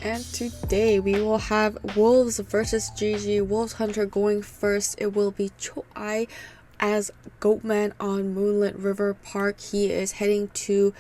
And today we will have Wolves versus GG. Wolves Hunter going first. It will be ChoAi as Goatman on Moonlit River Park. He is heading to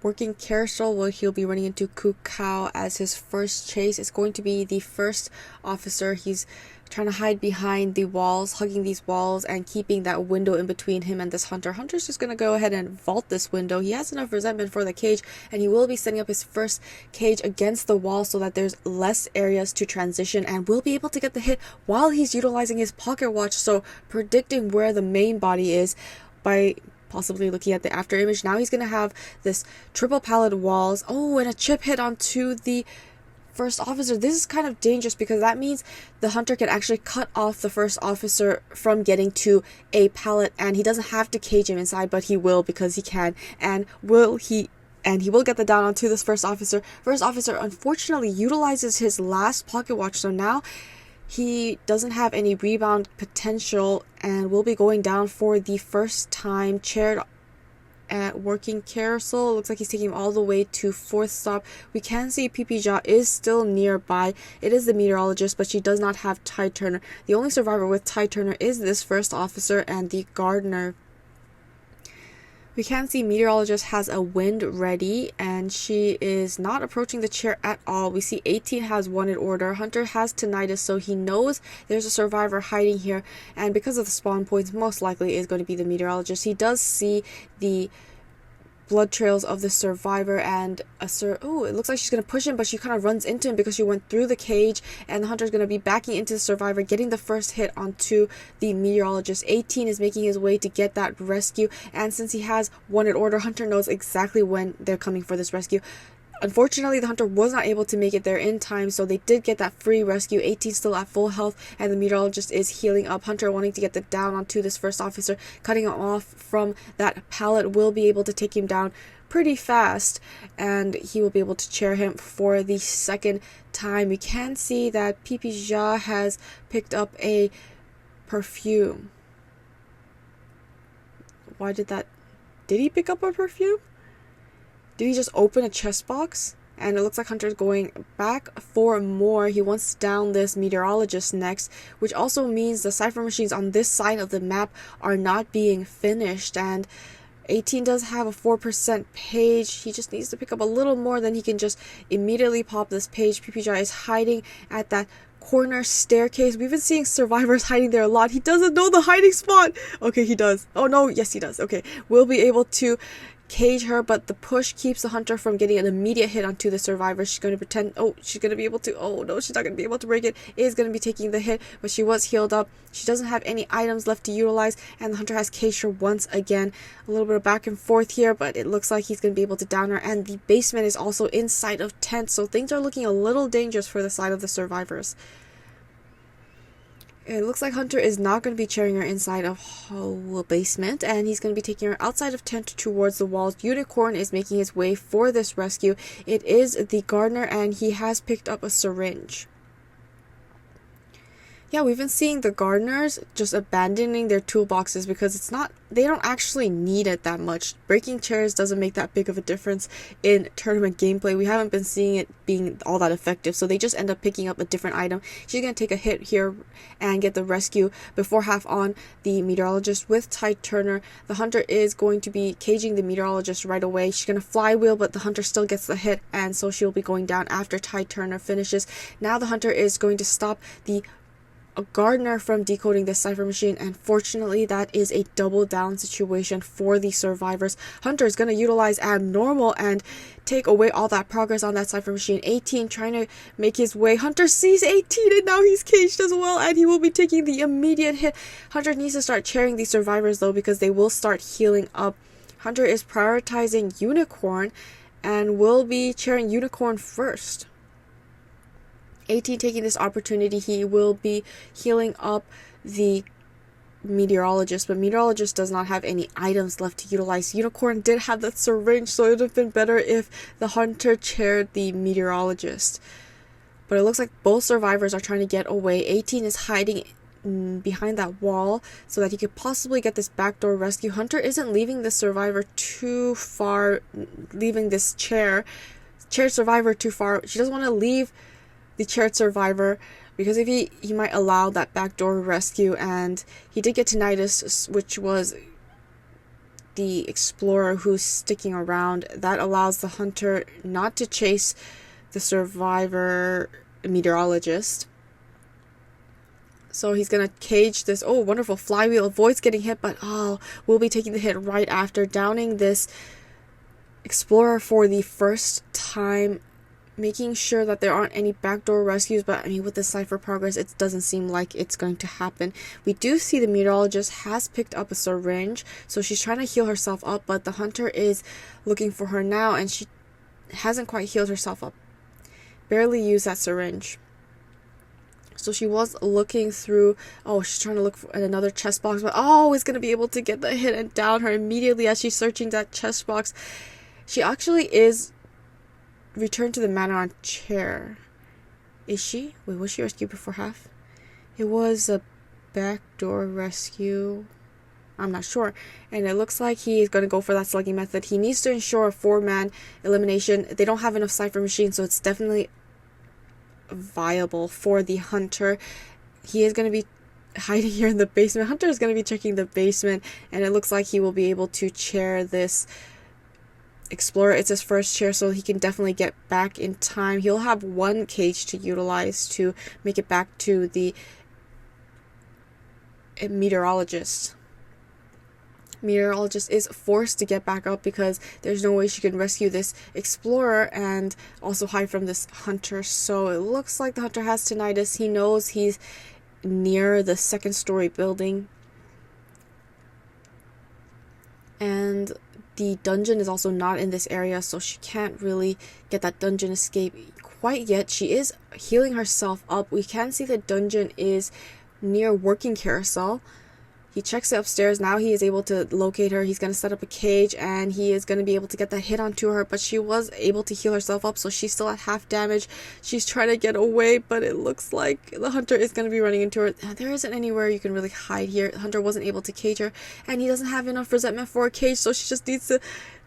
Working Carousel where he'll be running into Kukao as his first chase. It's going to be the first officer. He's trying to hide behind the walls, hugging these walls and keeping that window in between him and this hunter. Hunter's just going to go ahead and vault this window. He has enough resentment for the cage, and he will be setting up his first cage against the wall so that there's less areas to transition, and will be able to get the hit while he's utilizing his pocket watch, so predicting where the main body is by possibly looking at the after image. Now he's going to have this triple pallet walls. Oh, and a chip hit onto the first officer. This is kind of dangerous because that means the hunter can actually cut off the first officer from getting to a pallet, and he doesn't have to cage him inside, but he will because he can. And he will get the down onto this first officer. First officer unfortunately utilizes his last pocket watch, so now he doesn't have any rebound potential and will be going down for the first time. Chaired at Working Carousel. It looks like he's taking him all the way to 4th stop. We can see PPJA is still nearby. It is the meteorologist, but she does not have Tide Turner. The only survivor with Tide Turner is this first officer and the gardener. We can see meteorologist has a wind ready and she is not approaching the chair at all. We see 18 has wanted order. Hunter has tinnitus, so he knows there's a survivor hiding here, and because of the spawn points, most likely is going to be the meteorologist. He does see the blood trails of the survivor, and it looks like she's going to push him, but she kind of runs into him because she went through the cage, and the hunter's going to be backing into the survivor, getting the first hit onto the meteorologist. 18 is making his way to get that rescue, and since he has wanted order, Hunter knows exactly when they're coming for this rescue. Unfortunately, the hunter was not able to make it there in time, so they did get that free rescue. 18 still at full health, and the meteorologist is healing up. Hunter wanting to get the down onto this first officer, cutting him off from that pallet, will be able to take him down pretty fast, and he will be able to chair him for the second time. We can see that PPJA has picked up a perfume. Did he pick up a perfume? Did he just open a chest box? And it looks like Hunter's going back for more. He wants down this meteorologist next, which also means the cipher machines on this side of the map are not being finished. And 18 does have a 4% page. He just needs to pick up a little more, then he can just immediately pop this page. PPJ is hiding at that corner staircase. We've been seeing survivors hiding there a lot. He doesn't know the hiding spot. Okay, he does. Oh no, yes he does. Okay, we'll be able to cage her, but the push keeps the hunter from getting an immediate hit onto the survivor. She's going to pretend, she's going to be able to, no, she's not going to be able to break it. Is going to be taking the hit, but she was healed up. She doesn't have any items left to utilize, and the hunter has caged her once again. A little bit of back and forth here, but it looks like he's going to be able to down her, and the basement is also inside of tent, so things are looking a little dangerous for the side of the survivors. It looks like Hunter is not going to be chairing her inside of whole basement, and he's going to be taking her outside of tent towards the walls. Unicorn is making his way for this rescue. It is the gardener, and he has picked up a syringe. Yeah, we've been seeing the gardeners just abandoning their toolboxes because they don't actually need it that much. Breaking chairs doesn't make that big of a difference in tournament gameplay. We haven't been seeing it being all that effective, so they just end up picking up a different item. She's going to take a hit here and get the rescue before half on the meteorologist with Tide Turner. The hunter is going to be caging the meteorologist right away. She's going to flywheel, but the hunter still gets the hit, and so she'll be going down after Tide Turner finishes. Now the hunter is going to stop a gardener from decoding this cipher machine, and fortunately that is a double down situation for the survivors. Hunter is going to utilize abnormal and take away all that progress on that cipher machine. 18 trying to make his way. Hunter sees 18 and now he's caged as well, and he will be taking the immediate hit. Hunter needs to start chairing these survivors though, because they will start healing up. Hunter is prioritizing Unicorn and will be chairing Unicorn first. 18 taking this opportunity, he will be healing up the meteorologist, but meteorologist does not have any items left to utilize. Unicorn did have that syringe, so it would have been better if the hunter chaired the meteorologist. But it looks like both survivors are trying to get away. 18 is hiding behind that wall so that he could possibly get this backdoor rescue. Hunter isn't leaving the survivor too far, leaving this chair chaired survivor too far. She doesn't want to leave the chaired survivor, because if he might allow that backdoor rescue, and he did get tinnitus, which was the explorer who's sticking around. That allows the hunter not to chase the survivor meteorologist. So he's gonna cage this, oh, wonderful flywheel, avoids getting hit, but we'll be taking the hit right after, downing this explorer for the first time, making sure that there aren't any backdoor rescues. But I mean, with the cipher progress, it doesn't seem like it's going to happen. We do see the meteorologist has picked up a syringe, so she's trying to heal herself up, but the hunter is looking for her now, and she hasn't quite healed herself up. Barely used that syringe. So she was looking through, she's trying to look at another chest box, but is going to be able to get the hit and down her immediately as she's searching that chest box. She actually is returned to the manor on chair. Is she? Wait, was she rescued before half? It was a backdoor rescue. I'm not sure. And it looks like he's going to go for that slugging method. He needs to ensure a 4-man elimination. They don't have enough cipher machines, so it's definitely viable for the hunter. He is going to be hiding here in the basement. Hunter is going to be checking the basement, and it looks like he will be able to chair this explorer. It's his first chair, so he can definitely get back in time. He'll have one cage to utilize to make it back to the meteorologist. Meteorologist is forced to get back up because there's no way she can rescue this explorer and also hide from this hunter. So it looks like the hunter has tinnitus. He knows he's near the second-story building, and the dungeon is also not in this area, so she can't really get that dungeon escape quite yet. She is healing herself up. We can see the dungeon is near working carousel. He checks it upstairs. Now he is able to locate her. He's going to set up a cage, and he is going to be able to get that hit onto her, but she was able to heal herself up, so she's still at half damage. She's trying to get away, but it looks like the hunter is going to be running into her. There isn't anywhere you can really hide here. The hunter wasn't able to cage her, and he doesn't have enough resentment for a cage, so she just needs to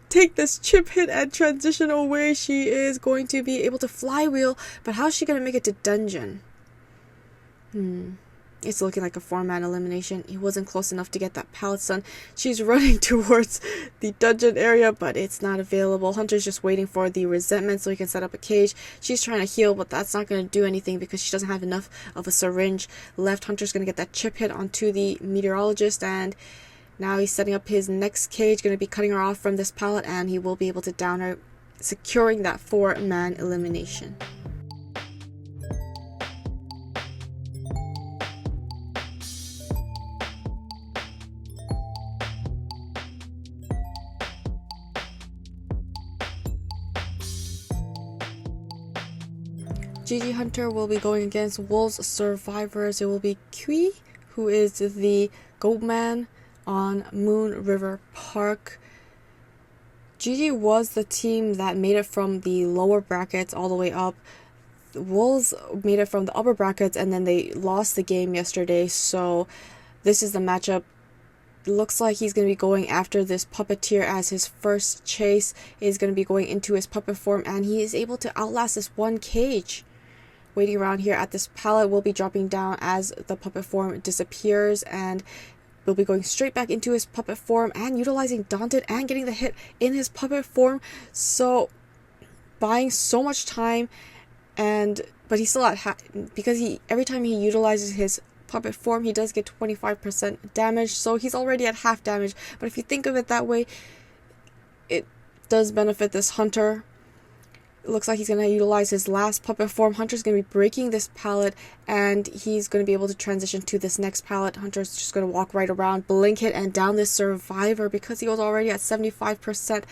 take this chip hit and transition away. She is going to be able to flywheel, but how is she going to make it to dungeon? It's looking like a 4-man elimination. He wasn't close enough to get that pallet stun. She's running towards the dungeon area, but it's not available. Hunter's just waiting for the resentment so he can set up a cage. She's trying to heal, but that's not going to do anything because she doesn't have enough of a syringe left. Hunter's going to get that chip hit onto the meteorologist, and now he's setting up his next cage, going to be cutting her off from this pallet, and he will be able to down her, securing that 4-man elimination. GG Hunter will be going against Wolves Survivors. It will be Kui, who is the Goatman on Moon River Park. GG was the team that made it from the lower brackets all the way up. The Wolves made it from the upper brackets, and then they lost the game yesterday, so this is the matchup. It looks like he's going to be going after this puppeteer as his first chase. Is going to be going into his puppet form, and he is able to outlast this one cage. Waiting around here at this pallet, will be dropping down as the puppet form disappears, and will be going straight back into his puppet form and utilizing Daunted and getting the hit in his puppet form. So buying so much time, but he's still at because every time he utilizes his puppet form, he does get 25% damage, so he's already at half damage. But if you think of it that way, it does benefit this hunter. It looks like he's going to utilize his last puppet form. Hunter's going to be breaking this pallet, and he's going to be able to transition to this next pallet. Hunter's just going to walk right around, blink hit, and down this survivor because he was already at 75%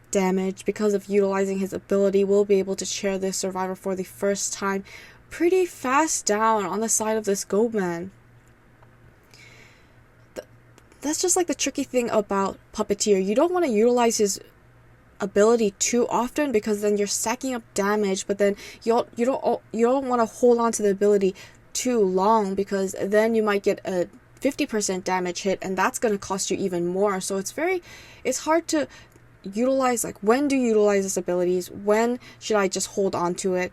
damage. Because of utilizing his ability, will be able to chair this survivor for the first time. Pretty fast down on the side of this Goatman. That's just like the tricky thing about Puppeteer. You don't want to utilize his ability too often because then you're stacking up damage, but then you don't want to hold on to the ability too long because then you might get a 50% damage hit, and that's going to cost you even more. So it's hard to utilize, like, when do you utilize this abilities? When should I just hold on to it?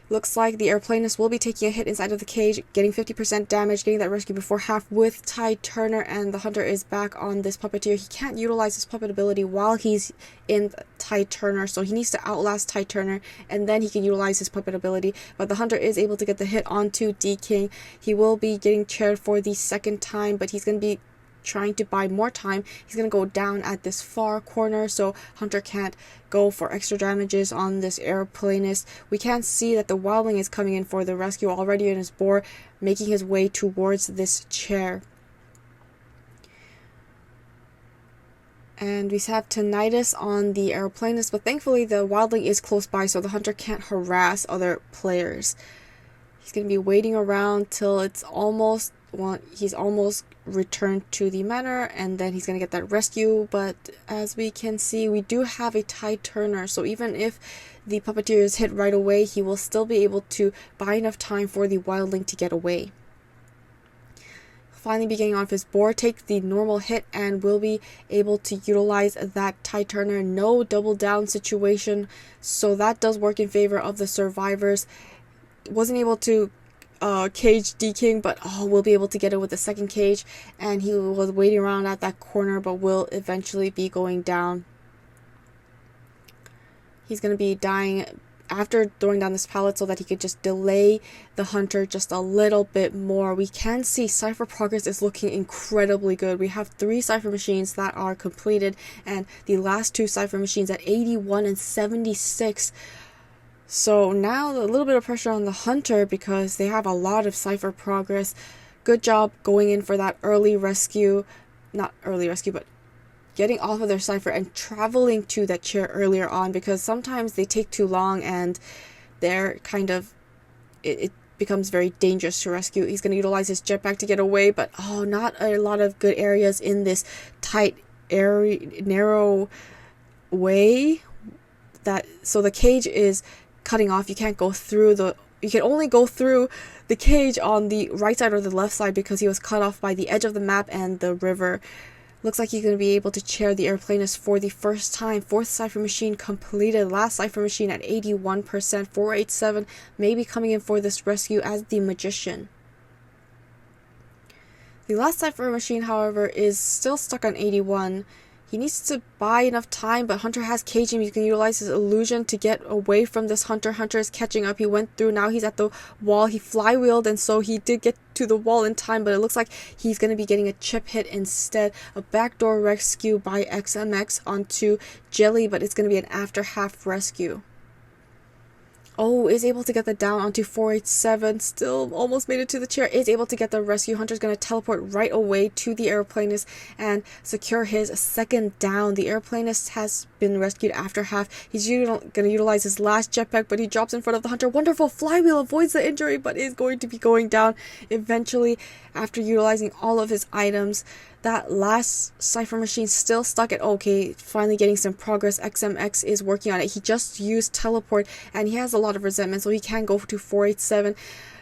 Looks like the airplanist will be taking a hit inside of the cage, getting 50% damage, getting that rescue before half with Tide Turner, and the hunter is back on this puppeteer. He can't utilize his puppet ability while he's in Tide Turner, so he needs to outlast Tide Turner, and then he can utilize his puppet ability. But the hunter is able to get the hit onto D-King. He will be getting chaired for the second time, but he's going to be trying to buy more time. He's going to go down at this far corner, so hunter can't go for extra damages on this airplanist. We can see that the wildling is coming in for the rescue already in his boar, making his way towards this chair. And we have tinnitus on the airplanist, but thankfully the wildling is close by, so the hunter can't harass other players. He's going to be waiting around till it's almost, well, he's almost returned to the manor, and then he's going to get that rescue. But as we can see, we do have a Tide Turner, so even if the puppeteer is hit right away, he will still be able to buy enough time for the wildling to get away. Finally be getting off his boar, take the normal hit, and will be able to utilize that Tide Turner. No double down situation, so that does work in favor of the survivors. Wasn't able to cage D-King, but we'll be able to get it with the second cage, and he was waiting around at that corner, but will eventually be going down. He's going to be dying after throwing down this pallet so that he could just delay the hunter just a little bit more. We can see Cypher progress is looking incredibly good. We have 3 Cypher machines that are completed, and the last 2 Cypher machines at 81 and 76. So now a little bit of pressure on the hunter because they have a lot of Cypher progress. Good job going in for that early rescue. Not early rescue, but getting off of their Cypher and traveling to that chair earlier on, because sometimes they take too long and they're kind of, it becomes very dangerous to rescue. He's going to utilize his jetpack to get away, but not a lot of good areas in this tight, narrow way. So the cage is cutting off. You can't go through you can only go through the cage on the right side or the left side because he was cut off by the edge of the map and the river. Looks like he's going to be able to chair the airplanist for the first time. 4th Cypher machine completed. Last Cypher machine at 81%. 487 maybe coming in for this rescue as the magician. The last Cypher machine, however, is still stuck on 81. He needs to buy enough time, but hunter has caged him. He can utilize his illusion to get away from this hunter. Hunter is catching up. He went through. Now he's at the wall. He flywheeled, and so he did get to the wall in time, but it looks like he's going to be getting a chip hit instead. A backdoor rescue by XMX onto Jelly, but it's going to be an after half rescue. Is able to get the down onto 487. Still almost made it to the chair. Is able to get the rescue. Hunter's going to teleport right away to the airplanist and secure his second down. The airplanist has been rescued after half. He's going to utilize his last jetpack, but he drops in front of the hunter. Wonderful flywheel, avoids the injury, but is going to be going down eventually after utilizing all of his items. That last Cypher machine still stuck at finally getting some progress. XMX is working on it. He just used teleport and he has a lot of resentment, so he can go to 487,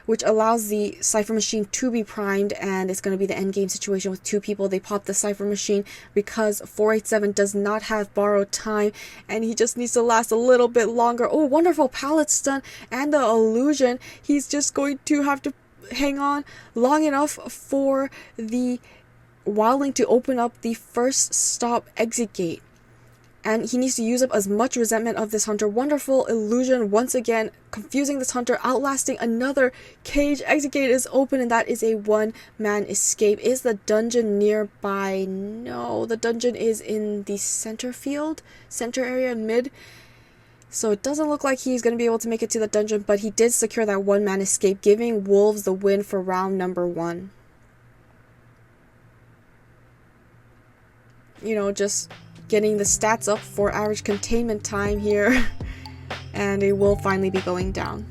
which allows the Cypher machine to be primed, and it's going to be the end game situation with 2 people. They pop the Cypher machine because 487 does not have borrowed time, and he just needs to last a little bit longer. Wonderful pallet stun and the illusion. He's just going to have to hang on long enough for the wildling to open up the first stop exit gate, and he needs to use up as much resentment of this hunter. Wonderful illusion once again, confusing this hunter, outlasting another cage. Exit gate is open, and that is a 1-man escape. Is the dungeon nearby? No, the dungeon is in the center area, mid. So it doesn't look like he's going to be able to make it to the dungeon, but he did secure that 1-man escape, giving Wolves the win for round number 1. Just getting the stats up for average containment time here, and it will finally be going down.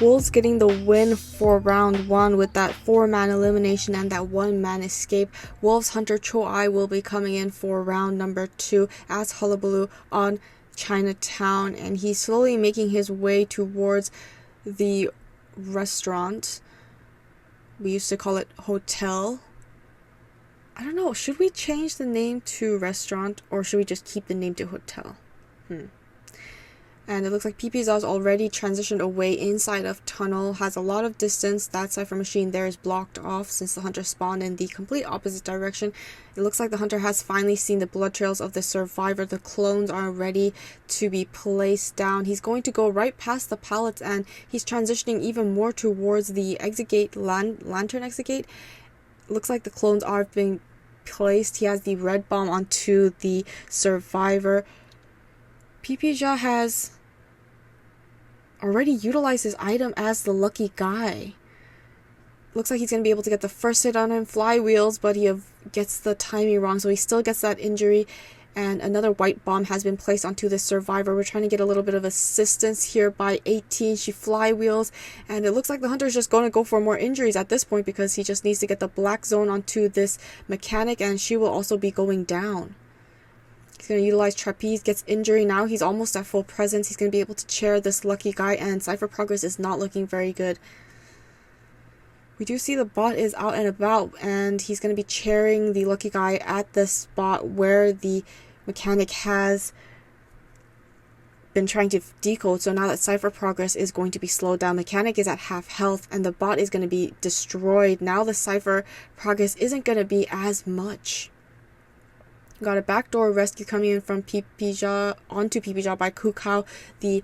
Wolves getting the win for round 1 with that 4-man elimination and that 1-man escape. Wolves hunter ChoAi will be coming in for round number 2 as Hullabaloo on Chinatown, and he's slowly making his way towards the restaurant. We used to call it hotel. I don't know, should we change the name to restaurant or should we just keep the name to hotel? And it looks like PPZ's already transitioned away inside of tunnel, has a lot of distance. That cipher machine there is blocked off since the hunter spawned in the complete opposite direction. It looks like the hunter has finally seen the blood trails of the survivor. The clones are ready to be placed down. He's going to go right past the pallets and he's transitioning even more towards the exit gate, lantern exit gate. Looks like the clones are being placed. He has the red bomb onto the survivor. PPZ has already utilized his item as the lucky guy. Looks like he's going to be able to get the first hit on him, flywheels, but he gets the timing wrong, so he still gets that injury. And another white bomb has been placed onto the survivor. We're trying to get a little bit of assistance here by 18. She flywheels, and it looks like the hunter is just going to go for more injuries at this point because he just needs to get the black zone onto this mechanic, and she will also be going down. He's going to utilize trapeze, gets injury now. He's almost at full presence. He's going to be able to chair this lucky guy, and cipher progress is not looking very good. We do see the bot is out and about, and he's going to be chairing the lucky guy at the spot where the mechanic has been trying to decode. So now that cipher progress is going to be slowed down, mechanic is at half health, and the bot is going to be destroyed. Now the cipher progress isn't going to be as much. Got a backdoor rescue coming in from PPZ onto PPZ by Kukao. The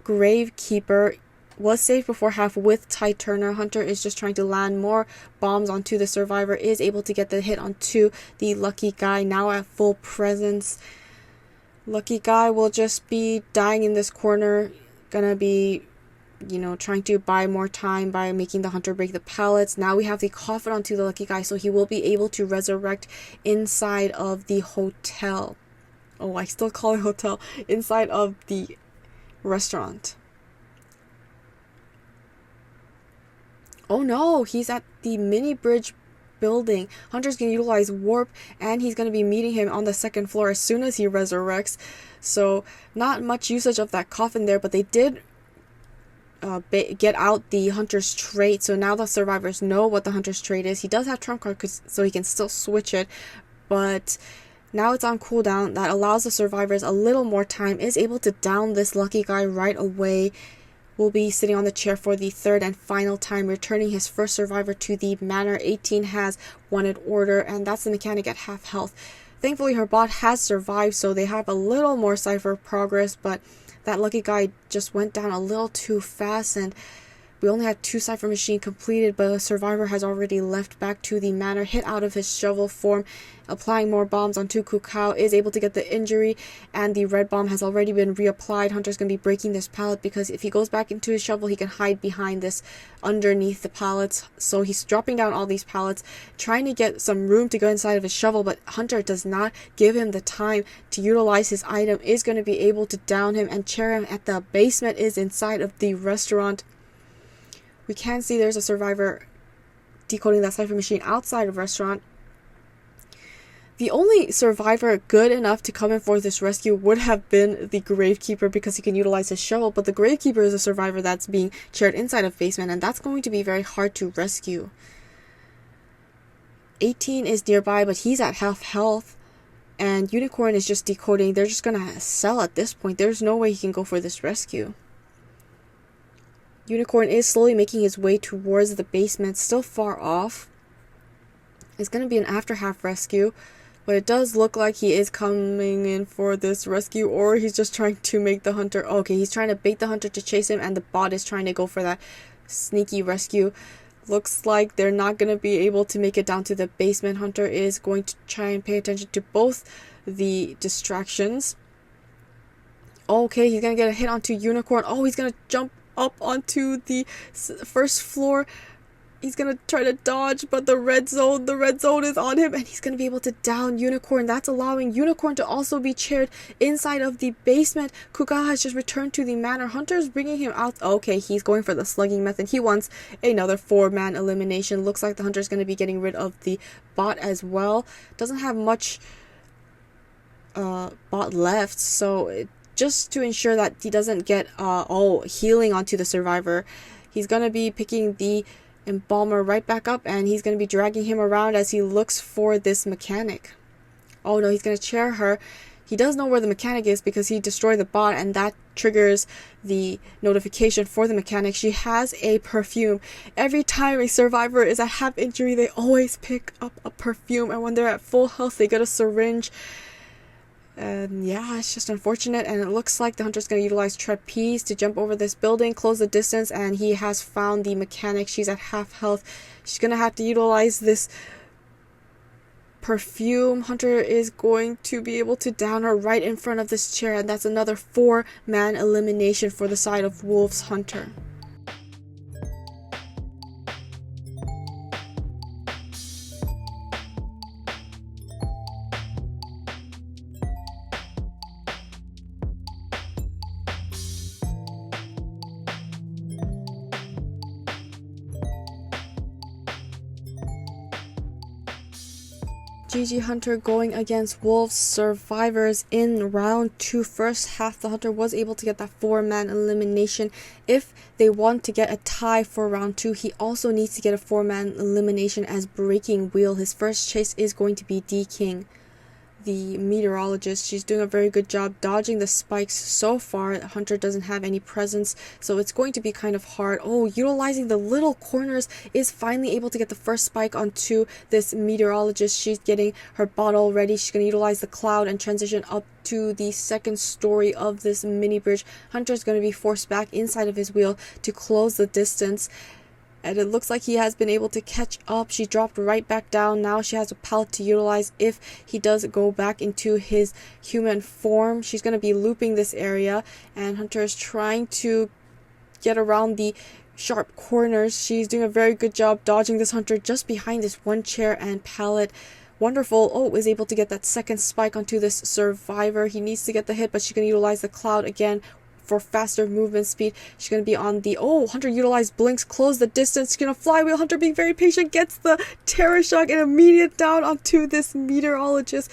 GameKeeper was saved before half with Ty Turner. Hunter is just trying to land more bombs onto the survivor, is able to get the hit onto the lucky guy, now at full presence. Lucky guy will just be dying in this corner, gonna be trying to buy more time by making the hunter break the pallets. Now we have the coffin onto the lucky guy, so he will be able to resurrect inside of the hotel. Oh, I still call it hotel. Inside of the restaurant. Oh no, he's at the mini bridge building. Hunter's going to utilize warp, and he's going to be meeting him on the second floor as soon as he resurrects. So not much usage of that coffin there, but they did get out the hunter's trait, so now the survivors know what the hunter's trait is. He does have trump card, so he can still switch it, but now it's on cooldown. That allows the survivors a little more time, is able to down this lucky guy right away. Will be sitting on the chair for the third and final time, returning his first survivor to the manor. 18 has wanted order, and that's the mechanic at half health. Thankfully her bot has survived, so they have a little more cipher progress, but that lucky guy just went down a little too fast, and we only had 2 cipher machine completed, but a survivor has already left back to the manor, hit out of his shovel form, applying more bombs onto Kukao, is able to get the injury, and the red bomb has already been reapplied. Hunter's going to be breaking this pallet because if he goes back into his shovel, he can hide behind this underneath the pallets. So he's dropping down all these pallets, trying to get some room to go inside of his shovel, but Hunter does not give him the time to utilize his item, is going to be able to down him and chair him at the basement, is inside of the restaurant. We can see there's a survivor decoding that cipher machine outside of restaurant. The only survivor good enough to come in for this rescue would have been the GameKeeper because he can utilize his shovel, but the GameKeeper is a survivor that's being chaired inside of basement, and that's going to be very hard to rescue. 18 is nearby, but he's at half health, and Unicorn is just decoding. They're just gonna sell at this point. There's no way he can go for this rescue. Unicorn is slowly making his way towards the basement, still far off. It's going to be an after half rescue, but it does look like he is coming in for this rescue, or he's just trying to make the hunter... Okay, he's trying to bait the hunter to chase him, and the bot is trying to go for that sneaky rescue. Looks like they're not going to be able to make it down to the basement. Hunter is going to try and pay attention to both the distractions. Okay, he's going to get a hit onto Unicorn. Oh, he's going to jump up onto the first floor. He's gonna try to dodge, but the red zone is on him, and he's gonna be able to down Unicorn. That's allowing Unicorn to also be chaired inside of the basement. Kuga has just returned to the manor. Hunter's bringing him out. Okay, he's going for the slugging method. He wants another 4-man elimination. Looks like the Hunter's gonna be getting rid of the bot as well. Doesn't have much bot left, so just to ensure that he doesn't get healing onto the survivor, he's gonna be picking the Embalmer right back up, and he's going to be dragging him around as he looks for this mechanic. Oh no, he's going to chair her. He does know where the mechanic is because he destroyed the bot, and that triggers the notification for the mechanic. She has a perfume. Every time a survivor is at half injury, they always pick up a perfume, and when they're at full health, they get a syringe. And yeah, it's just unfortunate, and it looks like the Hunter's going to utilize Trapeze to jump over this building, close the distance, and he has found the mechanic. She's at half health. She's going to have to utilize this perfume. Hunter is going to be able to down her right in front of this chair, and that's another 4-man elimination for the side of Wolves Hunter. GG Hunter going against Wolves Survivors in round 2. First half, the Hunter was able to get that 4-man elimination. If they want to get a tie for round 2, he also needs to get a 4-man elimination as Breaking Wheel. His first chase is going to be D-King, the meteorologist. She's doing a very good job dodging the spikes so far. Hunter doesn't have any presence, so it's going to be kind of hard. Oh, utilizing the little corners, is finally able to get the first spike onto this meteorologist. She's getting her bottle ready. She's going to utilize the cloud and transition up to the second story of this mini bridge. Hunter's going to be forced back inside of his wheel to close the distance, and it looks like he has been able to catch up. She dropped right back down. Now she has a pallet to utilize if he does go back into his human form. She's going to be looping this area, and Hunter is trying to get around the sharp corners. She's doing a very good job dodging this Hunter just behind this one chair and pallet. Wonderful. Oh, is able to get that second spike onto this survivor. He needs to get the hit, but she's going to utilize the cloud again for faster movement speed. She's going to be on the... Oh, Hunter utilized blinks, close the distance. She's going to flywheel. Hunter being very patient, gets the terror shock and immediate down onto this meteorologist.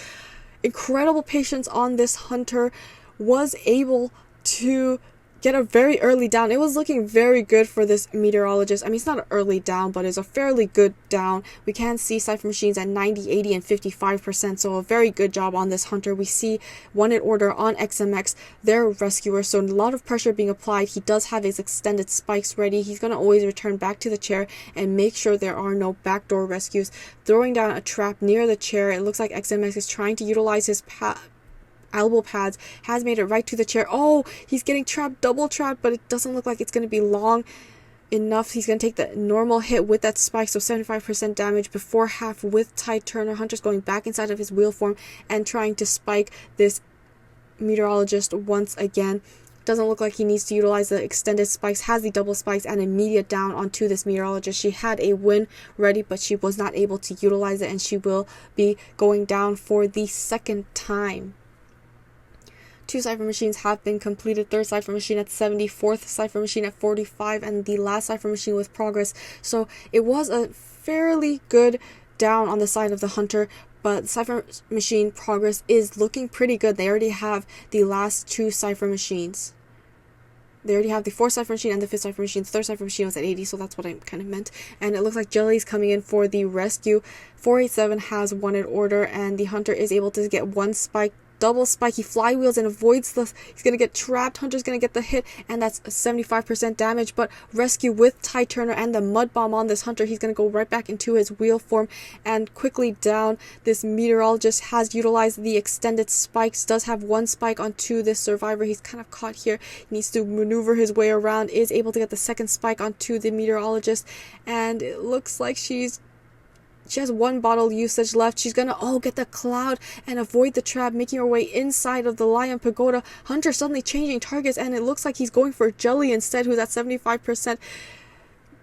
Incredible patience on this Hunter. Was able to get a very early down. It was looking very good for this meteorologist. I mean, it's not an early down, but it's a fairly good down. We can see Cypher Machines at 90, 80, and 55%, so a very good job on this Hunter. We see Wanted Order on XMX, their rescuer, so a lot of pressure being applied. He does have his extended spikes ready. He's going to always return back to the chair and make sure there are no backdoor rescues. Throwing down a trap near the chair. It looks like XMX is trying to utilize his elbow pads, has made it right to the chair. Oh, he's getting trapped, double trapped, but it doesn't look like it's going to be long enough. He's going to take the normal hit with that spike, so 75% damage before half with Tide Turner. Hunter's going back inside of his wheel form and trying to spike this meteorologist once again. Doesn't look like he needs to utilize the extended spikes, has the double spikes and immediate down onto this meteorologist. She had a win ready, but she was not able to utilize it, and she will be going down for the second time. 2 Cypher Machines have been completed. 3rd Cypher Machine at 70, 4th Cypher Machine at 45, and the last Cypher Machine with progress. So it was a fairly good down on the side of the Hunter, but Cypher Machine progress is looking pretty good. They already have the last 2 Cypher Machines. They already have the 4th Cypher Machine and the 5th Cypher Machine. The 3rd Cypher Machine was at 80, so that's what I kind of meant. And it looks like Jelly's coming in for the rescue. 487 has Wanted Order, and the Hunter is able to get 1 spike, double spike. He flywheels and avoids the... He's going to get trapped. Hunter's going to get the hit, and that's 75% damage. But rescue with Tide Turner and the mud bomb on this Hunter. He's going to go right back into his wheel form and quickly down. This meteorologist has utilized the extended spikes. Does have 1 spike onto this survivor. He's kind of caught here. He needs to maneuver his way around. Is able to get the 2nd spike onto the meteorologist, and it looks like she has 1 bottle usage left. She's gonna get the cloud and avoid the trap, making her way inside of the Lion Pagoda. Hunter suddenly changing targets, and it looks like he's going for Jelly instead, who's at 75%.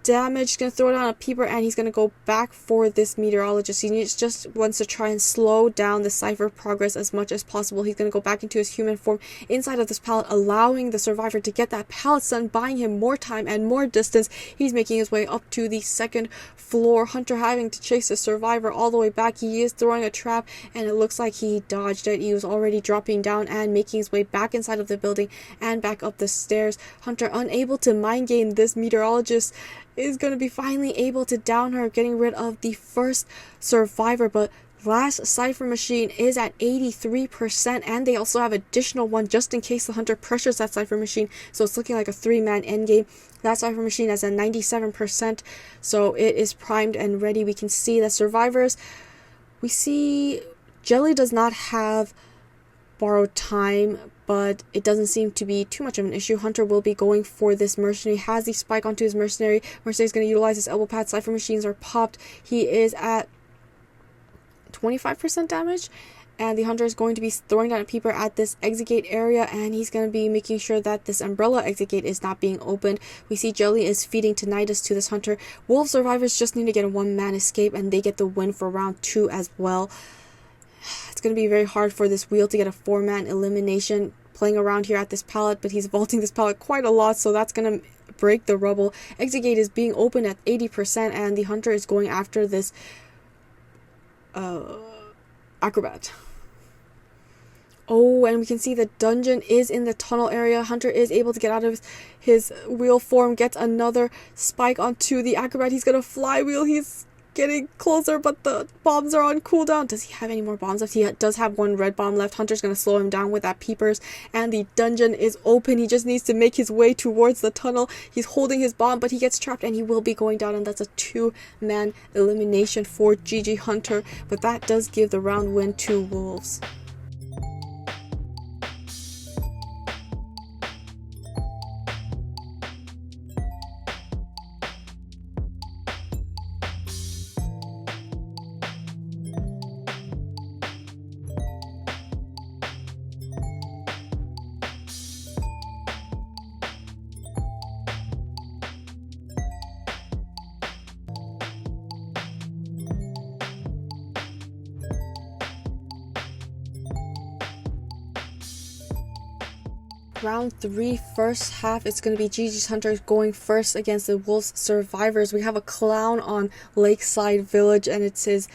damage. He's going to throw down a peeper, and he's going to go back for this meteorologist. He just wants to try and slow down the cipher progress as much as possible. He's going to go back into his human form inside of this pallet, allowing the survivor to get that pallet stun, buying him more time and more distance. He's making his way up to the second floor. Hunter having to chase the survivor all the way back. He is throwing a trap, and it looks like he dodged it. He was already dropping down and making his way back inside of the building and back up the stairs. Hunter, unable to mind game this meteorologist, is going to be finally able to down her, getting rid of the first survivor. But last cipher machine is at 83%, and they also have additional one just in case the hunter pressures that cipher machine. So it's looking like a 3-man endgame. That cipher machine is at 97%, so it is primed and ready. We can see the survivors. We see Jelly does not have borrowed time, but it doesn't seem to be too much of an issue. Hunter will be going for this mercenary, has the spike onto his mercenary. Mercenary's going to utilize his elbow pad. Cipher machines are popped. He is at 25% damage, and the hunter is going to be throwing down a peeper at this exit gate area, and he's going to be making sure that this umbrella exit gate is not being opened. We see Jelly is feeding tinnitus to this hunter. Wolf survivors just need to get a 1-man escape, and they get the win for round 2 as well. It's going to be very hard for this wheel to get a 4-man elimination playing around here at this pallet, but he's vaulting this pallet quite a lot, so that's going to break the rubble. Exit gate is being opened at 80%, and the hunter is going after this acrobat. Oh, and we can see the dungeon is in the tunnel area. Hunter is able to get out of his wheel form, gets another spike onto the acrobat. He's going to flywheel. He's getting closer, but the bombs are on cooldown. Does he have any more bombs left? He does have one red bomb left. Hunter's going to slow him down with that peepers, and the dungeon is open. He just needs to make his way towards the tunnel. He's holding his bomb, but he gets trapped, and he will be going down, and that's a 2-man elimination for GG Hunter, but that does give the round win to Wolves. Round 3, first half, it's going to be GG's Hunter going first against the Wolves survivors. We have a clown on Lakeside Village, and it's his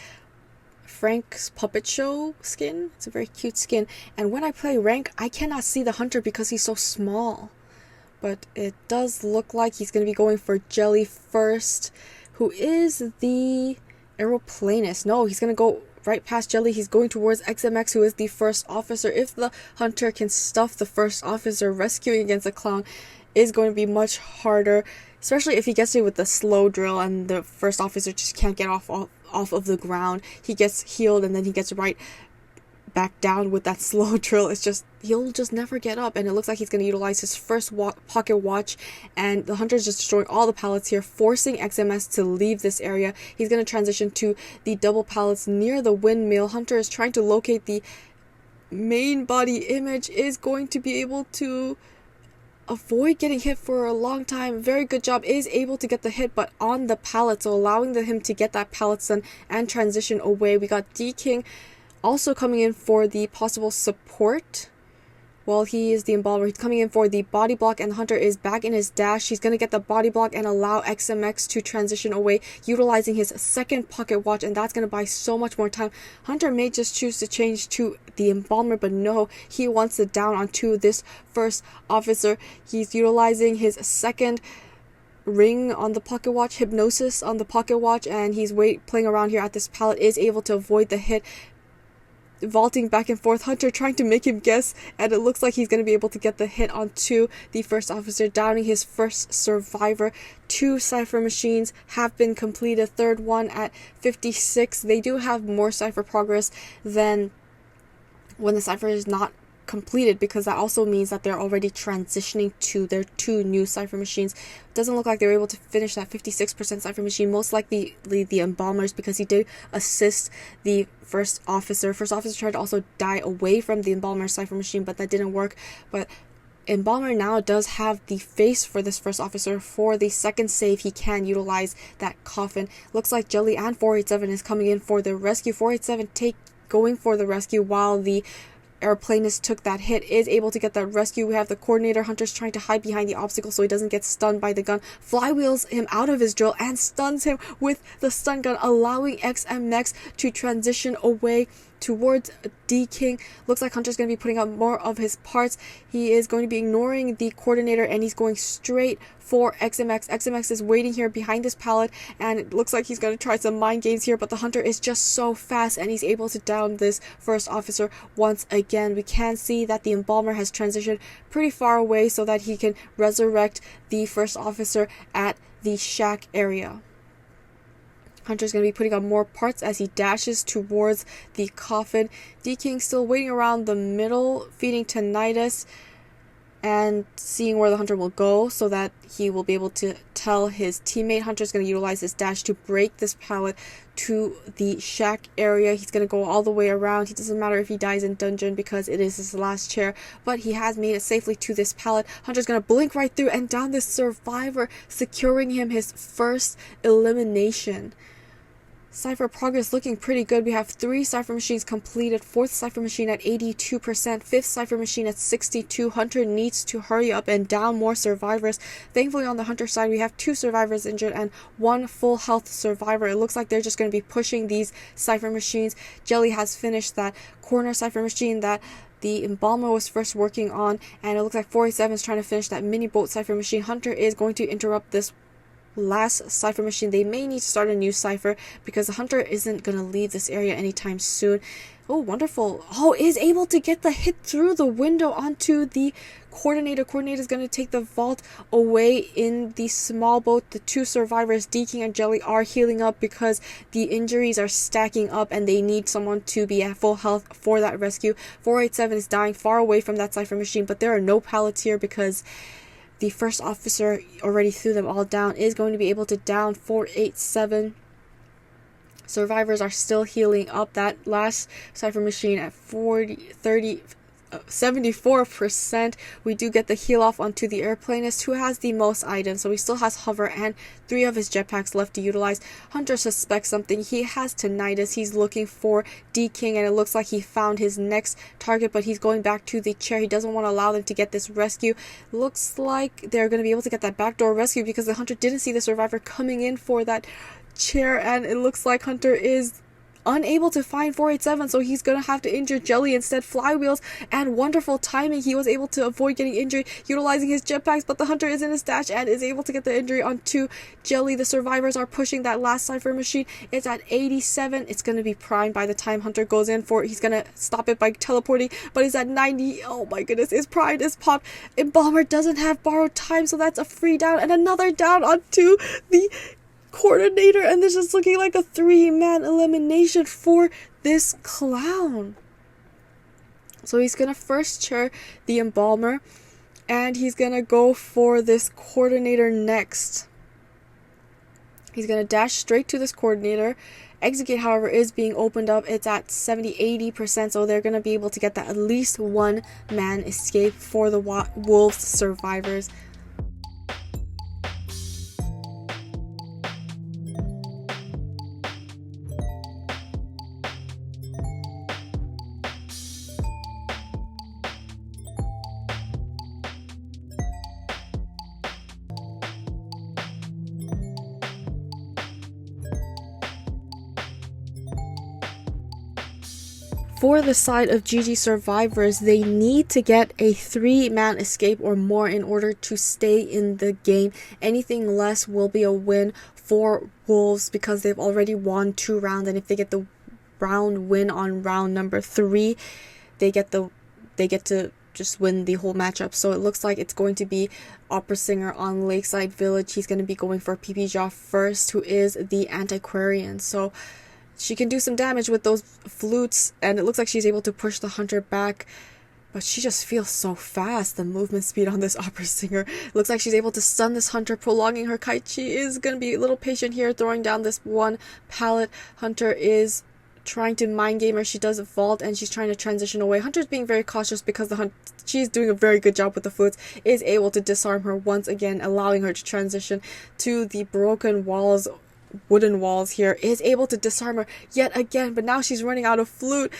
Frank's Puppet Show skin. It's a very cute skin. And when I play rank, I cannot see the hunter because he's so small. But it does look like he's going to be going for Jelly first, who is the aeroplanist. No, he's going to go right past Jelly. He's going towards XMX, who is the first officer. If the hunter can stuff the first officer, rescuing against the clown is going to be much harder, especially if he gets it with the slow drill and the first officer just can't get off of the ground. He gets healed and then he gets right back down with that slow drill. It's just, he'll just never get up, and it looks like he's going to utilize his first pocket watch, and the hunter is just destroying all the pallets here, forcing XMS to leave this area. He's going to transition to the double pallets near the windmill. Hunter is trying to locate the main body image, is going to be able to avoid getting hit for a long time. Very good job, is able to get the hit, but on the pallet, so allowing him to get that pallet stun and transition away. We got D-King also coming in for the possible support while he is the embalmer. He's coming in for the body block, and the hunter is back in his dash. He's going to get the body block and allow XMX to transition away, utilizing his second pocket watch, and that's going to buy so much more time. Hunter may just choose to change to the embalmer, but no, he wants to down onto this first officer. He's utilizing his second ring on the pocket watch, hypnosis on the pocket watch, and he's playing around here at this pallet, is able to avoid the hit, vaulting back and forth. Hunter trying to make him guess, and it looks like he's going to be able to get the hit onto the first officer, downing his first survivor. 2 cipher machines have been completed, third one at 56. They do have more cipher progress than when the cipher is not completed, because that also means that they're already transitioning to their 2 new cipher machines. It doesn't look like they were able to finish that 56% cipher machine, most likely the embalmers, because he did assist the first officer. First officer tried to also die away from the embalmer cipher machine, but that didn't work. But Embalmer now does have the face for this first officer. For the second save, he can utilize that coffin. Looks like Jelly and 487 is coming in for the rescue. 487 going for the rescue while the airplanist took that hit, is able to get that rescue. We have the coordinator. Hunter's trying to hide behind the obstacle so he doesn't get stunned by the gun. Flywheels him out of his drill and stuns him with the stun gun, allowing XMX to transition away towards D-King. Looks like Hunter's going to be putting up more of his parts. He is going to be ignoring the coordinator and he's going straight for XMX. XMX is waiting here behind this pallet and it looks like he's going to try some mind games here, but the Hunter is just so fast and he's able to down this first officer once again. We can see that the Embalmer has transitioned pretty far away so that he can resurrect the first officer at the shack area. Hunter's going to be putting on more parts as he dashes towards the coffin. D-King still waiting around the middle, feeding tinnitus and seeing where the Hunter will go so that he will be able to tell his teammate. Hunter's going to utilize his dash to break this pallet to the shack area. He's going to go all the way around. It doesn't matter if he dies in dungeon because it is his last chair, but he has made it safely to this pallet. Hunter's going to blink right through and down this survivor, securing him his first elimination. Cypher progress looking pretty good. We have 3 Cypher machines completed, 4th Cypher machine at 82%, 5th Cypher machine at 62%. Hunter needs to hurry up and down more survivors. Thankfully on the Hunter side we have 2 survivors injured and 1 full health survivor. It looks like they're just going to be pushing these Cypher machines. Jelly has finished that corner Cypher machine that the Embalmer was first working on, and it looks like 487 is trying to finish that mini boat Cypher machine. Hunter is going to interrupt this last Cypher machine. They may need to start a new Cypher because the Hunter isn't going to leave this area anytime soon. Oh, wonderful. Oh, is able to get the hit through the window onto the coordinator. Coordinator is going to take the vault away in the small boat. The 2 survivors, D-King and Jelly, are healing up because the injuries are stacking up and they need someone to be at full health for that rescue. 487 is dying far away from that Cypher machine, but there are no pallets here because the first officer already threw them all down. Is going to be able to down 487. Survivors are still healing up. That last Cypher machine at 74%. We do get the heal off onto the airplanist who has the most items. So he still has hover and 3 of his jetpacks left to utilize. Hunter suspects something. He has tinnitus. He's looking for D-King and it looks like he found his next target, but he's going back to the chair. He doesn't want to allow them to get this rescue. Looks like they're going to be able to get that backdoor rescue because the Hunter didn't see the survivor coming in for that chair, and it looks like Hunter is unable to find 487, so he's gonna have to injure Jelly instead. Flywheels and wonderful timing. He was able to avoid getting injured utilizing his jetpacks, but the Hunter is in his dash and is able to get the injury onto Jelly. The survivors are pushing that last Cypher machine. It's at 87. It's gonna be primed by the time Hunter goes in for it. He's gonna stop it by teleporting, but it's at 90. Oh my goodness, it's primed, it's popped. Embalmer doesn't have borrowed time, so that's a free down and another down onto the coordinator, and this is looking like a 3-man elimination for this clown. So he's gonna first chair the Embalmer and he's gonna go for this coordinator next. He's gonna dash straight to this coordinator. Execute, however, is being opened up. It's at 70-80%, so they're gonna be able to get that at least 1-man escape for the Wolves survivors. For the side of GG survivors, they need to get a 3-man escape or more in order to stay in the game. Anything less will be a win for Wolves because they've already won 2 rounds, and if they get the round win on round number 3, they get to just win the whole matchup. So it looks like it's going to be Opera Singer on Lakeside Village. He's going to be going for PP first, who is the Antiquarian. So she can do some damage with those flutes, and it looks like she's able to push the Hunter back, but she just feels so fast. The movement speed on this Opera Singer. It looks like she's able to stun this Hunter, prolonging her kite. She is going to be a little patient here, throwing down this 1 pallet. Hunter is trying to mind game her. She does vault and she's trying to transition away. Hunter's being very cautious because she's doing a very good job with the flutes, is able to disarm her once again, allowing her to transition to the broken walls, wooden walls here, is able to disarm her yet again, but now she's running out of flute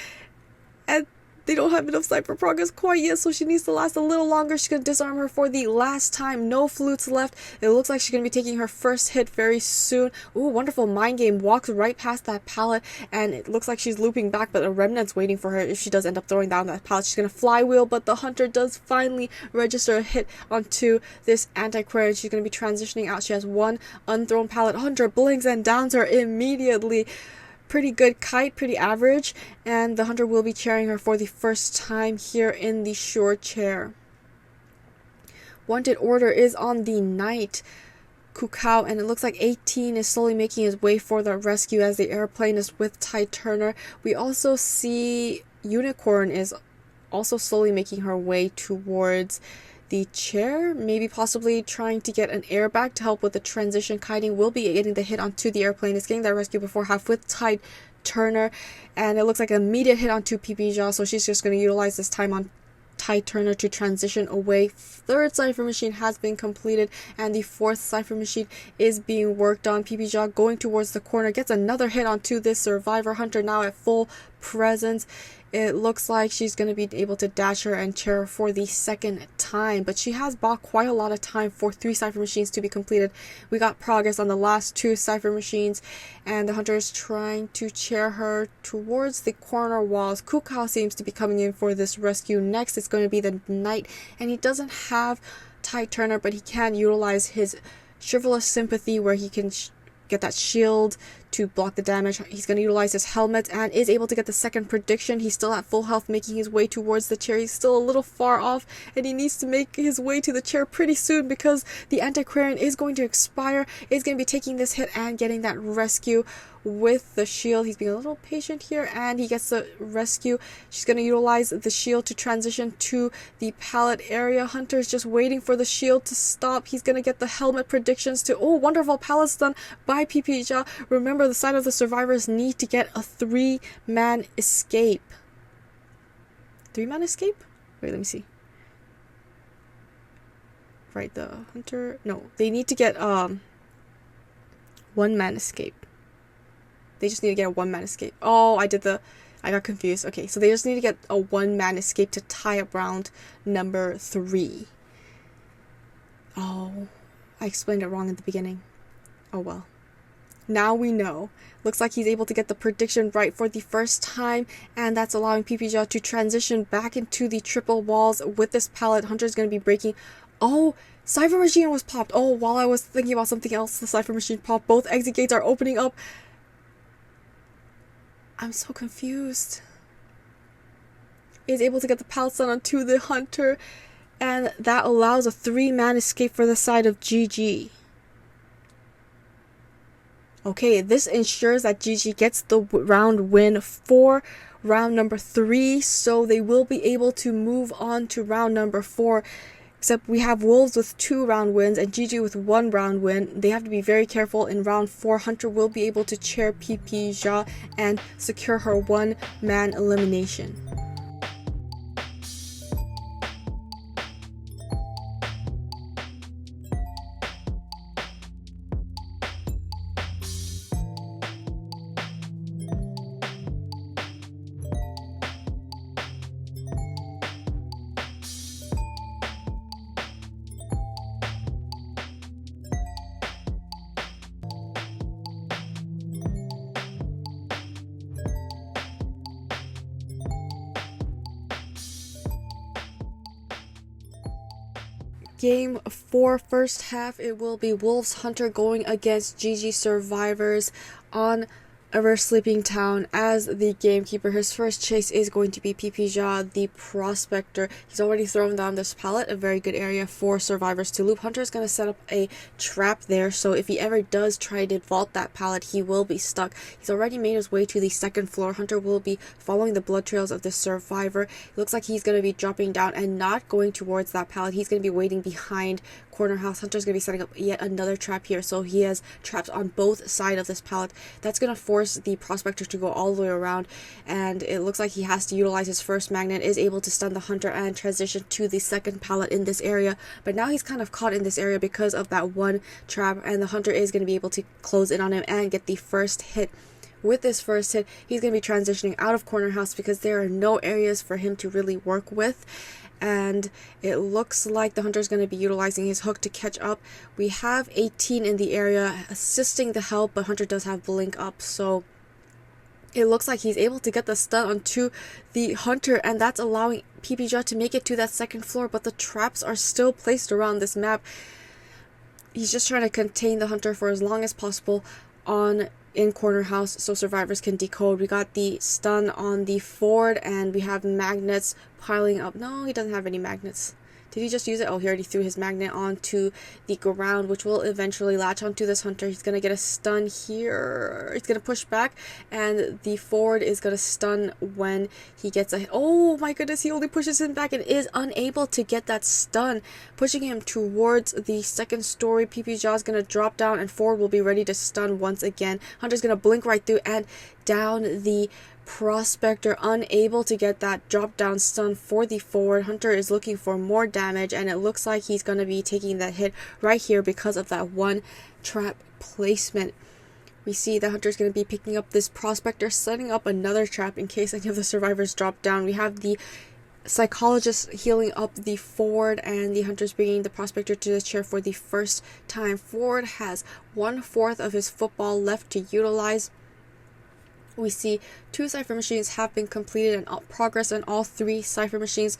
and they don't have enough sniper progress quite yet, so she needs to last a little longer. She's going to disarm her for the last time. No flutes left. It looks like she's going to be taking her first hit very soon. Ooh, wonderful mind game. Walks right past that pallet, and it looks like she's looping back, but a remnant's waiting for her if she does end up throwing down that pallet. She's going to flywheel, but the hunter does finally register a hit onto this antiquarian. She's going to be transitioning out. She has one unthrown pallet. Hunter blinks and downs her immediately. Pretty good kite, pretty average, and the hunter will be chairing her for the first time here in the short chair. Wanted order is on the night Cuckoo, and it looks like 18 is slowly making his way for the rescue as the airplane is with Ty Turner. We also see Unicorn is also slowly making her way towards the chair, maybe possibly trying to get an airbag to help with the transition. Kiting will be getting the hit onto the airplane. It's getting that rescue before half with Ty Turner, and it looks like an immediate hit onto PP Jaw, so she's just going to utilize this time on Ty Turner to transition away. Third cipher machine has been completed, and the fourth cipher machine is being worked on. PP Jaw going towards the corner, gets another hit onto this survivor. Hunter now at full presence. It looks like she's going to be able to dash her and chair her for the second time, but she has bought quite a lot of time for 3 cipher machines to be completed. We got progress on the last 2 cipher machines, and the hunter is trying to chair her towards the corner walls. Cuckoo seems to be coming in for this rescue. Next, it's going to be the knight, and he doesn't have Ty Turner, but he can utilize his chivalrous sympathy where he can get that shield to block the damage. He's going to utilize his helmet and is able to get the second prediction. He's still at full health, making his way towards the chair. He's still a little far off, and he needs to make his way to the chair pretty soon because the antiquarian is going to expire. Is going to be taking this hit and getting that rescue with the shield. He's being a little patient here, and he gets the rescue. She's going to utilize the shield to transition to the pallet area. Hunter's just waiting for the shield to stop. He's going to get the helmet predictions to, oh, wonderful pallets done by PP Jaw. Remember, the side of the survivors need to get a 3-man escape. 3-man escape? Wait, let me see. Right, the hunter, no, they need to get 1-man escape. They just need to get a 1-man escape. Oh, I got confused. Okay, so they just need to get a 1-man escape to tie up round number 3. Oh, I explained it wrong at the beginning. Oh well. Now we know. Looks like he's able to get the prediction right for the first time, and that's allowing PP Jaw to transition back into the triple walls with this pallet. Hunter's going to be breaking. Oh, cipher machine was popped. Oh, while I was thinking about something else, the cipher machine popped. Both exit gates are opening up. I'm so confused. Is able to get the pallet stun onto the hunter, and that allows a 3-man escape for the side of GG. Okay, this ensures that GG gets the round win for round number 3, so they will be able to move on to round number 4. Except we have Wolves with 2 round wins and GG with 1 round win. They have to be very careful in round 4. Hunter will be able to chair PP Jaw and secure her 1-man elimination. Game 4, first half, it will be Wolves Hunter going against GG Survivors on Ever Sleeping Town as the gamekeeper. His first chase is going to be PP Jaw, the prospector. He's already thrown down this pallet, a very good area for survivors to loop. Hunter is going to set up a trap there, so if he ever does try to vault that pallet, he will be stuck. He's already made his way to the second floor. Hunter will be following the blood trails of the survivor. It looks like he's going to be dropping down and not going towards that pallet. He's going to be waiting behind corner house. Hunter's going to be setting up yet another trap here, so he has traps on both sides of this pallet. That's going to force force the prospector to go all the way around, and it looks like he has to utilize his first magnet, is able to stun the hunter and transition to the second pallet in this area. But now he's kind of caught in this area because of that one trap, and the hunter is going to be able to close in on him and get the first hit. With this first hit, he's going to be transitioning out of corner house because there are no areas for him to really work with. And it looks like the hunter is going to be utilizing his hook to catch up. We have 18 in the area assisting the help, but hunter does have blink up, so it looks like he's able to get the stun onto the hunter, and that's allowing PPJ to make it to that second floor, but the traps are still placed around this map. He's just trying to contain the hunter for as long as possible in corner house so survivors can decode. We got the stun on the Ford, and we have magnets piling up. No, he doesn't have any magnets. Did he just use it? Oh, he already threw his magnet onto the ground, which will eventually latch onto this hunter. He's going to get a stun here. He's going to push back, and the Ford is going to stun when he gets a... Oh my goodness, he only pushes him back and is unable to get that stun, pushing him towards the second story. PPJ is going to drop down, and Ford will be ready to stun once again. Hunter's going to blink right through and down the prospector, unable to get that drop down stun for the Ford. Hunter is looking for more damage, and it looks like he's going to be taking that hit right here because of that one trap placement. We see the hunter is going to be picking up this prospector, setting up another trap in case any of the survivors drop down. We have the psychologist healing up the Ford, and the hunter's bringing the prospector to the chair for the first time. Ford has 1/4 of his football left to utilize. We see 2 cipher machines have been completed and progress on all 3 cipher machines.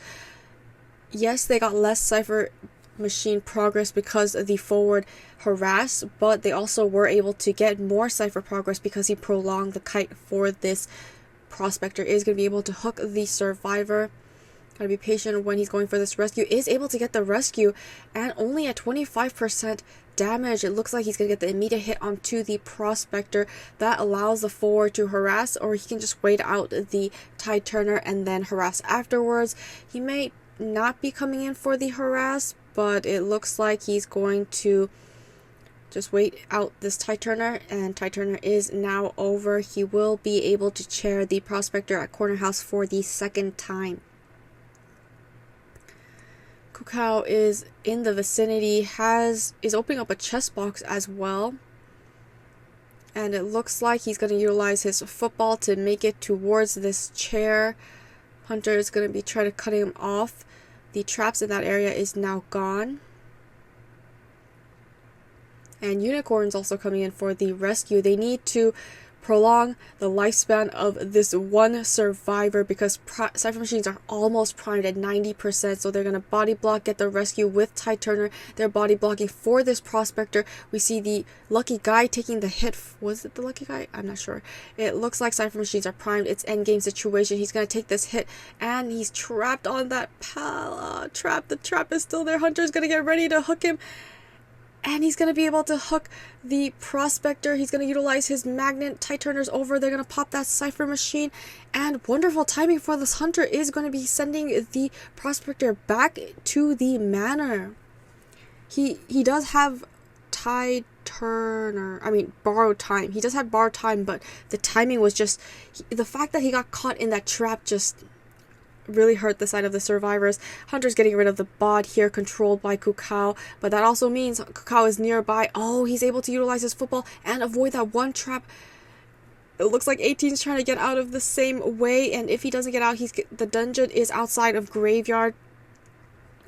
Yes, they got less cipher machine progress because the Forward harassed, but they also were able to get more cipher progress because he prolonged the kite for this prospector. Is going to be able to hook the survivor. Gotta be patient when he's going for this rescue. Is able to get the rescue, and only at 25% damage. It looks like he's gonna get the immediate hit onto the prospector. That allows the Forward to harass, or he can just wait out the tide turner and then harass afterwards. He may not be coming in for the harass, but it looks like he's going to just wait out this tide turner, and tide turner is now over. He will be able to chair the prospector at corner house for the second time. ChoAi is in the vicinity, is opening up a chest box as well, and it looks like he's going to utilize his football to make it towards this chair. Hunter is going to be trying to cut him off. The traps in that area is now gone, and Unicorn's also coming in for the rescue. They need to prolong the lifespan of this one survivor because cipher machines are almost primed at 90%, so they're going to body block, get the rescue with tide turner. They're body blocking for this prospector. We see the lucky guy taking the hit. Was it the lucky guy? I'm not sure. It looks like cipher machines are primed. It's endgame situation. He's going to take this hit, and he's trapped on that trap. The trap is still there. Hunter's going to get ready to hook him, and he's going to be able to hook the prospector. He's going to utilize his magnet. Tide turner's over. They're going to pop that cipher machine. And wonderful timing for this hunter is going to be sending the prospector back to the manor. He does have tide turner. Borrowed time. He does have borrowed time, but the timing was just... the fact that he got caught in that trap just really hurt the side of the survivors. Hunter's getting rid of the bot here, controlled by ChoAi, but that also means ChoAi is nearby. Oh, he's able to utilize his football and avoid that one trap. It looks like 18's trying to get out of the same way, and if he doesn't get out, the dungeon is outside of graveyard.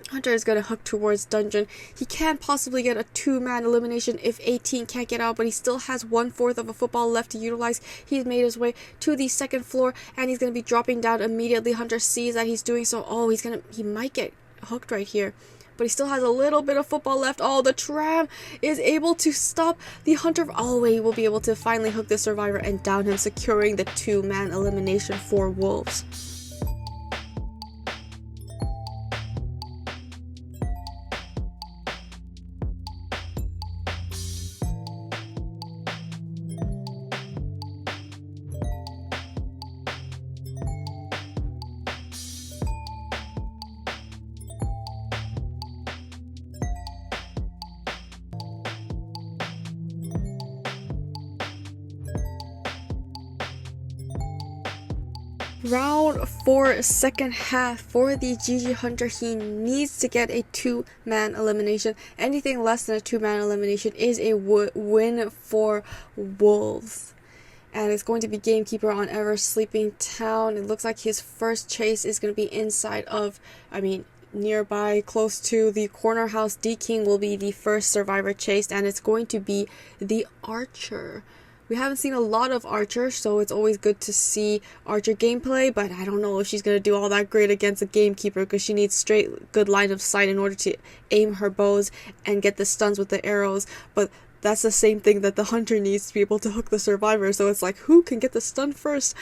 Hunter is going to hook towards dungeon. He can possibly get a 2-man elimination if 18 can't get out, but he still has 1/4 of a football left to utilize. He's made his way to the second floor, and he's going to be dropping down immediately. Hunter sees that he's doing so. Oh, he might get hooked right here, but he still has a little bit of football left. Oh, the tram is able to stop the hunter. Oh, he will be able to finally hook the survivor and down him, securing the 2-man elimination for Wolves. Round 4, second half for the GG Hunter. He needs to get a 2-man elimination. Anything less than a 2-man elimination is a win for Wolves. And it's going to be GameKeeper on Ever Sleeping Town. It looks like his first chase is going to be inside of, nearby, close to the corner house. D King will be the first survivor chased, and it's going to be the Archer. We haven't seen a lot of Archer, so it's always good to see Archer gameplay, but I don't know if she's going to do all that great against a GameKeeper because she needs straight good line of sight in order to aim her bows and get the stuns with the arrows, but that's the same thing that the Hunter needs to be able to hook the survivor, so it's like, who can get the stun first?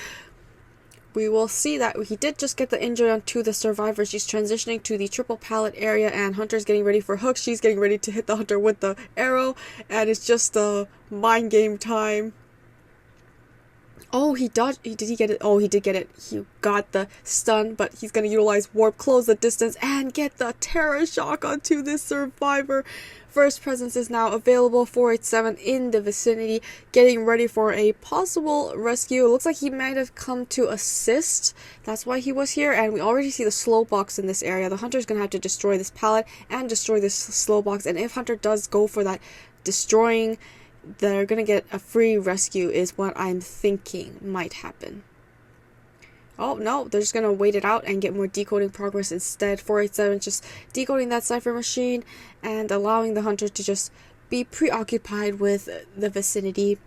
We will see that he did just get the injury onto the survivor. She's transitioning to the triple pallet area, and Hunter's getting ready for hooks. She's getting ready to hit the Hunter with the arrow, and it's just a mind game time. Oh, he dodged. Did he get it? Oh, he did get it. He got the stun, but he's going to utilize warp, close the distance, and get the terror shock onto this survivor. First presence is now available. 487 in the vicinity, getting ready for a possible rescue. It looks like he might have come to assist. That's why he was here, and we already see the slow box in this area. The Hunter's going to have to destroy this pallet and destroy this slow box, and if Hunter does go for that destroying, they're gonna get a free rescue is what I'm thinking might happen. Oh no, they're just gonna wait it out and get more decoding progress instead. 487 just decoding that cipher machine and allowing the Hunter to just be preoccupied with the vicinity.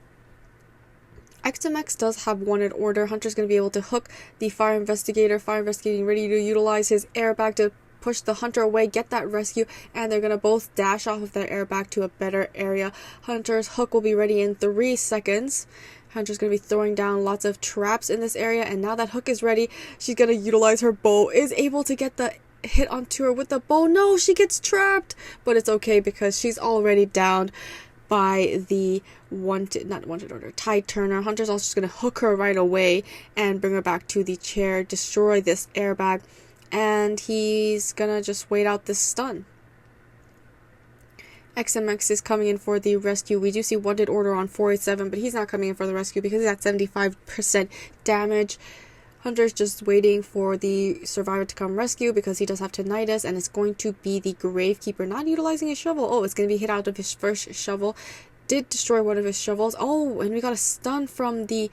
XMX does have wanted order. Hunter's gonna be able to hook the fire investigator. Fire investigator ready to utilize his airbag to push the Hunter away, get that rescue, and they're gonna both dash off of their airbag to a better area. Hunter's hook will be ready in 3 seconds. Hunter's gonna be throwing down lots of traps in this area, and now that hook is ready, she's gonna utilize her bow. Is able to get the hit onto her with the bow. No, she gets trapped, but it's okay because she's already downed by the Tide Turner. Hunter's also just gonna hook her right away and bring her back to the chair, destroy this airbag, and he's gonna just wait out this stun. XMX is coming in for the rescue. We do see wanted order on 487, but he's not coming in for the rescue because he's at 75% damage. Hunter's just waiting for the survivor to come rescue because he does have tinnitus, and it's going to be the Gravekeeper not utilizing his shovel. Oh, it's going to be hit out of his first shovel. Did destroy one of his shovels. Oh, and we got a stun from the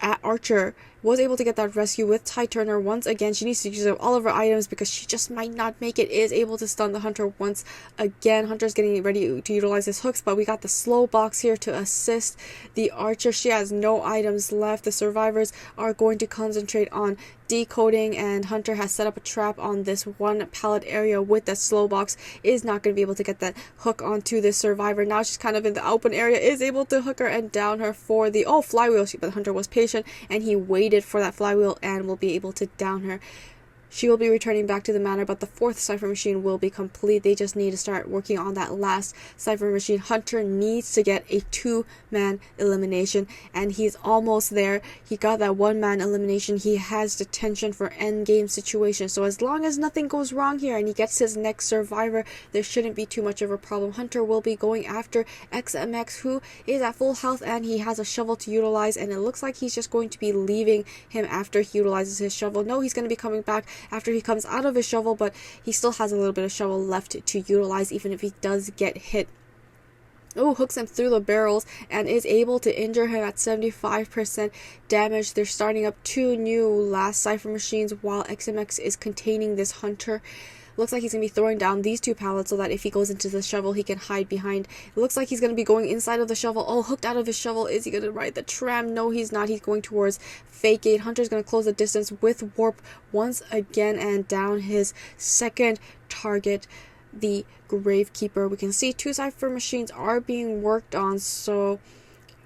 Archer. Was able to get that rescue with Tide Turner once again. She needs to use up all of her items because she just might not make it. Is able to stun the Hunter once again. Hunter's getting ready to utilize his hooks, but we got the slow box here to assist the Archer. She has no items left. The survivors are going to concentrate on decoding, and Hunter has set up a trap on this one pallet area with that slow box. Is not going to be able to get that hook onto this survivor. Now she's kind of in the open area. Is able to hook her and down her for the flywheel. But the Hunter was patient and he waited for that flywheel and will be able to down her. She will be returning back to the manor, but the 4th cipher machine will be complete. They just need to start working on that last cipher machine. Hunter needs to get a 2-man elimination, and he's almost there. He got that 1-man elimination. He has detention for endgame situation. So as long as nothing goes wrong here and he gets his next survivor, there shouldn't be too much of a problem. Hunter will be going after XMX, who is at full health, and he has a shovel to utilize, and it looks like he's just going to be leaving him after he utilizes his shovel. No, he's going to be coming back after he comes out of his shovel, but he still has a little bit of shovel left to utilize even if he does get hit. Oh, hooks him through the barrels and is able to injure him at 75% damage. They're starting up 2 new last cipher machines while XMX is containing this Hunter. Looks like he's going to be throwing down these 2 pallets so that if he goes into the shovel, he can hide behind. It looks like he's going to be going inside of the shovel. Oh, hooked out of his shovel. Is he going to ride the tram? No, he's not. He's going towards Fake Gate. Hunter's going to close the distance with Warp once again and down his second target, the Gravekeeper. We can see 2 cipher machines are being worked on, so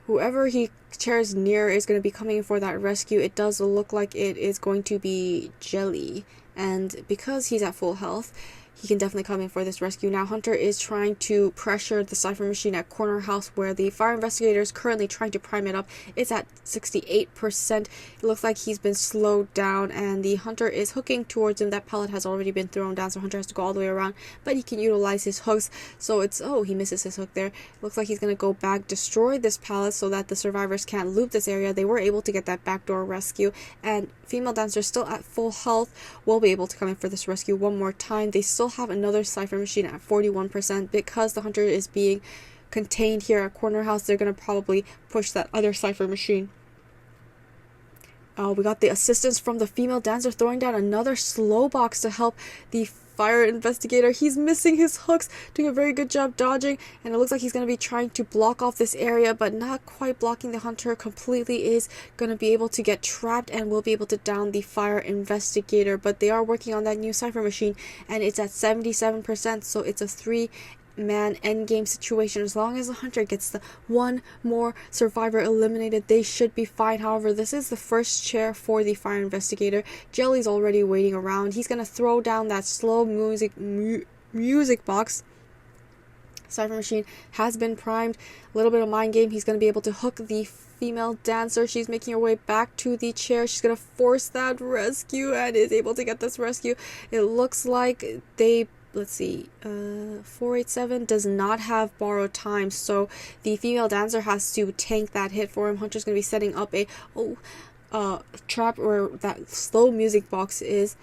whoever he chairs near is going to be coming for that rescue. It does look like it is going to be Jelly. And because he's at full health, he can definitely come in for this rescue. Now Hunter is trying to pressure the Cypher machine at corner house where the fire investigator is currently trying to prime it up. It's at 68%. It looks like he's been slowed down and the Hunter is hooking towards him. That pallet has already been thrown down, so Hunter has to go all the way around, but he can utilize his hooks. So it's, oh, he misses his hook there. Looks like he's going to go back, destroy this pallet so that the survivors can't loop this area. They were able to get that backdoor rescue, and female dancer still at full health will be able to come in for this rescue one more time. They still have another Cypher machine at 41%. Because the Hunter is being contained here at corner house, they're going to probably push that other Cypher machine. We got the assistance from the female dancer throwing down another slow box to help the fire investigator. He's missing his hooks, doing a very good job dodging, and it looks like he's going to be trying to block off this area, but not quite blocking the Hunter completely. Is going to be able to get trapped and will be able to down the fire investigator, but they are working on that new Cypher machine and it's at 77%, so it's a 3-man endgame situation. As long as the Hunter gets the one more survivor eliminated, they should be fine. However, this is the first chair for the fire investigator. Jelly's already waiting around. He's gonna throw down that slow music box. Cypher machine has been primed. A little bit of mind game. He's gonna be able to hook the female dancer. She's making her way back to the chair. She's gonna force that rescue and is able to get this rescue. It looks like they, let's see, 487 does not have borrowed time, so the female dancer has to tank that hit for him. Hunter's going to be setting up a trap where that slow music box is,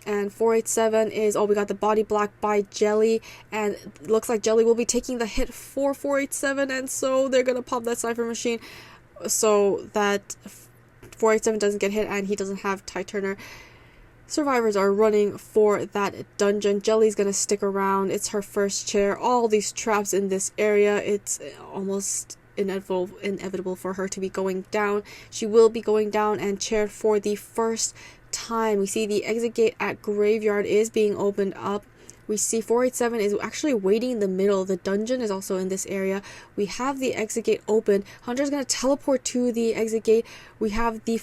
and 487 is, we got the body block by Jelly, and looks like Jelly will be taking the hit for 487, and so they're going to pop that Cypher machine so that 487 doesn't get hit and he doesn't have Ty Turner. Survivors are running for that dungeon. Jelly's gonna stick around. It's her first chair. All these traps in this area. It's almost inevitable for her to be going down. She will be going down and chaired for the first time. We see the exit gate at Graveyard is being opened up. We see 487 is actually waiting in the middle. The dungeon is also in this area. We have the exit gate open. Hunter's gonna teleport to the exit gate. We have the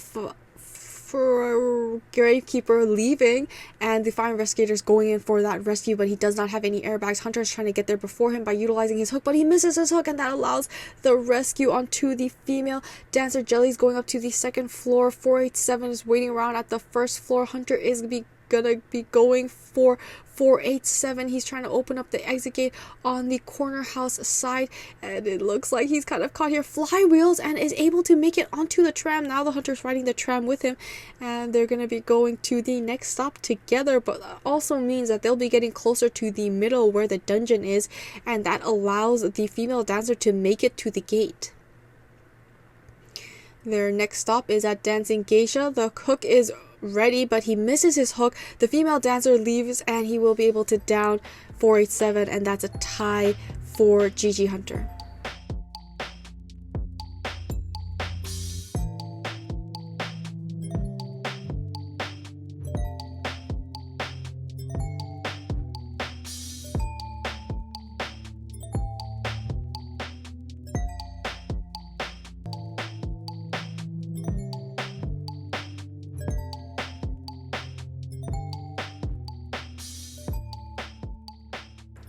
for GameKeeper leaving and the fire investigator's going in for that rescue, but he does not have any airbags. Hunter is trying to get there before him by utilizing his hook, but he misses his hook and that allows the rescue onto the female dancer. Jelly's going up to the second floor. 487 is waiting around at the first floor. Hunter is gonna be going for 487. He's trying to open up the exit gate on the corner house side, and it looks like he's kind of caught here. Flywheels and is able to make it onto the tram. Now the Hunter's riding the tram with him, and they're going to be going to the next stop together, but that also means that they'll be getting closer to the middle where the dungeon is, and that allows the female dancer to make it to the gate. Their next stop is at Dancing Geisha. The hook is ready, but he misses his hook. The female dancer leaves and he will be able to down 487, and that's a tie for GG Hunter.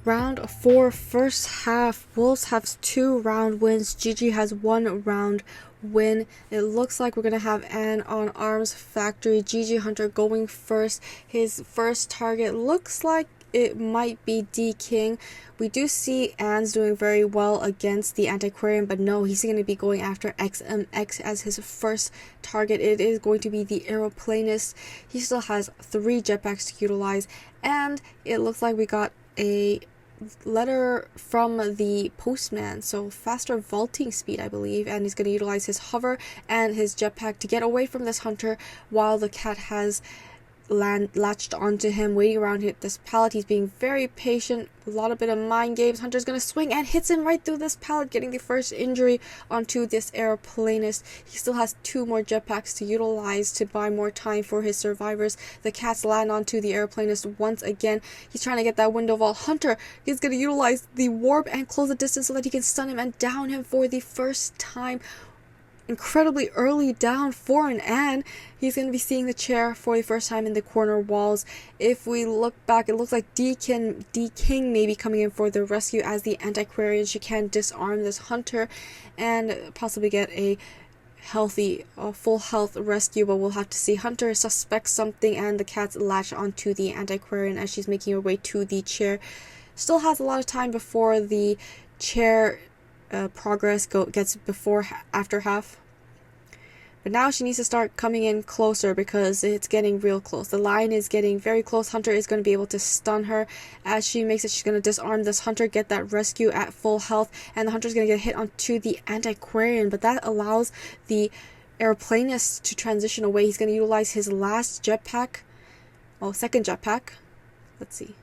Round 4, first half. Wolves have 2 round wins. GG has 1 round win. It looks like we're going to have Ann on Arms Factory. GG Hunter going first. His first target looks like it might be D King. We do see Ann's doing very well against the Antiquarian, but no, he's going to be going after XMX as his first target. It is going to be the Aeroplanist. He still has 3 jetpacks to utilize, and it looks like we got a letter from the postman, so faster vaulting speed, I believe, and he's going to utilize his hover and his jetpack to get away from this Hunter while the cat has latched onto him, waiting around hit this pallet. He's being very patient, a lot of bit of mind games. Hunter's gonna swing and hits him right through this pallet, getting the first injury onto this Aeroplanist. He still has 2 more jetpacks to utilize to buy more time for his survivors. The cats land onto the Aeroplanist once again. He's trying to get that window vault. Hunter is gonna utilize the warp and close the distance so that he can stun him and down him for the first time. incredibly early down for an N. He's going to be seeing the chair for the first time in the corner walls. If we look back, it looks like D King may be coming in for the rescue as the antiquarian. She can disarm this hunter and possibly get a full health rescue, but we'll have to see. Hunter suspects something and the cats latch onto the antiquarian as she's making her way to the chair. Still has a lot of time before the chair progress gets after half. But now she needs to start coming in closer because it's getting real close. The line is getting very close. Hunter is going to be able to stun her. As she makes it, she's going to disarm this hunter, get that rescue at full health, and the hunter's going to get hit onto the antiquarian, but that allows the airplanist to transition away. He's going to utilize his last jetpack. Second jetpack. Let's see.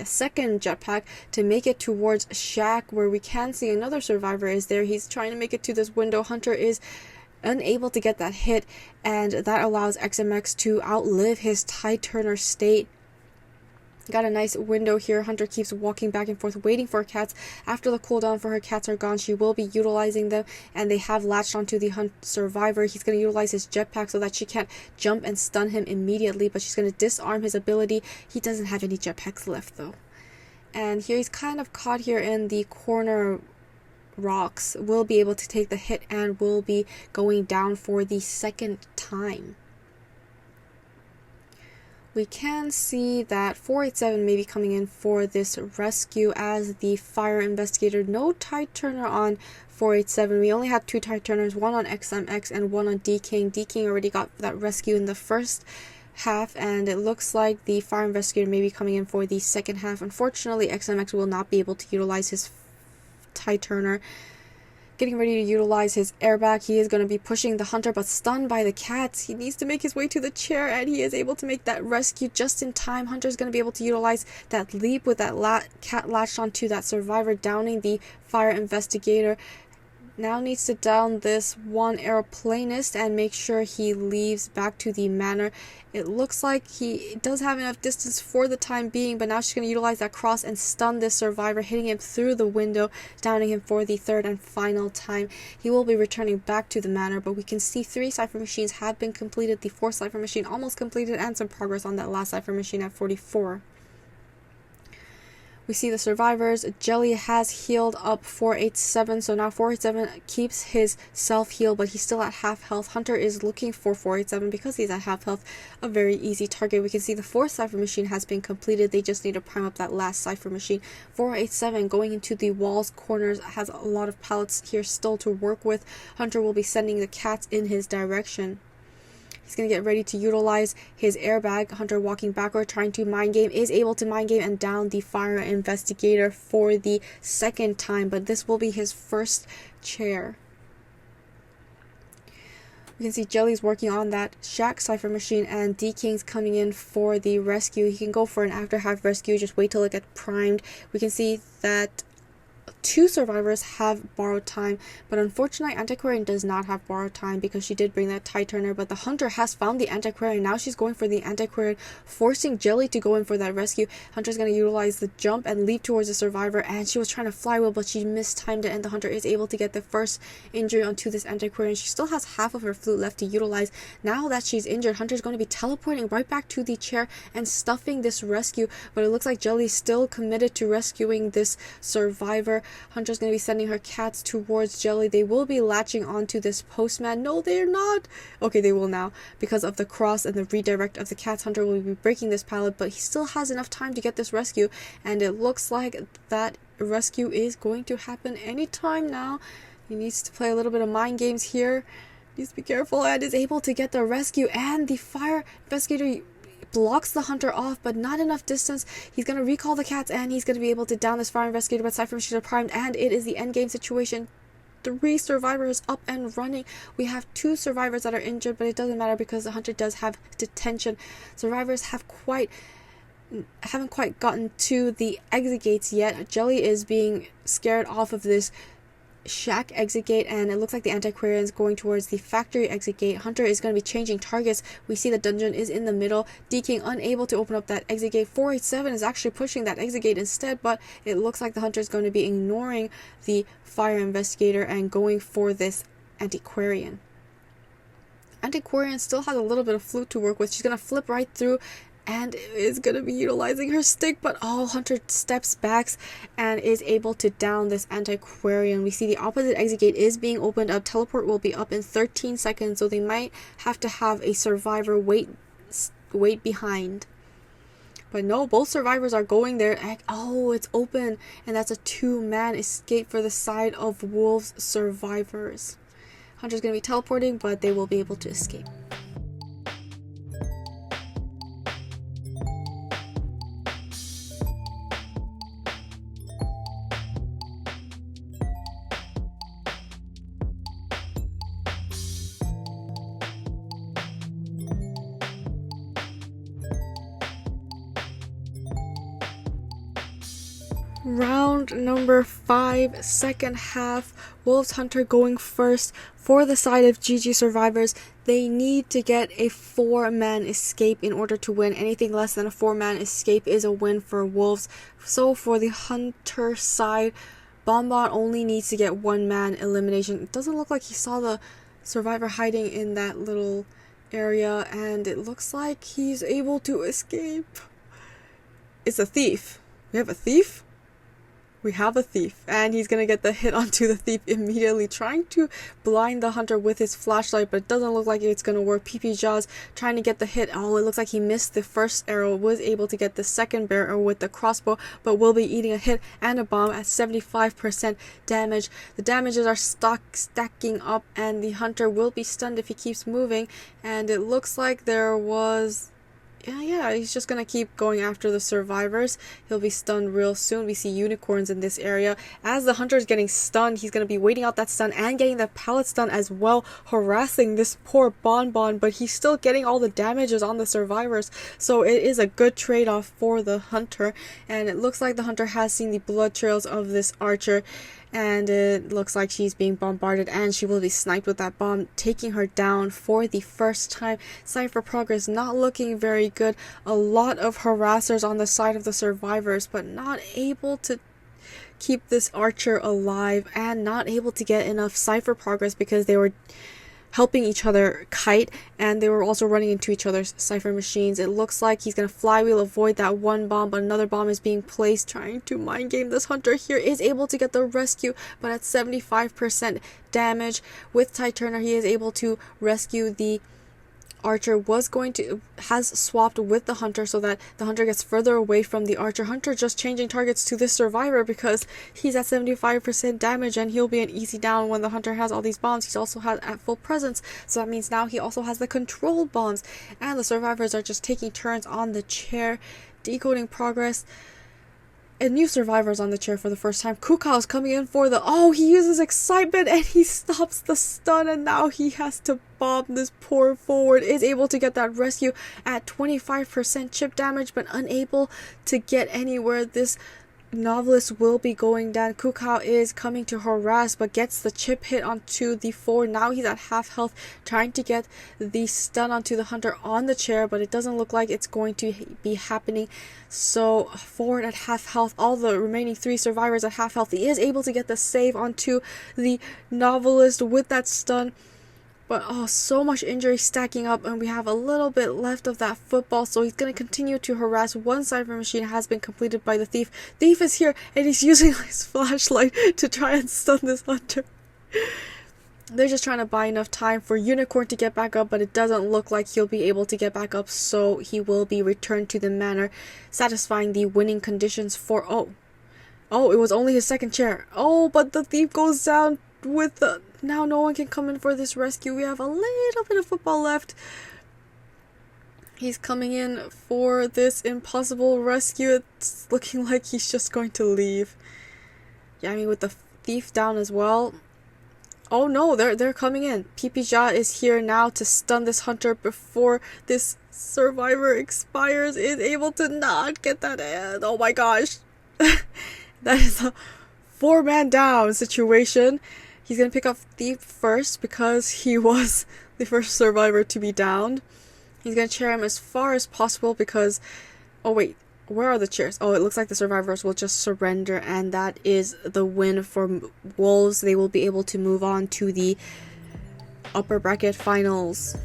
Second jetpack to make it towards Shack, where we can see another survivor is there. He's trying to make it to this window. Hunter is unable to get that hit, and that allows XMX to outlive his tide turner state. Got a nice window here. Hunter keeps walking back and forth, waiting for her cats. After the cooldown for her cats are gone, she will be utilizing them, and they have latched onto the survivor. He's going to utilize his jetpack so that she can't jump and stun him immediately, but she's going to disarm his ability. He doesn't have any jetpacks left, though. And here he's kind of caught here in the corner rocks. Will be able to take the hit and will be going down for the second time. We can see that 487 may be coming in for this rescue as the fire investigator. No tide turner on 487. We only had 2 tide turners, one on XMX and one on D King. D King already got that rescue in the first half, and it looks like the fire investigator may be coming in for the second half. Unfortunately, XMX will not be able to utilize his tide turner. Getting ready to utilize his airbag. He is going to be pushing the hunter, but stunned by the cats. He needs to make his way to the chair, and he is able to make that rescue just in time. Hunter is going to be able to utilize that leap with that cat latched onto that survivor, downing the fire investigator. Now needs to down this one aeroplanist and make sure he leaves back to the manor. It looks like he does have enough distance for the time being, but now she's going to utilize that cross and stun this survivor, hitting him through the window, downing him for the third and final time. He will be returning back to the manor, but we can see 3 cipher machines have been completed. The 4th cipher machine almost completed, and some progress on that last cipher machine at 44. We see the survivors. Jelly has healed up 487, so now 487 keeps his self-heal, but he's still at half health. Hunter is looking for 487 because he's at half health, a very easy target. We can see the 4th cipher machine has been completed. They just need to prime up that last cipher machine. 487 going into the walls, corners, has a lot of pallets here still to work with. Hunter will be sending the cats in his direction. He's going to get ready to utilize his airbag. Hunter walking backward, trying to mind game, is able to mind game and down the fire investigator for the second time, but this will be his first chair. We can see Jelly's working on that Shack cipher machine, and D King's coming in for the rescue. He can go for an after half rescue, just wait till it gets primed. We can see that 2 survivors have borrowed time, but unfortunately Antiquarian does not have borrowed time because she did bring that tide turner, but the hunter has found the Antiquarian. Now she's going for the Antiquarian, forcing Jelly to go in for that rescue. Hunter's going to utilize the jump and leap towards the survivor, and she was trying to flywheel, but she mistimed it, and the hunter is able to get the first injury onto this Antiquarian. She still has half of her flute left to utilize. Now that she's injured, Hunter's going to be teleporting right back to the chair and stuffing this rescue, but it looks like Jelly's still committed to rescuing this survivor. Hunter's going to be sending her cats towards Jelly. They will be latching onto this postman. No, they're not. Okay, they will now. Because of the cross and the redirect of the cats, Hunter will be breaking this pallet, but he still has enough time to get this rescue, and it looks like that rescue is going to happen anytime now. He needs to play a little bit of mind games here. Needs to be careful, and is able to get the rescue, and the fire investigator blocks the hunter off, but not enough distance. He's going to recall the cats, and he's going to be able to down this fire investigator, but cipher machines are primed, and it is the end game situation. 3 survivors up and running. We have 2 survivors that are injured, but it doesn't matter because the hunter does have detention. Survivors haven't quite gotten to the exit gates yet. Jelly is being scared off of this Shack exit gate, and it looks like the Antiquarian is going towards the factory exit gate. Hunter is going to be changing targets. We see the dungeon is in the middle. D King unable to open up that exit gate. 487 is actually pushing that exit gate instead, but it looks like the hunter is going to be ignoring the fire investigator and going for this Antiquarian. Antiquarian still has a little bit of flute to work with. She's gonna flip right through and is gonna be utilizing her stick, but Hunter steps back and is able to down this Antiquarian. We see the opposite exit gate is being opened up. Teleport will be up in 13 seconds, so they might have to have a survivor wait behind. But no, both survivors are going there. Oh, it's open, and that's a 2-man escape for the side of Wolves survivors. Hunter's gonna be teleporting, but they will be able to escape. Round number 5, second half. Wolves Hunter going first for the side of GG survivors. They need to get a 4-man escape in order to win. Anything less than a 4-man escape is a win for Wolves. So for the Hunter side, BonBon only needs to get 1-man elimination. It doesn't look like he saw the survivor hiding in that little area, and it looks like he's able to escape. It's a thief. We have a thief? We have a thief, and he's gonna get the hit onto the thief immediately, trying to blind the Hunter with his flashlight, but it doesn't look like it's gonna work. PP Jaws trying to get the hit. Oh, it looks like he missed the first arrow, was able to get the second arrow with the crossbow, but will be eating a hit and a bomb at 75% damage. The damages are stacking up, and the Hunter will be stunned if he keeps moving, and it looks like there was... Yeah, he's just gonna keep going after the survivors. He'll be stunned real soon. We see unicorns in this area. As the Hunter is getting stunned, he's gonna be waiting out that stun and getting the pallet stun as well, harassing this poor BonBon, but he's still getting all the damages on the survivors. So it is a good trade-off for the Hunter, and it looks like the Hunter has seen the blood trails of this archer, and it looks like she's being bombarded, and she will be sniped with that bomb, taking her down for the first time. Cypher progress not looking very good. A lot of harassers on the side of the survivors, but not able to keep this archer alive, and not able to get enough cypher progress because they were helping each other kite, and they were also running into each other's cypher machines. It looks like he's gonna flywheel, avoid that one bomb, but another bomb is being placed, trying to mind game this Hunter here. Is able to get the rescue, but at 75% damage with Titurner, he is able to rescue the archer. Has swapped with the Hunter so that the Hunter gets further away from the archer. Hunter just changing targets to this survivor because he's at 75% damage, and he'll be an easy down when the Hunter has all these bombs. He's also at full presence, so that means now he also has the controlled bombs, and the survivors are just taking turns on the chair, decoding progress. And new survivors on the chair for the first time. Kukau's coming in for the... Oh, he uses excitement and he stops the stun, and now he has to bomb this poor forward. Is able to get that rescue at 25% chip damage, but unable to get anywhere. This novelist will be going down. Kukau is coming to harass, but gets the chip hit onto the forward. Now he's at half health, trying to get the stun onto the Hunter on the chair, but it doesn't look like it's going to be happening. So forward at half health, all the remaining 3 survivors at half health. He is able to get the save onto the novelist with that stun, but so much injury stacking up, and we have a little bit left of that football, so he's going to continue to harass. One cypher machine has been completed by the thief. Thief is here, and he's using his flashlight to try and stun this Hunter. They're just trying to buy enough time for Unicorn to get back up, but it doesn't look like he'll be able to get back up, so he will be returned to the manor, satisfying the winning conditions for... Oh, it was only his second chair. Oh, but the thief goes down with the... Now no one can come in for this rescue. We have a little bit of football left. He's coming in for this impossible rescue. It's looking like he's just going to leave. Yeah, I mean, with the thief down as well. Oh no, they're coming in. PP is here now to stun this Hunter before this survivor expires. Is able to not get that end. Oh my gosh. That is a 4-man down situation. He's going to pick up Thief first because he was the first survivor to be downed. He's going to chair him as far as possible because... Oh wait, where are the chairs? Oh, it looks like the survivors will just surrender, and that is the win for Wolves. They will be able to move on to the upper bracket finals.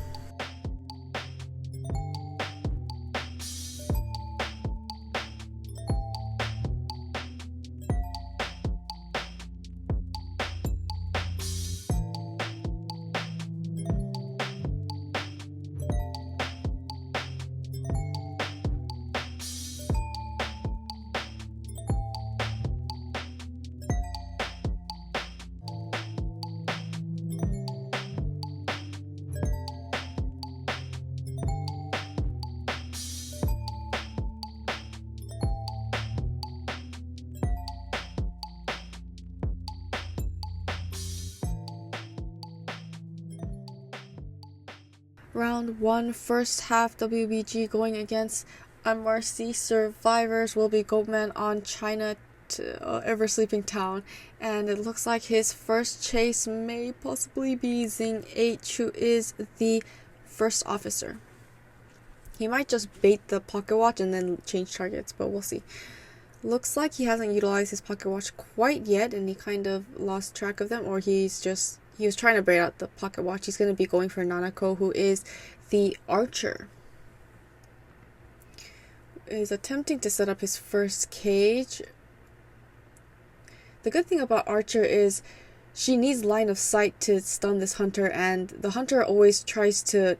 Round 1, first half WBG going against MRC survivors will be Goatman on China to Ever Sleeping Town, and it looks like his first chase may possibly be Xawm, who is the first officer. He might just bait the pocket watch and then change targets, but we'll see. Looks like he hasn't utilized his pocket watch quite yet, and he kind of lost track of them, or he was trying to bait out the pocket watch. He's going to be going for Nanako, who is the archer. Is attempting to set up his first cage. The good thing about Archer is she needs line of sight to stun this hunter, and the hunter always tries to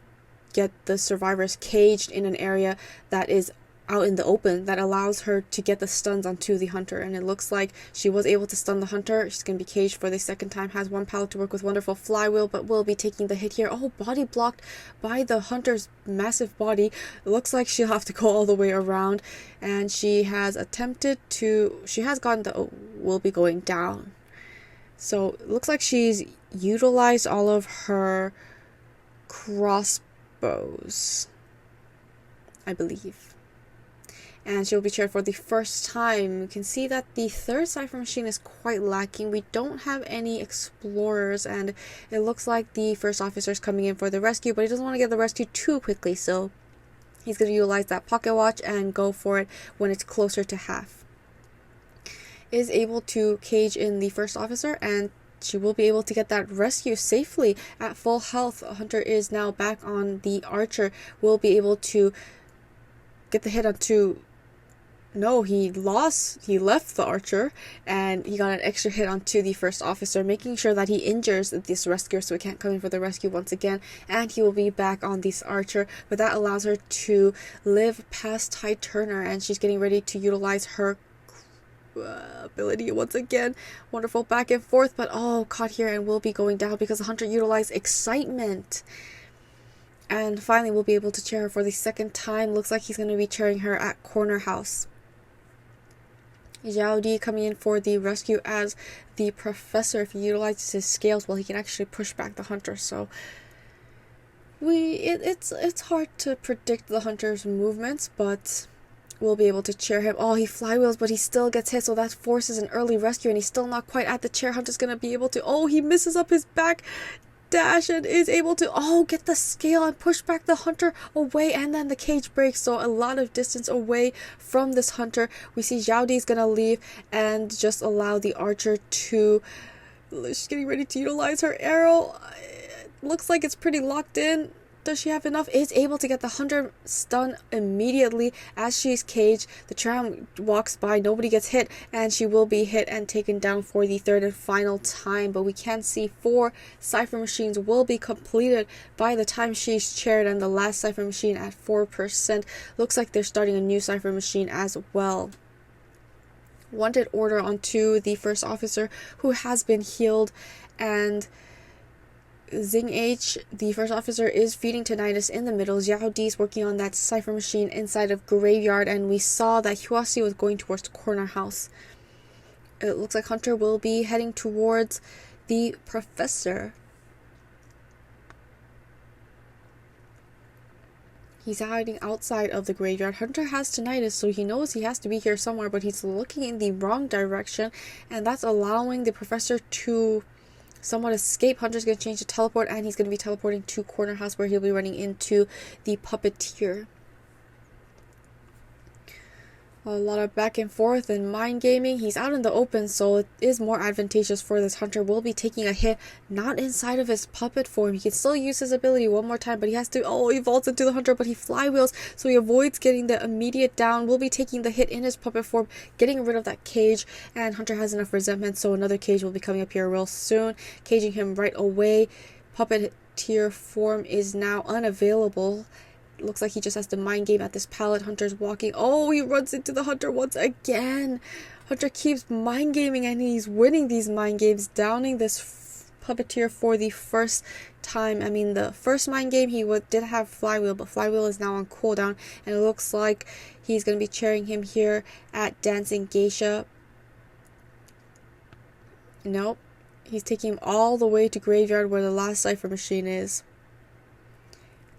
get the survivors caged in an area that is out in the open that allows her to get the stuns onto the hunter, and it looks like she was able to stun the hunter. She's going to be caged for the second time, has one pallet to work with, wonderful flywheel, but will be taking the hit here. Oh, body blocked by the hunter's massive body. It looks like she'll have to go all the way around, and she has gotten the, will be going down. So it looks like she's utilized all of her crossbows, I believe. And she'll be cheered for the first time. You can see that the third cipher machine is quite lacking. We don't have any explorers, and it looks like the first officer is coming in for the rescue, but he doesn't want to get the rescue too quickly, so he's going to utilize that pocket watch and go for it when it's closer to half. Is able to cage in the first officer, and she will be able to get that rescue safely at full health. Hunter is now back on the archer. Will be able to get the hit onto... No, he left the archer, and he got an extra hit onto the first officer, making sure that he injures this rescuer so he can't come in for the rescue once again, and he will be back on this archer, but that allows her to live past Ty Turner, and she's getting ready to utilize her ability once again. Wonderful back and forth, but caught here and will be going down because the hunter utilized excitement. And finally we'll be able to cheer her for the second time. Looks like he's going to be cheering her at corner house. Yeyv coming in for the rescue as the professor. If he utilizes his scales, well, he can actually push back the hunter. So it's hard to predict the hunter's movements, but we'll be able to cheer him. Oh, he flywheels, but he still gets hit, so that forces an early rescue, and he's still not quite at the chair. Hunter's gonna be able to... Oh, he misses up his back dash and is able to get the scale and push back the hunter away, and then the cage breaks, so a lot of distance away from this hunter. We see Yeyv is gonna leave and just allow the archer to... She's getting ready to utilize her arrow. It looks like it's pretty locked in. Does she have enough? Is able to get the hunter stun immediately as she's caged. The tram walks by, nobody gets hit, and she will be hit and taken down for the third and final time. But we can see 4 cipher machines will be completed by the time she's chaired, and the last cipher machine at 4%. Looks like they're starting a new cipher machine as well. Wanted order onto the first officer who has been healed, and Xawm, the first officer, is feeding tinnitus in the middle. Yeyv is working on that cipher machine inside of graveyard, and we saw that Huasi was going towards corner house. It looks like Hunter will be heading towards the professor. He's hiding outside of the graveyard. Hunter has tinnitus, so he knows he has to be here somewhere, but he's looking in the wrong direction, and that's allowing the professor to somewhat escape. Hunter's going to change to teleport, and he's going to be teleporting to corner house, where he'll be running into the puppeteer. A lot of back and forth and mind gaming. He's out in the open, so it is more advantageous for this hunter. Will be taking a hit, not inside of his puppet form. He can still use his ability one more time, but he has to... he vaults into the hunter, but he flywheels, so he avoids getting the immediate down. Will be taking the hit in his puppet form, getting rid of that cage, and Hunter has enough resentment, so another cage will be coming up here real soon, caging him right away. Puppeteer form is now unavailable. Looks like he just has to mind game at this pallet. Hunter's walking. He runs into the hunter once again. Hunter keeps mind gaming, and he's winning these mind games, downing this puppeteer for the first time. I mean, the first mind game he did have flywheel, but flywheel is now on cooldown, and it looks like he's going to be cheering him here at Dancing Geisha. Nope. He's taking him all the way to graveyard, where the last cipher machine is.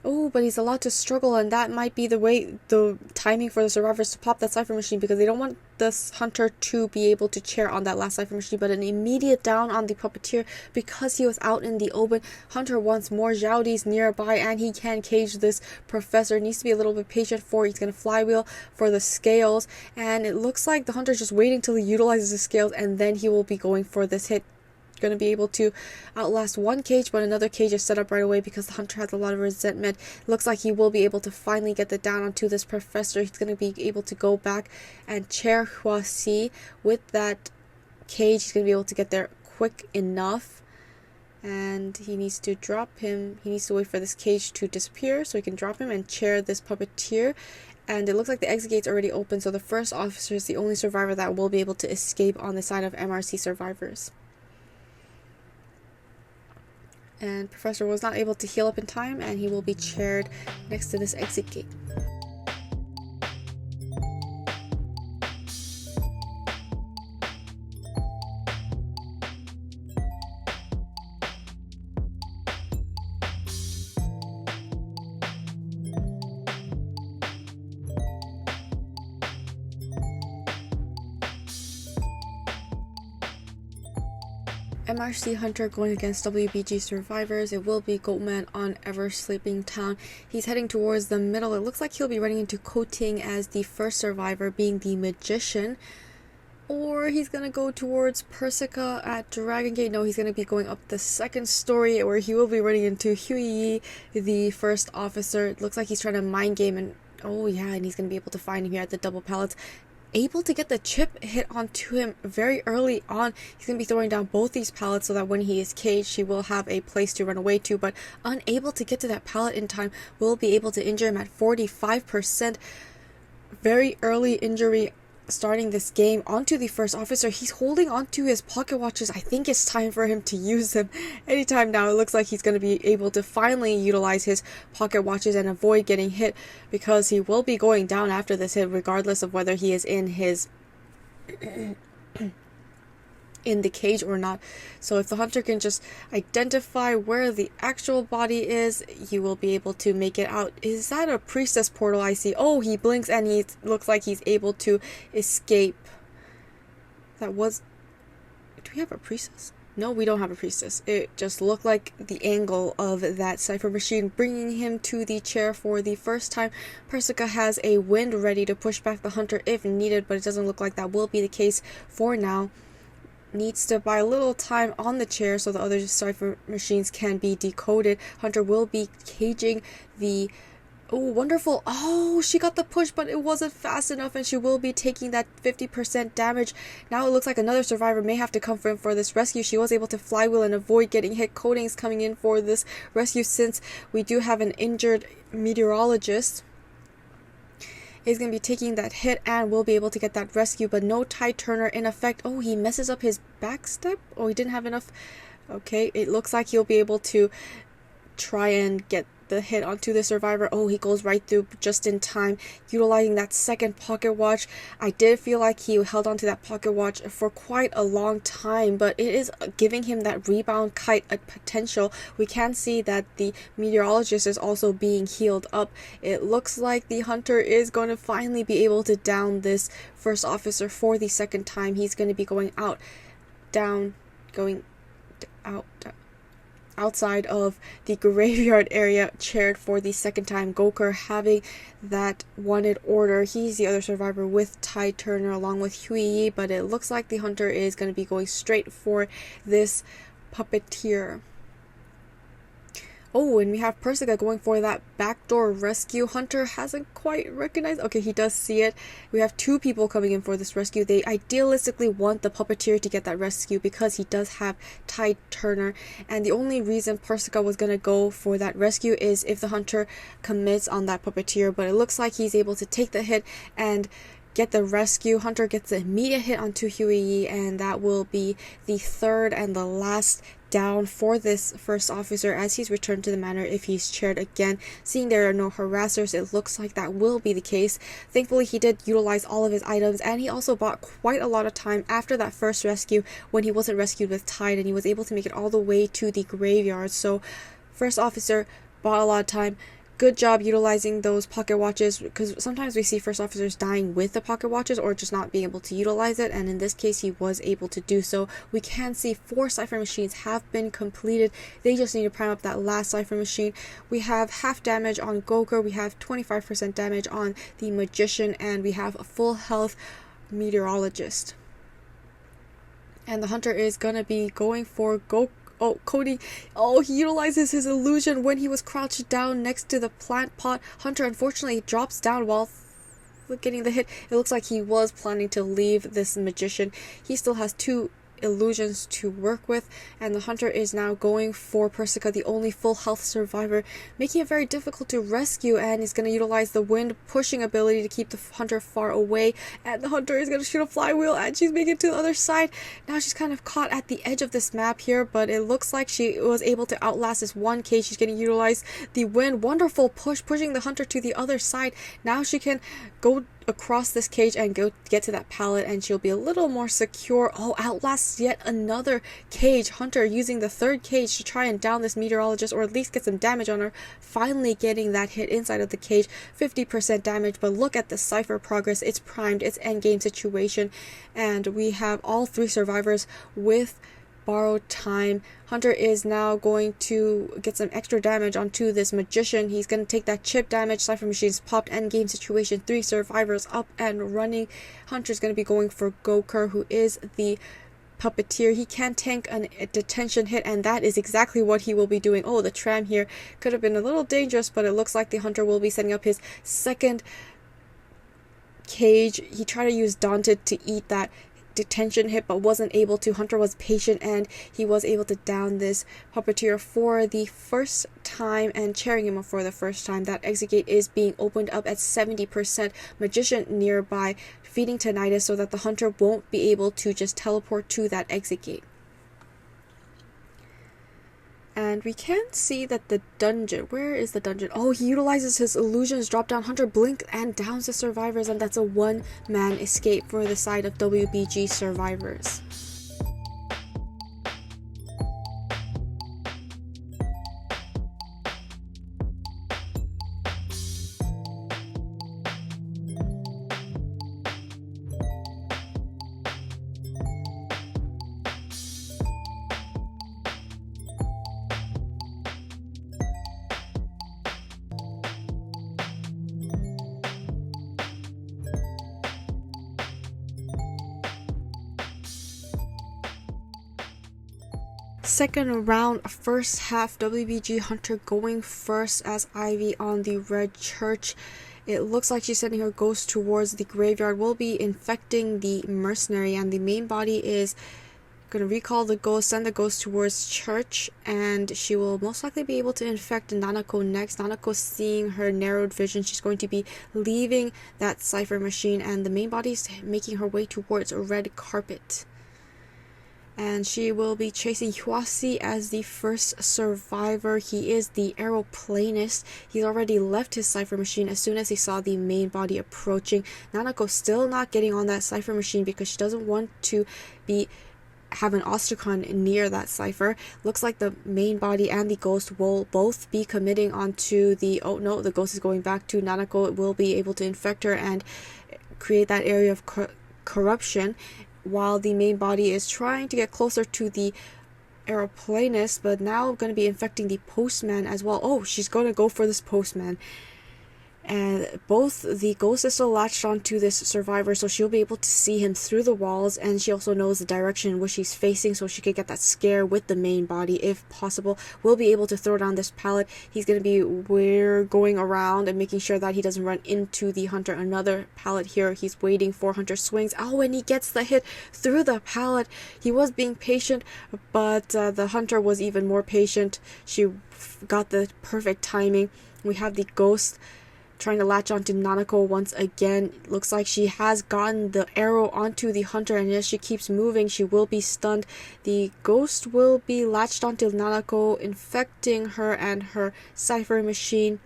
Oh, but he's allowed to struggle, and that might be the timing for the survivors to pop that cipher machine, because they don't want this hunter to be able to chair on that last cipher machine. But an immediate down on the puppeteer because he was out in the open. Hunter wants more Zhaodis nearby, and he can cage this professor. Needs to be a little bit patient for. He's gonna flywheel for the scales, and it looks like the hunter's just waiting till he utilizes the scales, and then he will be going for this hit. Going to be able to outlast one cage, but another cage is set up right away because the hunter has a lot of resentment. It looks like he will be able to finally get the down onto this professor. He's going to be able to go back and chair ChoAi with that cage. He's going to be able to get there quick enough, and he needs to drop him. He needs to wait for this cage to disappear so he can drop him and chair this puppeteer. And it looks like the exit gate's already open, so the first officer is the only survivor that will be able to escape on the side of MRC survivors. And Professor was not able to heal up in time, and he will be chaired next to this exit gate. MRC Hunter going against WBG survivors. It will be Goatman on Ever Sleeping Town. He's heading towards the middle. It looks like he'll be running into Coating as the first survivor, being the magician. Or he's gonna go towards Persica at Dragon Gate. No, he's gonna be going up the second story, where he will be running into Yeyv, the first officer. It looks like he's trying to mind game, and oh yeah, and he's gonna be able to find him here at the double pallets. Able to get the chip hit onto him very early on. He's going to be throwing down both these pallets so that when he is caged, he will have a place to run away to, but unable to get to that pallet in time. Will be able to injure him at 45%. Very early injury starting this game onto the first officer. He's holding onto his pocket watches. I think it's time for him to use them anytime now. It looks like he's going to be able to finally utilize his pocket watches and avoid getting hit, because he will be going down after this hit regardless of whether he is in his in the cage or not. So if the hunter can just identify where the actual body is, he will be able to make it out. Is that a priestess portal I see? Oh, he blinks and he looks like he's able to escape. That was... Do we have a priestess? No, we don't have a priestess. It just looked like the angle of that cipher machine bringing him to the chair for the first time. Persica has a wind ready to push back the hunter if needed, but it doesn't look like that will be the case for now. Needs to buy a little time on the chair so the other cipher machines can be decoded. Hunter will be caging the... Oh, wonderful. Oh, she got the push, but it wasn't fast enough, and she will be taking that 50% damage. Now it looks like another survivor may have to come for this rescue. She was able to flywheel and avoid getting hit. Coating's coming in for this rescue since we do have an injured meteorologist. Is going to be taking that hit and will be able to get that rescue, but no tide turner in effect. Oh, he messes up his back step. Oh, he didn't have enough. Okay, it looks like he'll be able to try and get the hit onto the survivor. Oh, he goes right through just in time, utilizing that second pocket watch. I did feel like he held onto that pocket watch for quite a long time, but it is giving him that rebound kite potential. We can see that the meteorologist is also being healed up. It looks like the hunter is going to finally be able to down this first officer for the second time. He's going to be going out, down, going out, down, outside of the graveyard area, chaired for the second time. Goker having that wanted order. He's the other survivor with Tide Turner along with Yeyv, but it looks like the hunter is going to be going straight for this puppeteer. Oh, and we have Persica going for that backdoor rescue. Hunter hasn't quite recognized. Okay, he does see it. We have two people coming in for this rescue. They idealistically want the puppeteer to get that rescue because he does have Tide Turner. And the only reason Persica was going to go for that rescue is if the hunter commits on that puppeteer. But it looks like he's able to take the hit and get the rescue. Hunter gets the immediate hit onto Yeyv, and that will be the third and the last down for this first officer as he's returned to the manor if he's chaired again. Seeing there are no harassers, it looks like that will be the case. Thankfully, he did utilize all of his items, and he also bought quite a lot of time after that first rescue when he wasn't rescued with Tide, and he was able to make it all the way to the graveyard. So first officer bought a lot of time, Good job utilizing those pocket watches, because sometimes we see first officers dying with the pocket watches or just not being able to utilize it, and in this case he was able to do so. We can see 4 cipher machines have been completed. They just need to prime up that last cipher machine. We have half damage on Goker, we have 25% damage on the Magician, and we have a full health Meteorologist. And the hunter is gonna be going for Cody. Oh, he utilizes his illusion when he was crouched down next to the plant pot. Hunter unfortunately drops down while getting the hit. It looks like he was planning to leave this Magician. He still has 2 illusions to work with, and the hunter is now going for Persica, the only full health survivor, making it very difficult to rescue, and he's going to utilize the wind pushing ability to keep the hunter far away, and the hunter is going to shoot a flywheel, and she's making it to the other side. Now she's kind of caught at the edge of this map here, but it looks like she was able to outlast this one cage. She's going to utilize the wind. Wonderful push, pushing the hunter to the other side. Now she can go across this cage and get to that pallet, and she'll be a little more secure. Oh, outlasts yet another cage. Hunter using the 3rd cage to try and down this meteorologist, or at least get some damage on her. Finally getting that hit inside of the cage, 50% damage. But look at the cipher progress. It's primed, it's endgame situation, and we have all 3 survivors with borrowed time. Hunter is now going to get some extra damage onto this Magician. He's going to take that chip damage. Cipher Machine's popped. Endgame situation. 3 survivors up and running. Hunter's going to be going for Goker, who is the puppeteer. He can tank a detention hit, and that is exactly what he will be doing. Oh, the tram here could have been a little dangerous, but it looks like the hunter will be setting up his 2nd cage. He tried to use Daunted to eat that detention hit, but wasn't able to. Hunter was patient, and he was able to down this puppeteer for the first time and cheering him for the first time. That exit gate is being opened up at 70%. Magician nearby feeding tinnitus so that the hunter won't be able to just teleport to that exit gate. And we can see that the dungeon, where is the dungeon? Oh, he utilizes his illusions, drop down, hunter blink and downs the survivors, and that's a 1-man escape for the side of WBG survivors. Second round, first half, WBG Hunter going first as Ivy on the red church. It looks like she's sending her ghost towards the graveyard, will be infecting the mercenary, and the main body is going to recall the ghost, send the ghost towards church, and she will most likely be able to infect Nanako next. Nanako, seeing her narrowed vision, she's going to be leaving that cipher machine, and the main body is making her way towards a red carpet. And she will be chasing Huasi as the first survivor. He is the aeroplanist. He's already left his cipher machine as soon as he saw the main body approaching. Nanako still not getting on that cipher machine because she doesn't want to have an Ostracon near that cipher. Looks like the main body and the ghost will both be committing onto the... Oh no, the ghost is going back to Nanako. It will be able to infect her and create that area of corruption, while the main body is trying to get closer to the aeroplanist, but now going to be infecting the postman as well. Oh, she's going to go for this postman. And both the ghost is still latched onto this survivor, so she'll be able to see him through the walls, and she also knows the direction in which he's facing, so she could get that scare with the main body if possible. We'll be able to throw down this pallet. He's going to be going around and making sure that he doesn't run into the hunter. Another pallet here. He's waiting for hunter swings. Oh, and he gets the hit through the pallet. He was being patient, but the hunter was even more patient. She got the perfect timing. We have the ghost trying to latch onto Nanako once again. Looks like she has gotten the arrow onto the hunter, and as she keeps moving, she will be stunned. The ghost will be latched onto Nanako, infecting her and her cipher machine.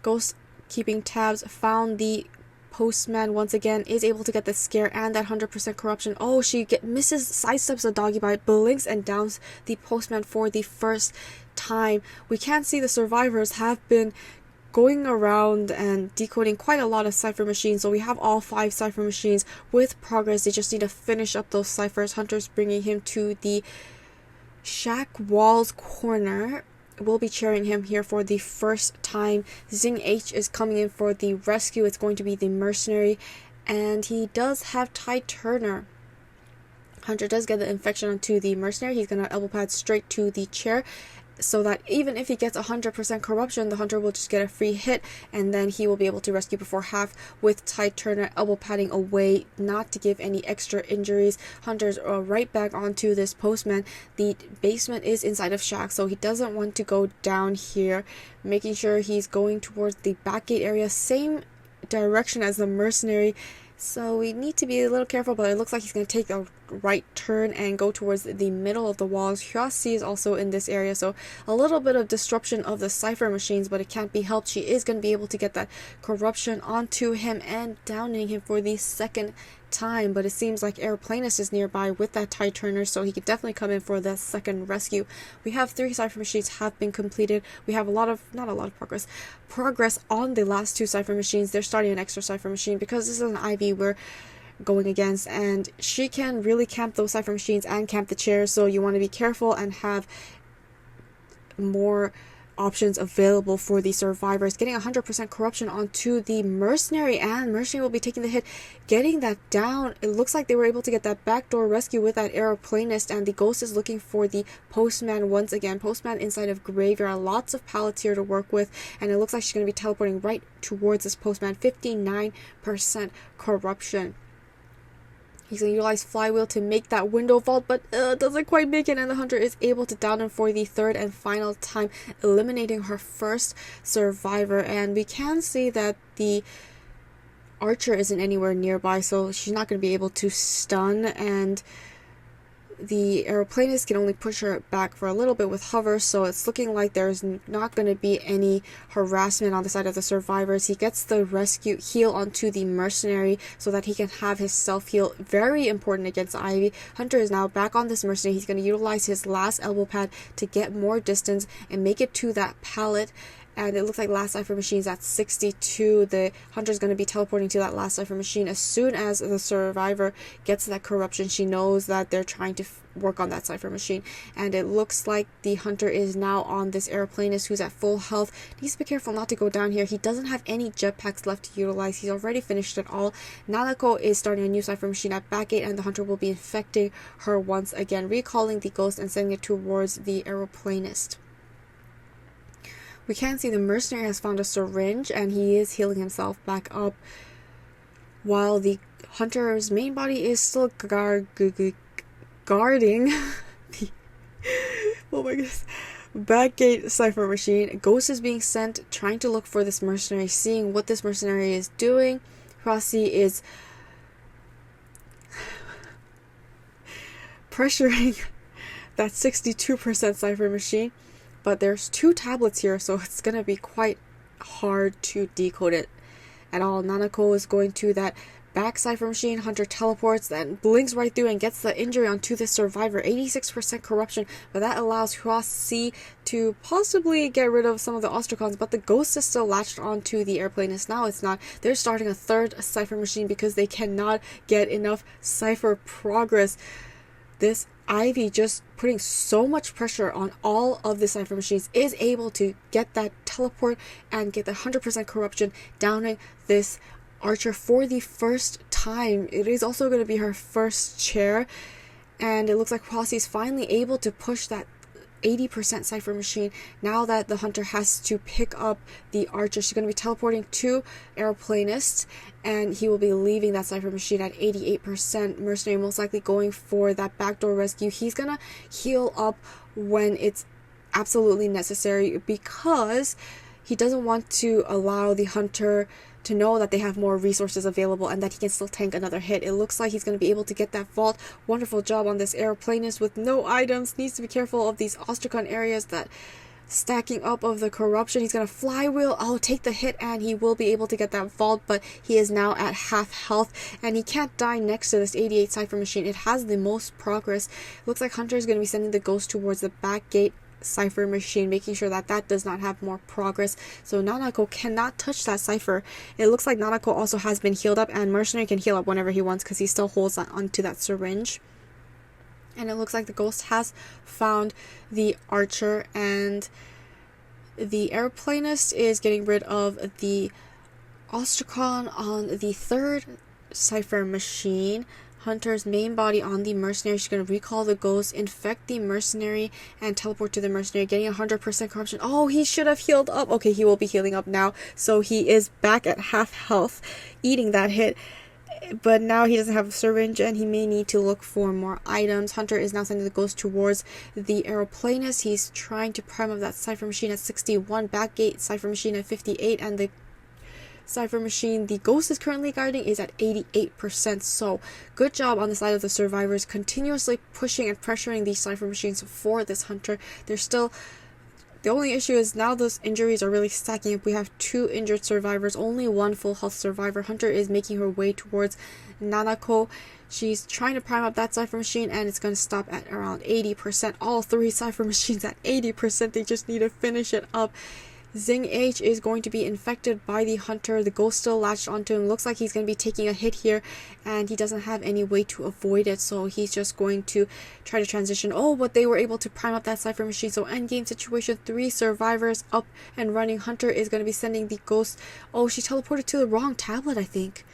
Ghost keeping tabs, found the postman once again is able to get the scare and that 100% corruption. Oh, she misses, sidesteps the doggy bite, blinks and downs the postman for the first time. We can see the survivors have been going around and decoding quite a lot of cipher machines. So we have all 5 cipher machines with progress. They just need to finish up those ciphers. Hunter's bringing him to the shack walls corner. We'll be cheering him here for the first time. Zing H is coming in for the rescue. It's going to be the mercenary, and he does have Ty Turner. Hunter does get the infection onto the mercenary. He's going to elbow pad straight to the chair, so that even if he gets 100% corruption, the Hunter will just get a free hit, and then he will be able to rescue before half with Ty Turner elbow padding away, not to give any extra injuries. Hunter's right back onto this postman. The basement is inside of shack, so he doesn't want to go down here, making sure he's going towards the back gate area, same direction as the mercenary. So we need to be a little careful, but it looks like he's going to take a right turn and go towards the middle of the walls. Hyasi is also in this area, so a little bit of disruption of the cipher machines, but it can't be helped. She is going to be able to get that corruption onto him and downing him for the second time, but it seems like Aeroplanist is nearby with that Ty Turner, so he could definitely come in for the second rescue. We have 3 cipher machines have been completed. We have not a lot of progress on the last 2 cipher machines. They're starting an extra cipher machine because this is an IV we're going against, and she can really camp those cipher machines and camp the chairs, so you want to be careful and have more options available for the survivors. Getting 100% corruption onto the mercenary, and mercenary will be taking the hit, getting that down. It looks like they were able to get that backdoor rescue with that Aeroplanist, and the ghost is looking for the postman once again. Postman inside of graveyard, lots of pallets here to work with, and it looks like she's going to be teleporting right towards this postman. 59% corruption. He's going to utilize Flywheel to make that window vault, but doesn't quite make it, and the Hunter is able to down him for the third and final time, eliminating her first survivor. And we can see that the Archer isn't anywhere nearby, so she's not going to be able to stun, and the Aeroplanist can only push her back for a little bit with hover, so it's looking like there's not going to be any harassment on the side of the survivors. He gets the rescue heal onto the mercenary so that he can have his self heal. Very important against Ivy. Hunter is now back on this mercenary. He's going to utilize his last elbow pad to get more distance and make it to that pallet. And it looks like last cipher machine's at 62. The Hunter's going to be teleporting to that last cipher machine. As soon as the survivor gets that corruption, she knows that they're trying to work on that cipher machine. And it looks like the Hunter is now on this Aeroplanist who's at full health. Needs to be careful not to go down here. He doesn't have any jetpacks left to utilize. He's already finished it all. Nanako is starting a new cipher machine at backgate, and the Hunter will be infecting her once again, recalling the ghost and sending it towards the Aeroplanist. We can see the mercenary has found a syringe, and he is healing himself back up, while the Hunter's main body is still guarding the oh my goodness, backgate cipher machine. Ghost is being sent, trying to look for this mercenary, seeing what this mercenary is doing. Rossi is pressuring that 62% cipher machine. But there's 2 tablets here, so it's going to be quite hard to decode it at all. Nanako is going to that back cipher machine. Hunter teleports, then blinks right through and gets the injury onto the survivor. 86% corruption, but that allows Huasi to possibly get rid of some of the Ostracons, but the ghost is still latched onto the Aeroplanist. Now it's not. They're starting a third cipher machine because they cannot get enough cipher progress. This Ivy, just putting so much pressure on all of the cipher machines, is able to get that teleport and get the 100% corruption, downing this Archer for the first time. It is also going to be her first chair, and it looks like Huasi is finally able to push that 80% cipher machine. Now that the Hunter has to pick up the Archer, she's going to be teleporting to Aeroplanist, and he will be leaving that cipher machine at 88%. Mercenary most likely going for that backdoor rescue. He's going to heal up when it's absolutely necessary, because he doesn't want to allow the Hunter to know that they have more resources available and that he can still tank another hit. It looks like he's going to be able to get that vault. Wonderful job on this Aeroplanist with no items. Needs to be careful of these Ostracon areas that stacking up of the corruption. He's gonna flywheel. Oh, take the hit, and he will be able to get that vault, but he is now at half health, and he can't die next to this 88 Cypher Machine. It has the most progress. Looks like Hunter is gonna be sending the ghost towards the back gate Cypher Machine, making sure that that does not have more progress, so Nanako cannot touch that Cypher. It looks like Nanako also has been healed up, and Mercenary can heal up whenever he wants because he still holds onto that syringe. And it looks like the ghost has found the archer, and the airplanist is getting rid of the Ostracon on the third Cypher Machine. Hunter's main body on the mercenary. She's going to recall the ghost, infect the mercenary, and teleport to the mercenary, getting 100% corruption. Oh, he should have healed up. Okay, he will be healing up now, so he is back at half health, eating that hit. But now he doesn't have a syringe, and he may need to look for more items. Hunter is now sending the ghost towards the aeroplanist. He's trying to prime up that Cypher Machine at 61, backgate Cypher Machine at 58, and the Cypher Machine the ghost is currently guarding is at 88%. So good job on the side of the survivors, continuously pushing and pressuring these Cypher Machines for this Hunter. They're still... The only issue is now those injuries are really stacking up. We have 2 injured survivors, only 1 full health survivor. Hunter is making her way towards Nanako. She's trying to prime up that Cypher Machine, and it's going to stop at around 80%. All 3 Cypher Machines at 80%. They just need to finish it up. Xing H is going to be infected by the Hunter. The ghost still latched onto him. Looks like he's going to be taking a hit here, and he doesn't have any way to avoid it, so he's just going to try to transition. Oh, but they were able to prime up that Cypher Machine, so endgame situation, 3 survivors up and running. Hunter is going to be sending the ghost. Oh, she teleported to the wrong tablet, I think.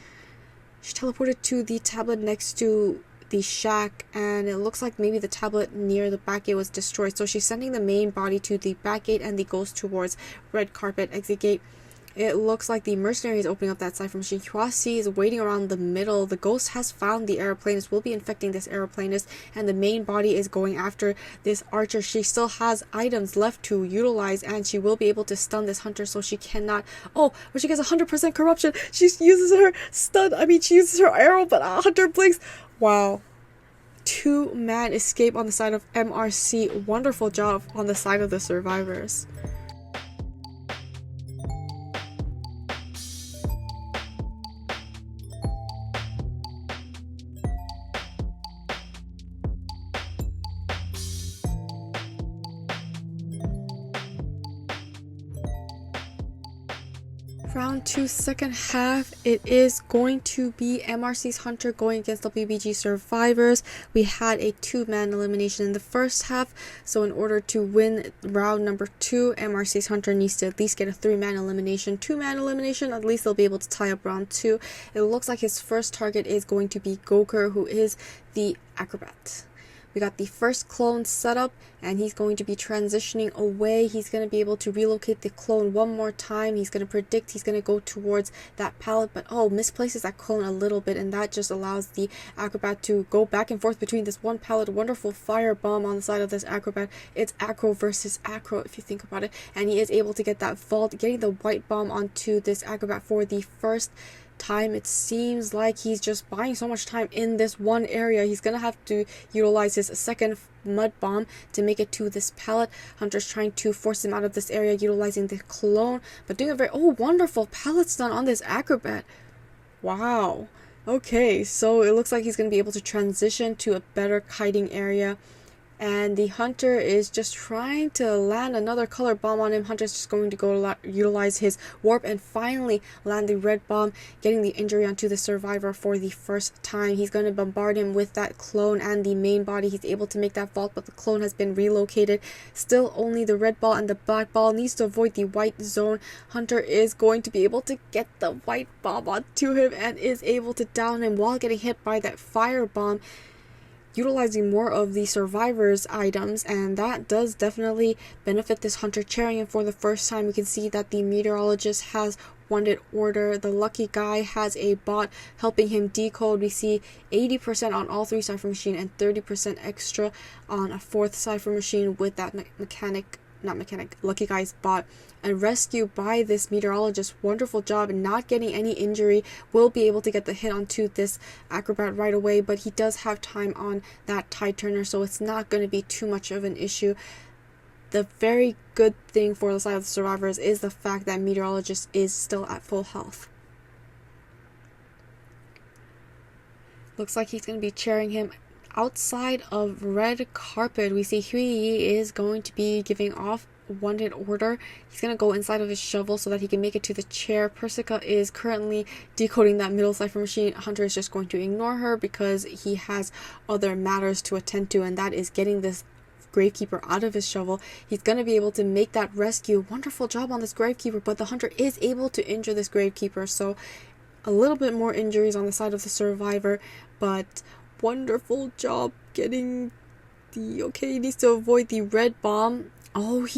She teleported to the tablet next to the shack, and it looks like maybe the tablet near the back gate was destroyed, so she's sending the main body to the back gate and the ghost towards red carpet exit gate. It looks like the mercenary is opening up that Cypher Machine. ChoAi is waiting around the middle. The ghost has found the aeroplanist, will be infecting this aeroplanist, and the main body is going after this archer. She still has items left to utilize, and she will be able to stun this Hunter, so she cannot... Oh, but she gets 100% corruption. She uses her stun, she uses her arrow, but Hunter blinks. Wow. 2-man escape on the side of MRC. Wonderful job on the side of the survivors. Round 2, second half, it is going to be MRC's Hunter going against WBG survivors. We had a 2-man elimination in the first half, so in order to win round number 2, MRC's Hunter needs to at least get a 3-man elimination. 2-man elimination, at least they'll be able to tie up round 2. It looks like his first target is going to be Goker, who is the acrobat. We got the first clone set up, and he's going to be transitioning away. He's going to be able to relocate the clone one more time. He's going to predict he's going to go towards that pallet, but oh, misplaces that clone a little bit, and that just allows the acrobat to go back and forth between this one pallet. Wonderful fire bomb on the side of this acrobat. It's acro versus acro if you think about it, and he is able to get that vault, getting the white bomb onto this acrobat for the first time. It seems like he's just buying so much time in this one area. He's gonna have to utilize his second mud bomb to make it to this pallet. Hunter's trying to force him out of this area utilizing the clone, but doing a very wonderful pallet stun on this acrobat. Wow. Okay, so it looks like he's gonna be able to transition to a better kiting area, and the Hunter is just trying to land another color bomb on him. Hunter's just going to go utilize his warp and finally land the red bomb, getting the injury onto the survivor for the first time. He's going to bombard him with that clone and the main body. He's able to make that vault, but the clone has been relocated. Still only the red ball and the black ball, needs to avoid the white zone. Hunter is going to be able to get the white bomb onto him and is able to down him while getting hit by that fire bomb, utilizing more of the survivors items, and that does definitely benefit this Hunter, cheering him for the first time. We can see that the meteorologist has wanted order. The lucky guy has a bot helping him decode. We see 80% on all 3 Cypher Machine and 30% extra on a 4th Cypher Machine with that lucky guy's bot. And rescue by this meteorologist. Wonderful job, not getting any injury. Will be able to get the hit onto this acrobat right away, but he does have time on that tide turner, so it's not going to be too much of an issue. the very good thing for the side of the survivors is the fact that Meteorologist is still at full health. Looks like he's going to be cheering him outside of red carpet. We see Huey is going to be giving off wanted order. He's going to go inside of his shovel so that he can make it to the chair. Persica is currently decoding that middle cipher machine. Hunter is just going to ignore her because he has other matters to attend to, and that is getting this Gravekeeper out of his shovel. He's going to be able to make that rescue. Wonderful job on this Gravekeeper, but the Hunter is able to injure this Gravekeeper, so a little bit more injuries on the side of the survivor, but wonderful job getting the... Okay, he needs to avoid the red bomb. Oh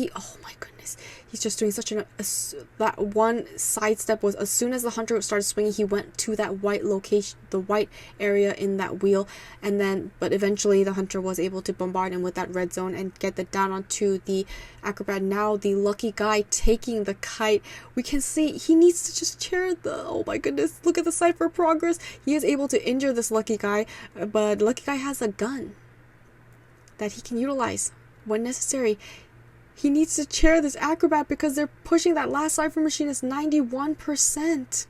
my goodness. He's just doing such that one sidestep was as soon as the Hunter started swinging, he went to that white location, the white area in that wheel, and then, but eventually the Hunter was able to bombard him with that red zone and get the down onto the acrobat. Now the lucky guy taking the kite. We can see he needs to just chair the... Oh my goodness, look at the cipher progress. He is able to injure this lucky guy, but lucky guy has a gun that he can utilize when necessary. He needs to chair this acrobat because they're pushing that last cipher machine is 91%.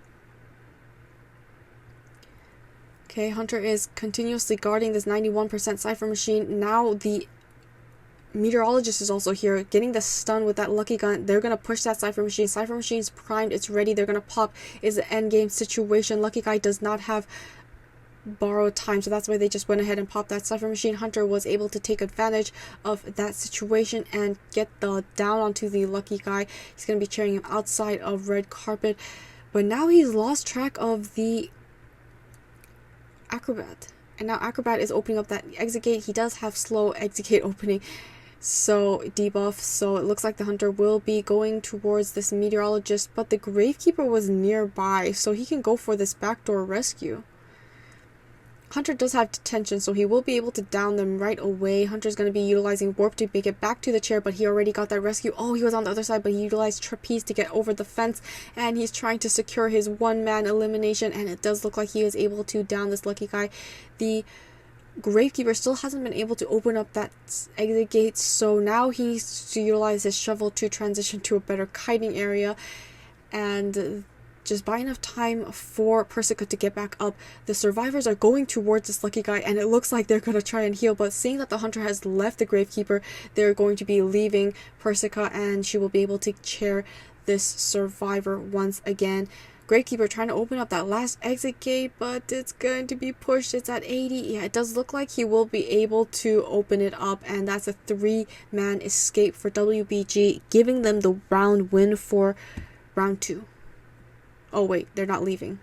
Okay, Hunter is continuously guarding this 91% cipher machine. Now the Meteorologist is also here, getting the stun with that lucky gun. They're going to push that cipher machine. Cipher machine's primed. It's ready. They're going to pop. It's an endgame situation. Lucky guy does not have borrowed time, so that's why they just went ahead and popped that cipher machine. Hunter was able to take advantage of that situation and get the down onto the lucky guy. He's going to be cheering him outside of red carpet, but now he's lost track of the acrobat, and now acrobat is opening up that exit gate. He does have slow exit gate opening, so debuff, so it looks like the Hunter will be going towards this Meteorologist, but the Gravekeeper was nearby, so he can go for this backdoor rescue. Hunter does have detention, so he will be able to down them right away. Hunter's going to be utilizing warp to make it back to the chair, but he already got that rescue. Oh, he was on the other side, but he utilized trapeze to get over the fence, and he's trying to secure his one-man elimination, and it does look like he is able to down this lucky guy. The Gravekeeper still hasn't been able to open up that exit gate, so now he needs to utilize his shovel to transition to a better kiting area, and just buy enough time for Persica to get back up. The survivors are going towards this lucky guy, and it looks like they're going to try and heal, but seeing that the Hunter has left the Gravekeeper, they're going to be leaving Persica, and she will be able to chair this survivor once again. Gravekeeper trying to open up that last exit gate, but it's going to be pushed. It's at 80. Yeah, it does look like he will be able to open it up, and that's a 3-man escape for WBG, giving them the round win for round 2. Oh wait, they're not leaving.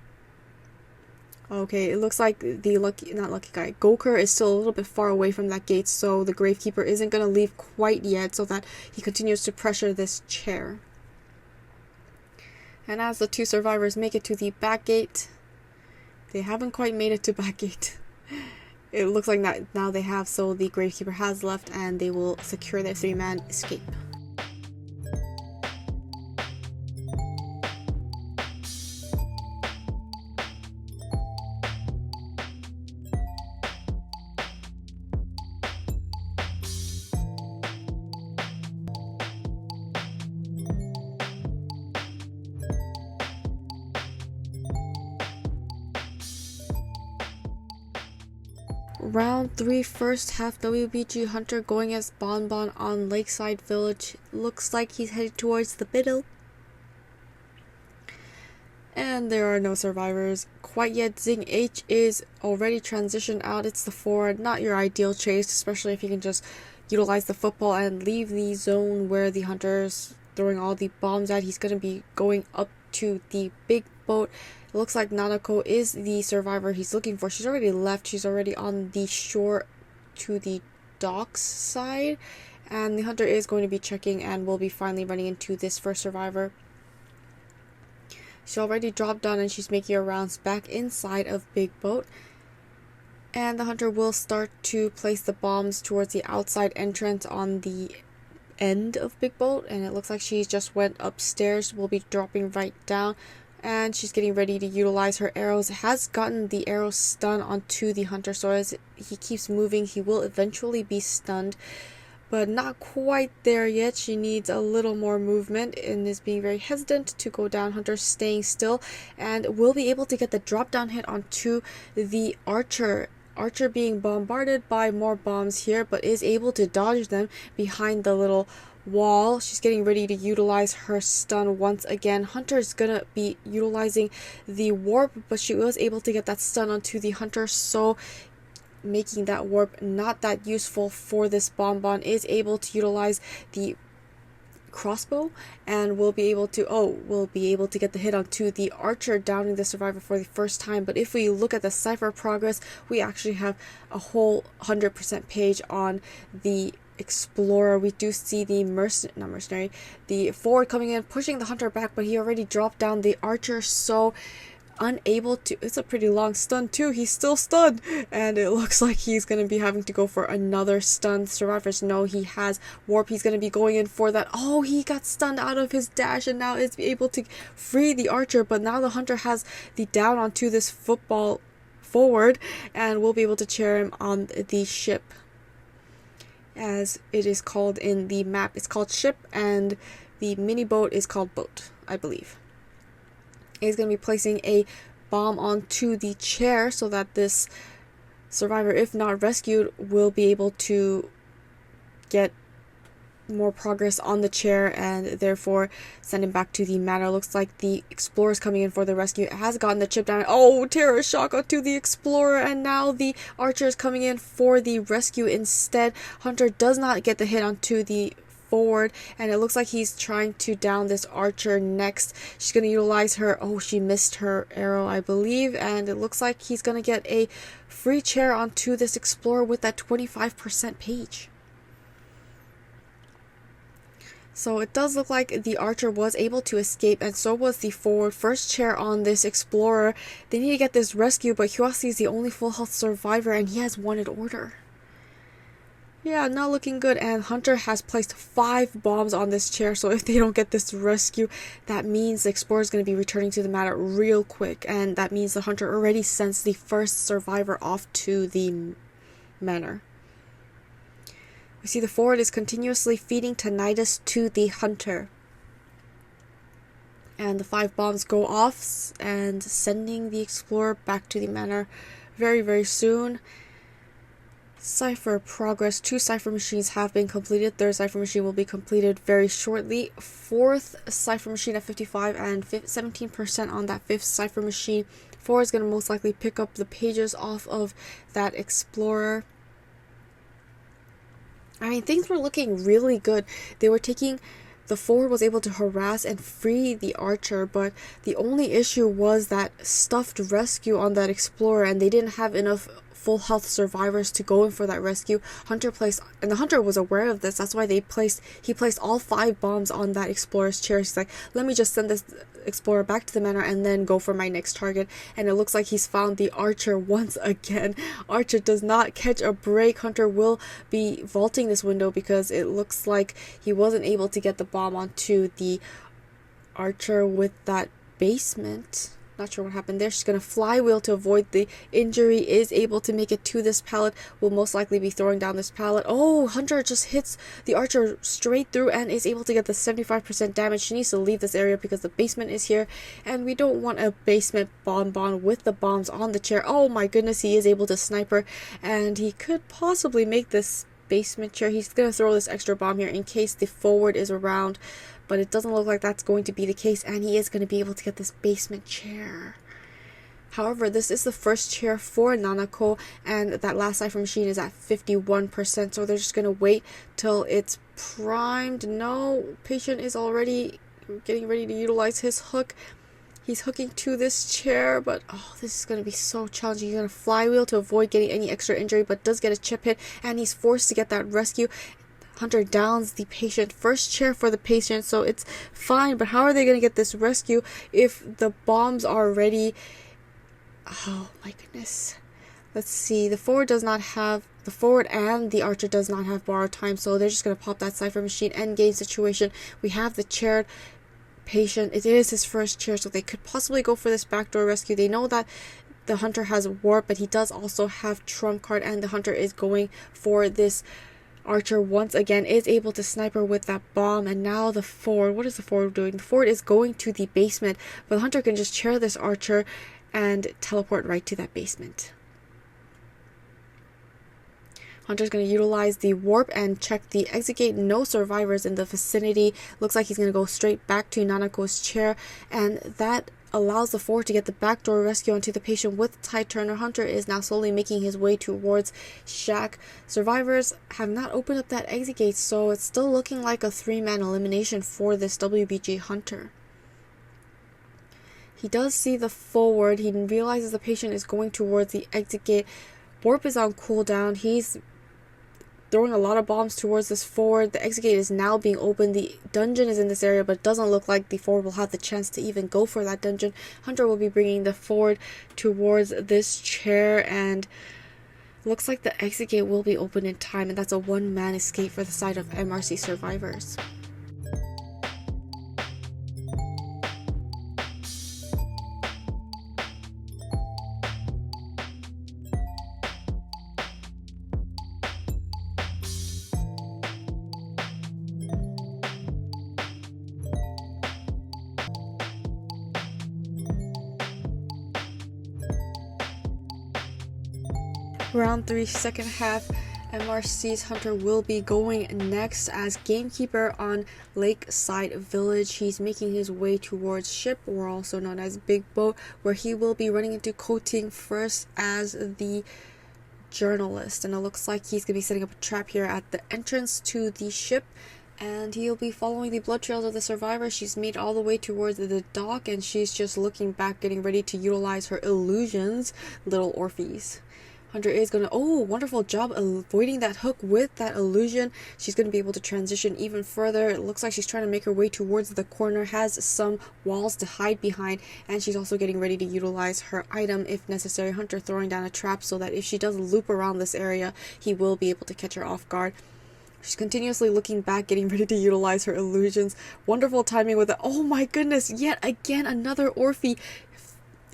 Okay, it looks like the not lucky guy, Goker is still a little bit far away from that gate, so the Gravekeeper isn't going to leave quite yet, so that he continues to pressure this chair. And as the 2 survivors make it to the back gate, they haven't quite made it to back gate. It looks like now they have, so the Gravekeeper has left, and they will secure their 3-man escape. Round 3, first half, WBG Hunter going as BonBon on Lakeside Village. Looks like he's headed towards the middle. And there are no survivors quite yet. Zing H is already transitioned out. It's the 4. Not your ideal chase, especially if you can just utilize the football and leave the zone where the Hunter's throwing all the bombs at. He's going to be going up to the big boat. It looks like Nanako is the survivor he's looking for. She's already left. She's already on the shore to the docks side. And the Hunter is going to be checking and will be finally running into this first survivor. She already dropped down and she's making her rounds back inside of big boat. And the Hunter will start to place the bombs towards the outside entrance on the end of big boat, and it looks like she just went upstairs. Will be dropping right down, and she's getting ready to utilize her arrows. Has gotten the arrow stun onto the Hunter, so as he keeps moving he will eventually be stunned, but not quite there yet. She needs a little more movement and is being very hesitant to go down. Hunter staying still and will be able to get the drop down hit onto the Archer. Archer being bombarded by more bombs here, but is able to dodge them behind the little wall. She's getting ready to utilize her stun once again. Hunter is gonna be utilizing the warp, but she was able to get that stun onto the Hunter, so making that warp not that useful for this BonBon. Is able to utilize the crossbow and will be able to get the hit onto the Archer, downing the survivor for the first time. But if we look at the cipher progress, we actually have a whole 100% page on the Explorer. We do see the the forward coming in, pushing the Hunter back, but he already dropped down the Archer, so unable to. It's a pretty long stun too. He's still stunned, and it looks like he's going to be having to go for another stun. Survivors know he has warp. He's going to be going in for that. Oh, he got stunned out of his dash and now is able to free the Archer, but now the Hunter has the down onto this football forward and will be able to chair him on the ship, as it is called in the map. It's called ship, and the mini boat is called boat, I believe. He's going to be placing a bomb onto the chair so that this survivor, if not rescued, will be able to get more progress on the chair and therefore send him back to the matter. Looks like the Explorer is coming in for the rescue. It has gotten the chip down. Oh, terror shock onto the Explorer, and now the Archer is coming in for the rescue instead. Hunter does not get the hit onto the forward, and it looks like he's trying to down this Archer next. She's going to utilize her, she missed her arrow, I believe, and it looks like he's going to get a free chair onto this Explorer with that 25% page. So it does look like the Archer was able to escape, and so was the forward. First chair on this Explorer. They need to get this rescue, but Huasi is the only full health survivor, and he has wanted order. Yeah, not looking good, and Hunter has placed 5 bombs on this chair, so if they don't get this rescue, that means the Explorer is going to be returning to the matter real quick, and that means the Hunter already sends the first survivor off to the manor. We see the forward is continuously feeding tinnitus to the Hunter. And the 5 bombs go off and sending the Explorer back to the manor very, very soon. Cipher progress. 2 cipher machines have been completed. 3rd cipher machine will be completed very shortly. 4th cipher machine at 55 and 17% on that 5th cipher machine. 4 is going to most likely pick up the pages off of that Explorer. I mean, things were looking really good. They were taking, the forward was able to harass and free the Archer, but the only issue was that stuffed rescue on that Explorer, and they didn't have enough full health survivors to go in for that rescue. Hunter placed, and the Hunter was aware of this, that's why he placed all 5 bombs on that Explorer's chair. He's like, let me just send this Explorer back to the manor and then go for my next target. And it looks like he's found the Archer once again. Archer does not catch a break. Hunter will be vaulting this window because it looks like he wasn't able to get the bomb onto the Archer with that basement. Not sure what happened there. She's going to flywheel to avoid the injury. Is able to make it to this pallet. Will most likely be throwing down this pallet. Oh, Hunter just hits the Archer straight through and is able to get the 75% damage. She needs to leave this area because the basement is here. And we don't want a basement BonBon with the bombs on the chair. Oh my goodness, he is able to snipe her. And he could possibly make this basement chair. He's going to throw this extra bomb here in case the forward is around. But it doesn't look like that's going to be the case, and he is going to be able to get this basement chair. However, this is the first chair for Nanako, and that last cipher machine is at 51%, so they're just going to wait till it's primed. No, patient is already getting ready to utilize his hook. He's hooking to this chair, but this is going to be so challenging. He's going to flywheel to avoid getting any extra injury, but does get a chip hit, and he's forced to get that rescue. Hunter downs the patient. First chair for the patient, so it's fine, but how are they going to get this rescue if the bombs are ready? Oh my goodness. Let's see. The forward and the Archer does not have borrowed time, so they're just going to pop that cipher machine. Endgame situation. We have the chaired patient. It is his first chair, so they could possibly go for this backdoor rescue. They know that the Hunter has warp, but he does also have trump card, and the Hunter is going for this Archer once again is able to snipe her with that bomb, and now the Ford, what is the Ford doing? The Ford is going to the basement, but the Hunter can just chair this Archer and teleport right to that basement. Hunter's going to utilize the warp and check the exit gate. No survivors in the vicinity. Looks like he's going to go straight back to Nanako's chair, and that allows the Ford to get the backdoor rescue onto the patient with Tide Turner. Hunter is now slowly making his way towards Shack. Survivors have not opened up that exit gate, so it's still looking like a 3-man elimination for this WBG Hunter. He does see the forward. He realizes the patient is going towards the exit gate. Warp is on cooldown. He's throwing a lot of bombs towards this forward. The exit gate is now being opened. The dungeon is in this area, but it doesn't look like the forward will have the chance to even go for that dungeon. Hunter will be bringing the forward towards this chair, and looks like the exit gate will be open in time, and that's a 1-man escape for the side of MRC survivors. Round 3, second half, MRC's Hunter will be going next as Gamekeeper on Lakeside Village. He's making his way towards Ship, or also known as Big Boat, where he will be running into Coating first as the journalist. And it looks like he's going to be setting up a trap here at the entrance to the ship, and he'll be following the blood trails of the survivor. She's made all the way towards the dock, and she's just looking back, getting ready to utilize her illusions, little Orpheus. Hunter is going to, oh, wonderful job avoiding that hook with that illusion. She's going to be able to transition even further. It looks like she's trying to make her way towards the corner, has some walls to hide behind, and she's also getting ready to utilize her item if necessary. Hunter throwing down a trap so that if she does loop around this area, he will be able to catch her off guard. She's continuously looking back, getting ready to utilize her illusions. Wonderful timing with it. Oh my goodness, yet again another Orphe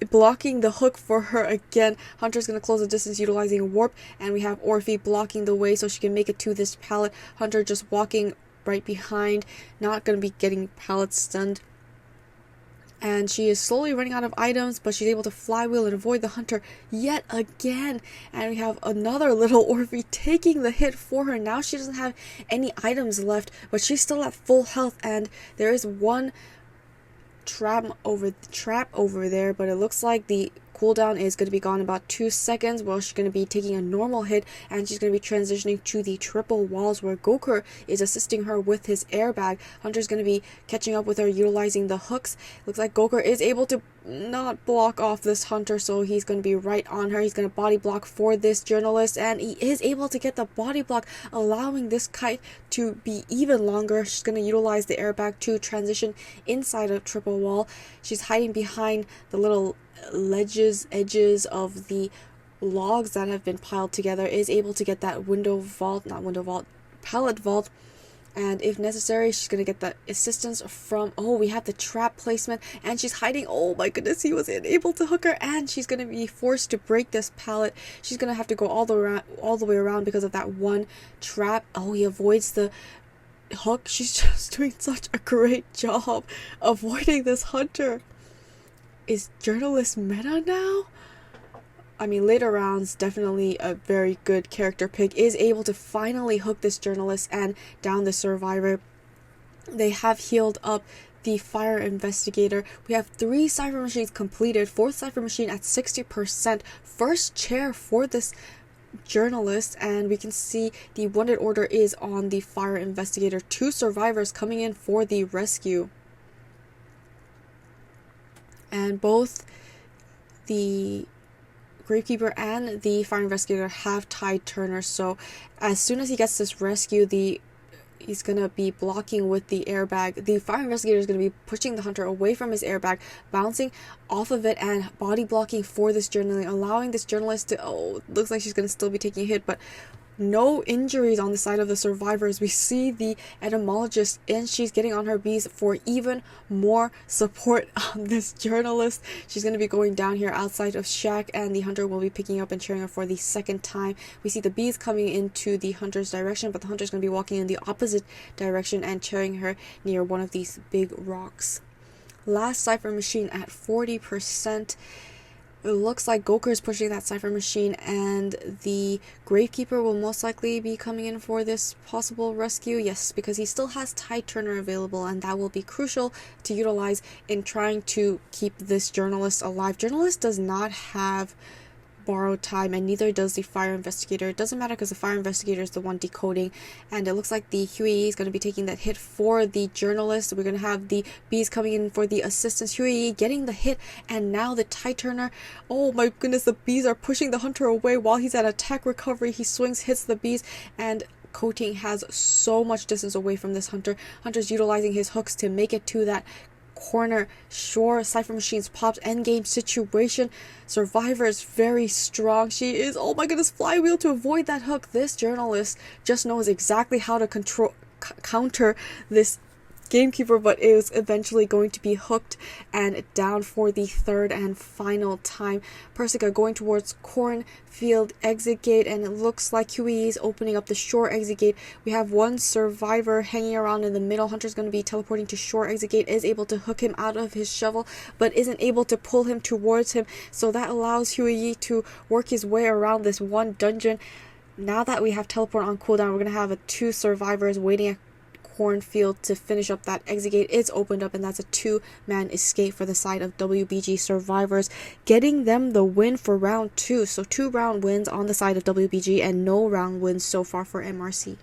blocking the hook for her again. Hunter's going to close the distance utilizing warp, and we have Orphe blocking the way so she can make it to this pallet. Hunter just walking right behind, not going to be getting pallet stunned. And she is slowly running out of items, but she's able to flywheel and avoid the Hunter yet again. And we have another little Orphe taking the hit for her. Now she doesn't have any items left, but she's still at full health, and there is one trap over there, but it looks like the cooldown is going to be gone in about 2 seconds. Well, she's going to be taking a normal hit, and she's going to be transitioning to the triple walls where Goku is assisting her with his airbag. Hunter's going to be catching up with her utilizing the hooks. Looks like Goku is able to not block off this Hunter, so he's going to be right on her. He's going to body block for this journalist, and he is able to get the body block, allowing this kite to be even longer. She's going to utilize the airbag to transition inside a triple wall. She's hiding behind the little edges of the logs that have been piled together, is able to get that pallet vault, and if necessary she's going to get the assistance from, oh, we have the trap placement, and she's hiding. Oh my goodness, he was able to hook her, and she's going to be forced to break this pallet. She's going to have to go all the way around because of that one trap. Oh, he avoids the hook. She's just doing such a great job avoiding this Hunter. Is journalist meta now? I mean, later rounds, definitely a very good character pick. Is able to finally hook this journalist and down the survivor. They have healed up the fire investigator. We have 3 cipher machines completed. 4th cipher machine at 60%. First chair for this journalist, and we can see the wanted order is on the fire investigator. 2 survivors coming in for the rescue. And both the Gravekeeper and the fire investigator have Tide Turner, so as soon as he gets this rescue, he's gonna be blocking with the airbag. The fire investigator is gonna be pushing the Hunter away from his airbag, bouncing off of it and body blocking for this journalist, allowing this journalist to, oh, looks like she's gonna still be taking a hit, but No injuries on the side of the survivors. We see the etymologist and she's getting on her bees for even more support on this journalist. She's going to be going down here outside of Shack, and the hunter will be picking up and cheering her for the second time. We see the bees coming into the hunter's direction, but the hunter's going to be walking in the opposite direction and cheering her near one of these big rocks. Last cipher machine at 40%. It looks like Goker is pushing that cipher machine, and the Gravekeeper will most likely be coming in for this possible rescue. Yes, because he still has Tide Turner available, and that will be crucial to utilize in trying to keep this journalist alive. Journalist does not have borrowed time, and neither does the fire investigator. It doesn't matter because the fire investigator is the one decoding, and it looks like the Huey is going to be taking that hit for the journalist. We're going to have the bees coming in for the assistance. Huey getting the hit, and now the Tide Turner. Oh my goodness, the bees are pushing the hunter away while he's at attack recovery. He swings, hits the bees, and Coating has so much distance away from this hunter. Hunter's utilizing his hooks to make it to that corner. Sure, cipher machines pops, endgame situation. Survivor is very strong. She is, oh my goodness, flywheel to avoid that hook. This journalist just knows exactly how to counter this GameKeeper, but it was eventually going to be hooked and down for the third and final time. Persica going towards Cornfield exit gate, and it looks like Huey is opening up the shore exit gate. We have one survivor hanging around in the middle. Hunter's going to be teleporting to shore exit gate, is able to hook him out of his shovel, but isn't able to pull him towards him. So that allows Huey to work his way around this one dungeon. Now that we have teleport on cooldown, we're going to have two survivors waiting at Cornfield to finish up that exit gate. It's opened up, and that's a 2-man escape for the side of WBG survivors, getting them the win for round 2. So 2 round wins on the side of WBG and no round wins so far for MRC.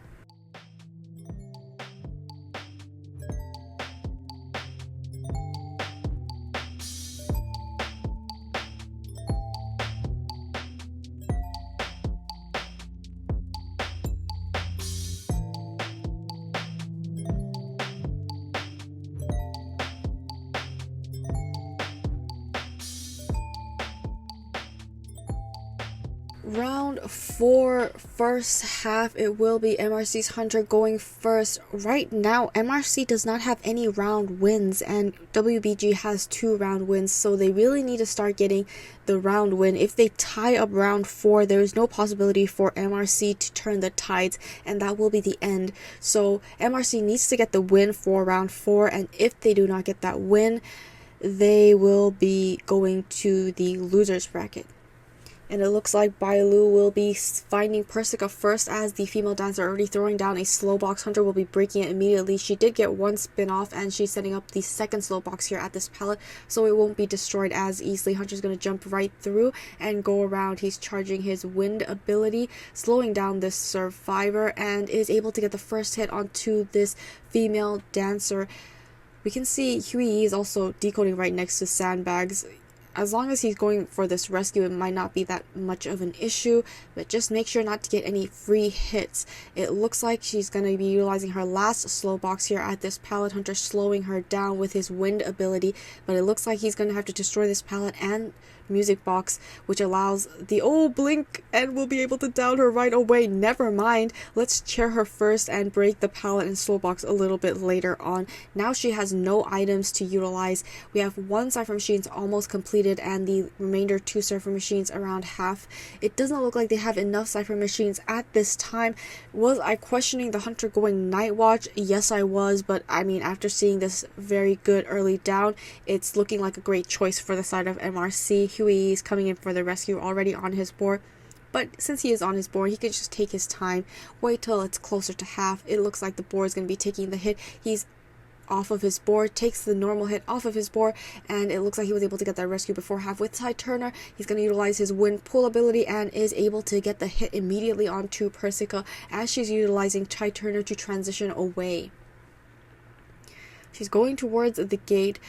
Round 4, first half, it will be MRC's Hunter going first. Right now, MRC does not have any round wins, and WBG has 2 round wins, so they really need to start getting the round win. If they tie up round 4, there is no possibility for MRC to turn the tides, and that will be the end. So MRC needs to get the win for round 4, and if they do not get that win, they will be going to the losers bracket. And it looks like BaiLu will be finding Persica first, as the female dancer already throwing down a slow box. Hunter will be breaking it immediately. She did get one spin off, and she's setting up the second slow box here at this pallet, so it won't be destroyed as easily. Hunter's going to jump right through and go around. He's charging his wind ability, slowing down this survivor, and is able to get the first hit onto this female dancer. We can see Huey is also decoding right next to sandbags. As long as he's going for this rescue, it might not be that much of an issue, but just make sure not to get any free hits. It looks like she's going to be utilizing her last slow box here at this pallet. Hunter slowing her down with his wind ability, but it looks like he's going to have to destroy this pallet and music box, which allows the blink, and we'll be able to down her right away. Never mind, let's chair her first and break the pallet and slow box a little bit later on. Now she has no items to utilize. We have 1 cipher machines almost completed, and the remainder 2 cipher machines around half. It doesn't look like they have enough cipher machines at this time. Was I questioning the Hunter going NightWatch? Yes, I was, but I mean, after seeing this very good early down, it's looking like a great choice for the side of MRC. Huey is coming in for the rescue already on his board, but since he is on his board, he can just take his time, wait till it's closer to half. It looks like the board is going to be taking the hit. He's off of his board, takes the normal hit off of his board, and it looks like he was able to get that rescue before half. With Tide Turner, he's going to utilize his wind pull ability and is able to get the hit immediately onto Persica as she's utilizing Tide Turner to transition away. She's going towards the gate.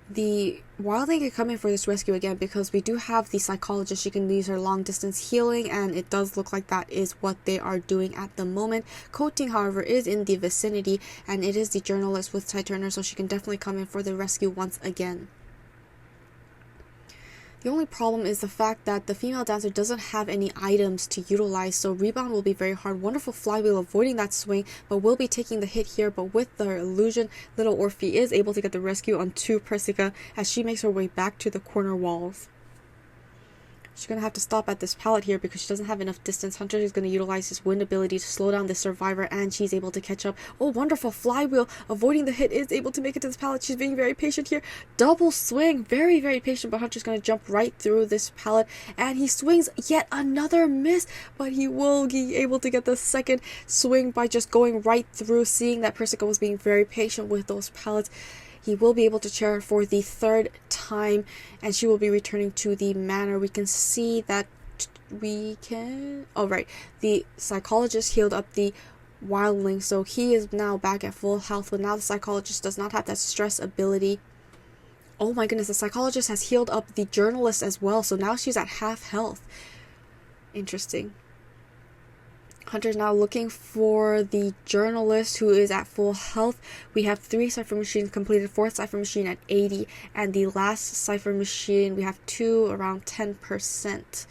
The Wildling can come in for this rescue again because we do have the psychologist. She can use her long distance healing, and it does look like that is what they are doing at the moment. Coating, however, is in the vicinity, and it is the journalist with Tide Turner, so she can definitely come in for the rescue once again. The only problem is the fact that the female dancer doesn't have any items to utilize, so rebound will be very hard. Wonderful flywheel avoiding that swing, but will be taking the hit here. But with the illusion, little Orphe is able to get the rescue onto Persica as she makes her way back to the corner walls. She's going to have to stop at this pallet here because she doesn't have enough distance. Hunter is going to utilize his wind ability to slow down the survivor, and she's able to catch up. Oh, wonderful flywheel. Avoiding the hit, is able to make it to this pallet. She's being very patient here. Double swing. Very, very patient, but Hunter's going to jump right through this pallet, and he swings yet another miss, but he will be able to get the second swing by just going right through, seeing that Persica was being very patient with those pallets. He will be able to chair her for the third time, and she will be returning to the manor. We can see that the psychologist healed up the wildling, so he is now back at full health, but now the psychologist does not have that stress ability. Oh my goodness, the psychologist has healed up the journalist as well, so now she's at half health. Interesting. Hunter's now looking for the journalist who is at full health. We have 3 cipher machines completed, 4th cipher machine at 80, and the last cipher machine we have 2 around 10%.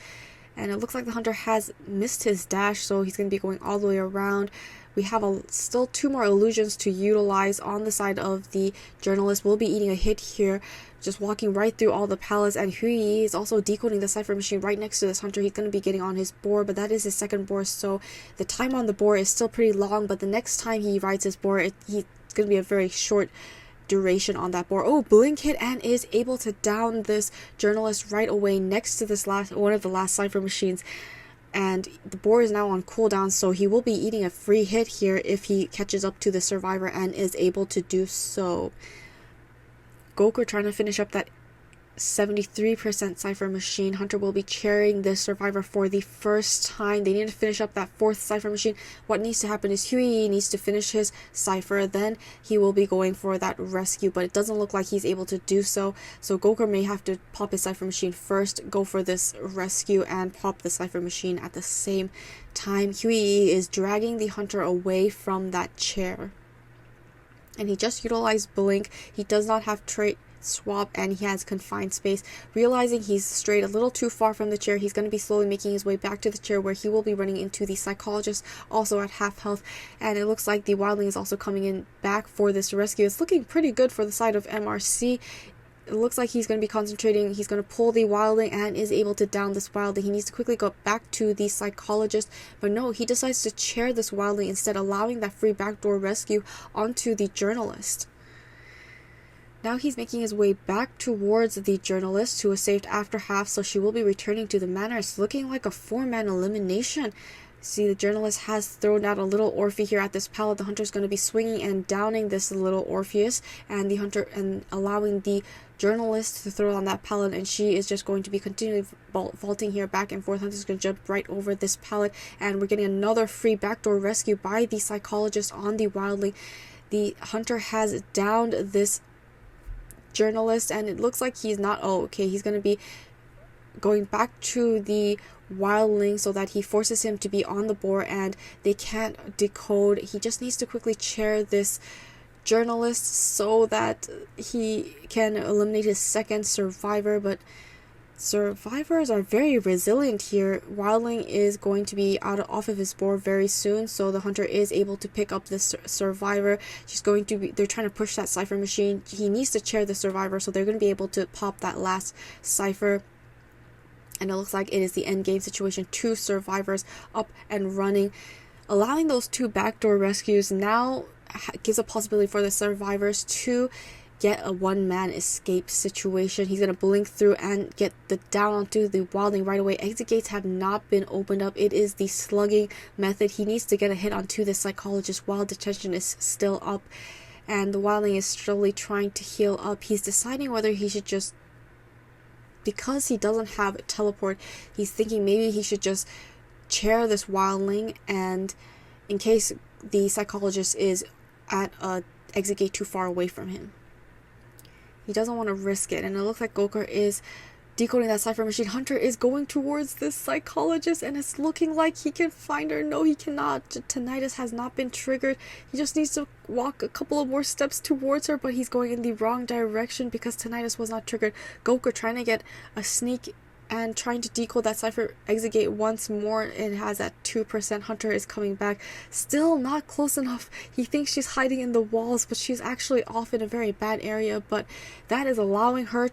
And it looks like the Hunter has missed his dash, so he's going to be going all the way around. We have still 2 more illusions to utilize on the side of the journalist. We'll be eating a hit here, just walking right through all the pallets, and Huyi is also decoding the cipher machine right next to this Hunter. He's going to be getting on his boar, but that is his second boar, so the time on the boar is still pretty long, but the next time he rides his boar, it's going to be a very short duration on that boar. Oh, blink hit, and is able to down this journalist right away next to this one of the last cipher machines. And the boar is now on cooldown, so he will be eating a free hit here if he catches up to the survivor and is able to do so. Goku trying to finish up that 73% cipher machine. Hunter will be chairing this survivor for the first time. They need to finish up that 4th cipher machine. What needs to happen is Huey needs to finish his cipher, then he will be going for that rescue, but it doesn't look like he's able to do so. So Goku may have to pop his cipher machine first, go for this rescue, and pop the cipher machine at the same time. Huey is dragging the Hunter away from that chair, and he just utilized blink. He does not have trait swap, and he has confined space. Realizing he's strayed a little too far from the chair, he's going to be slowly making his way back to the chair, where he will be running into the psychologist, also at half health. And it looks like the wildling is also coming in back for this rescue. It's looking pretty good for the side of MRC. It looks like he's going to be concentrating. He's going to pull the wildling and is able to down this wildling. He needs to quickly go back to the psychologist, but no, he decides to chair this wildling instead, allowing that free backdoor rescue onto the journalist. Now he's making his way back towards the journalist, who was saved after half, so she will be returning to the manor. It's looking like a 4-man elimination. See, the journalist has thrown out a little Orphe here at this pallet. The Hunter's going to be swinging and downing this little Orpheus, and the Hunter and allowing the journalist to throw on that pallet, and she is just going to be continually vaulting here back and forth. Hunter's going to jump right over this pallet, and we're getting another free backdoor rescue by the psychologist on the wildling. The Hunter has downed this journalist, and it looks like he's not he's going to be going back to the wildling so that he forces him to be on the board, and they can't decode. He just needs to quickly chair this journalist so that he can eliminate his second survivor, but survivors are very resilient here. Wildling is going to be off of his board very soon, so the Hunter is able to pick up this survivor. They're trying to push that cipher machine. He needs to chair the survivor, so they're going to be able to pop that last cipher. And it looks like it is the end game situation. 2 survivors up and running. Allowing those 2 backdoor rescues now gives a possibility for the survivors to get a 1-man escape situation. He's going to blink through and get the down onto the wildling right away. Exit gates have not been opened up. It is the slugging method. He needs to get a hit onto the psychologist while detention is still up, and the wildling is slowly trying to heal up. He's deciding whether he should just, because he doesn't have a teleport, he's thinking maybe he should just chair this wildling, and in case the psychologist is at a exit gate too far away from him, he doesn't want to risk it. And it looks like Goku is decoding that cipher machine. Hunter is going towards this psychologist and it's looking like he can find her. No, he cannot. Tinnitus has not been triggered. He just needs to walk a couple of more steps towards her, but he's going in the wrong direction because Tinnitus was not triggered. Goku trying to get a sneak and trying to decode that cipher exit gate once more. It has that 2%. Hunter is coming back. Still not close enough. He thinks she's hiding in the walls, but she's actually off in a very bad area. But that is allowing her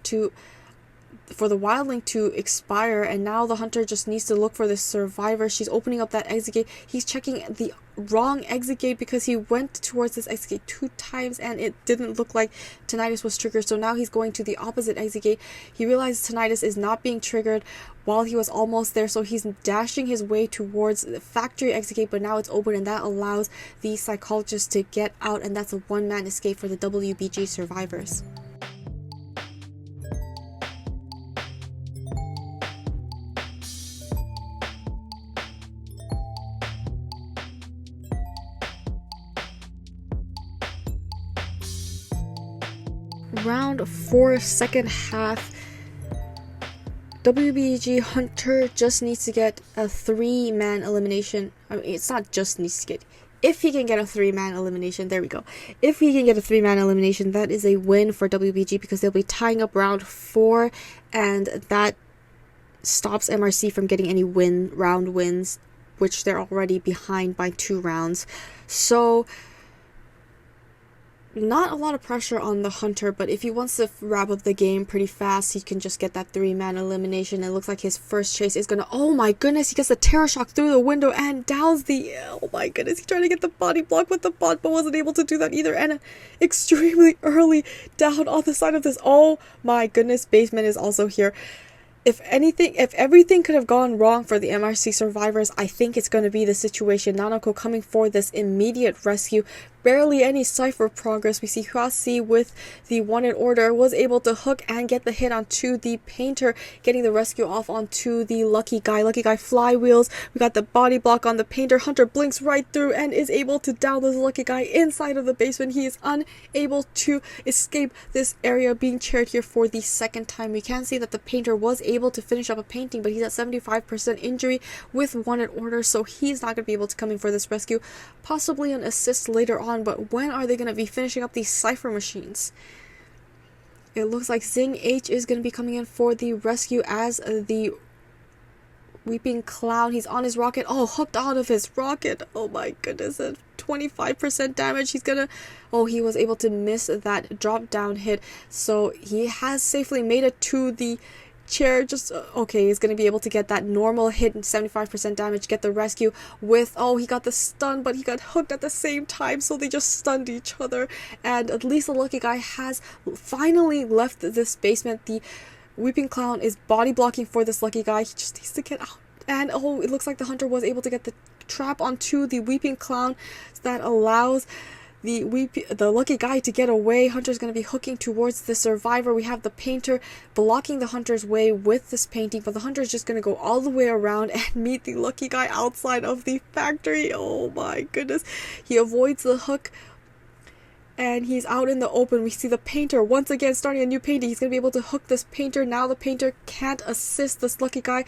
for the wild link to expire, and now the Hunter just needs to look for the survivor. She's opening up that exit gate. He's checking the wrong exit gate because he went towards this exit gate 2 times and it didn't look like Tinnitus was triggered. So now he's going to the opposite exit gate. He realizes Tinnitus is not being triggered while he was almost there, so he's dashing his way towards the factory exit gate, but now it's open and that allows the psychologist to get out, and that's a one-man escape for the WBG survivors. Round 4, second half. WBG Hunter just needs to get a 3-man elimination. I mean, it's not just needs to get. If he can get a 3-man elimination, there we go. If he can get a 3-man elimination, that is a win for WBG because they'll be tying up round 4, and that stops MRC from getting any round wins, which they're already behind by 2 rounds. So not a lot of pressure on the Hunter, but if he wants to wrap up the game pretty fast, he can just get that 3-man elimination. It looks like his first chase is gonna, oh my goodness, he gets the Terror Shock through the window and downs the, oh my goodness, he tried to get the body block with the bot, but wasn't able to do that either, and extremely early down on the side of this, oh my goodness, Basement is also here. If everything could have gone wrong for the MRC survivors, I think it's going to be the situation. Nanako coming for this immediate rescue. Barely any cipher progress. We see Huasi with the wanted order was able to hook and get the hit onto the painter, getting the rescue off onto the lucky guy. Lucky guy flywheels. We got the body block on the painter. Hunter blinks right through and is able to down this lucky guy inside of the basement. He is unable to escape this area, being chaired here for the second time. We can see that the painter was able to finish up a painting, but he's at 75% injury with wanted order, so he's not going to be able to come in for this rescue. Possibly an assist later on, but when are they going to be finishing up these cipher machines? It looks like Zing H is going to be coming in for the rescue as the Weeping Clown. He's on his rocket. Oh, hooked out of his rocket. Oh my goodness. At 25% damage. He's gonna... Oh, he was able to miss that drop down hit. So he has safely made it to the chair. Just okay, he's gonna be able to get that normal hit and 75% damage, get the rescue with, oh, he got the stun, but he got hooked at the same time, so they just stunned each other. And at least the lucky guy has finally left this basement. The Weeping Clown is body blocking for this lucky guy. He just needs to get out. And oh, it looks like the Hunter was able to get the trap onto the Weeping Clown, so that allows the lucky guy to get away. Hunter's going to be hooking towards the survivor. We have the painter blocking the Hunter's way with this painting, but the Hunter's just going to go all the way around and meet the lucky guy outside of the factory. Oh my goodness. He avoids the hook and he's out in the open. We see the painter once again starting a new painting. He's going to be able to hook this painter. Now the painter can't assist this lucky guy.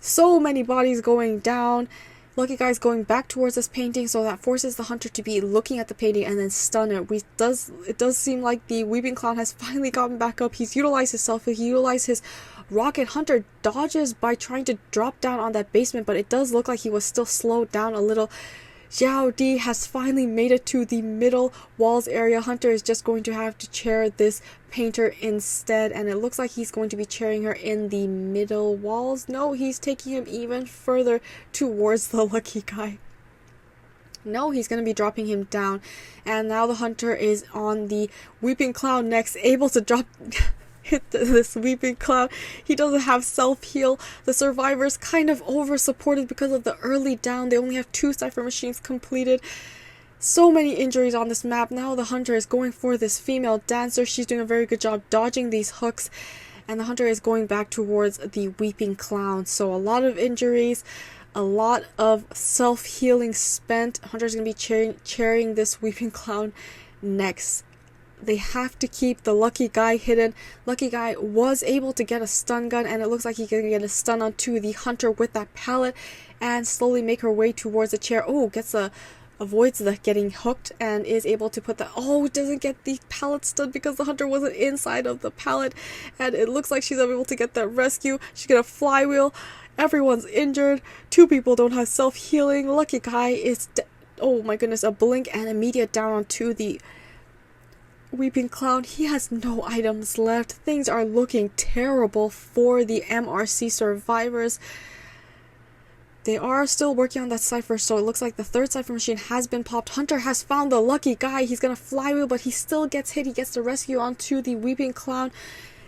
So many bodies going down. Lucky guy's going back towards this painting, so that forces the Hunter to be looking at the painting and then stun it. It does seem like the Weeping Clown has finally gotten back up. He's utilized his selfie, he utilized his rocket. Hunter dodges by trying to drop down on that basement, but it does look like he was still slowed down a little. Xiao Di has finally made it to the middle walls area. Hunter is just going to have to chair this painter instead, and it looks like he's going to be chairing her in the middle walls. No, he's taking him even further towards the lucky guy. No, he's going to be dropping him down, and now the Hunter is on the Weeping Clown next, able to drop... hit this Weeping Clown. He doesn't have self-heal. The survivors kind of over-supported because of the early down. They only have 2 cipher machines completed. So many injuries on this map. Now the Hunter is going for this female dancer. She's doing a very good job dodging these hooks. And the Hunter is going back towards the Weeping Clown. So a lot of injuries. A lot of self-healing spent. Hunter's going to be chairing this Weeping Clown next. they have to keep the lucky guy hidden. Lucky guy was able to get a stun gun, and it looks like he can get a stun onto the hunter with that pallet and slowly make her way towards the chair. Oh, avoids the getting hooked and is able to put the doesn't get the pallet stun because the hunter wasn't inside of the pallet, and it looks like she's able to get that rescue. She get a flywheel. Everyone's injured. 2 people don't have self-healing. Lucky guy is oh my goodness, a blink and immediate down onto the Weeping Clown. He has no items left. Things are looking terrible for the MRC survivors. They are still working on that cipher, so it looks like the 3rd cipher machine has been popped. Hunter has found the lucky guy. He's gonna flywheel, but he still gets hit. He gets the rescue onto the Weeping Clown.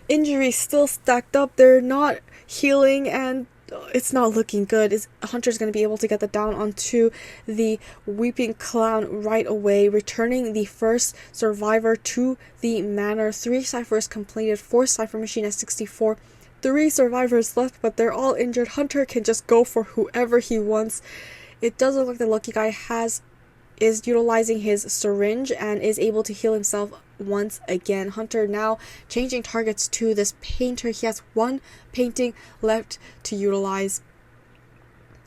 Injuries still stacked up. They're not healing, and it's not looking good. Hunter's going to be able to get the down onto the Weeping Clown right away, returning the 1st survivor to the manor. 3 ciphers completed, 4th cipher machine at 64. 3 survivors left, but they're all injured. Hunter can just go for whoever he wants. It does look like the lucky guy is utilizing his syringe and is able to heal himself once again. Hunter now changing targets to this painter. He has 1 painting left to utilize.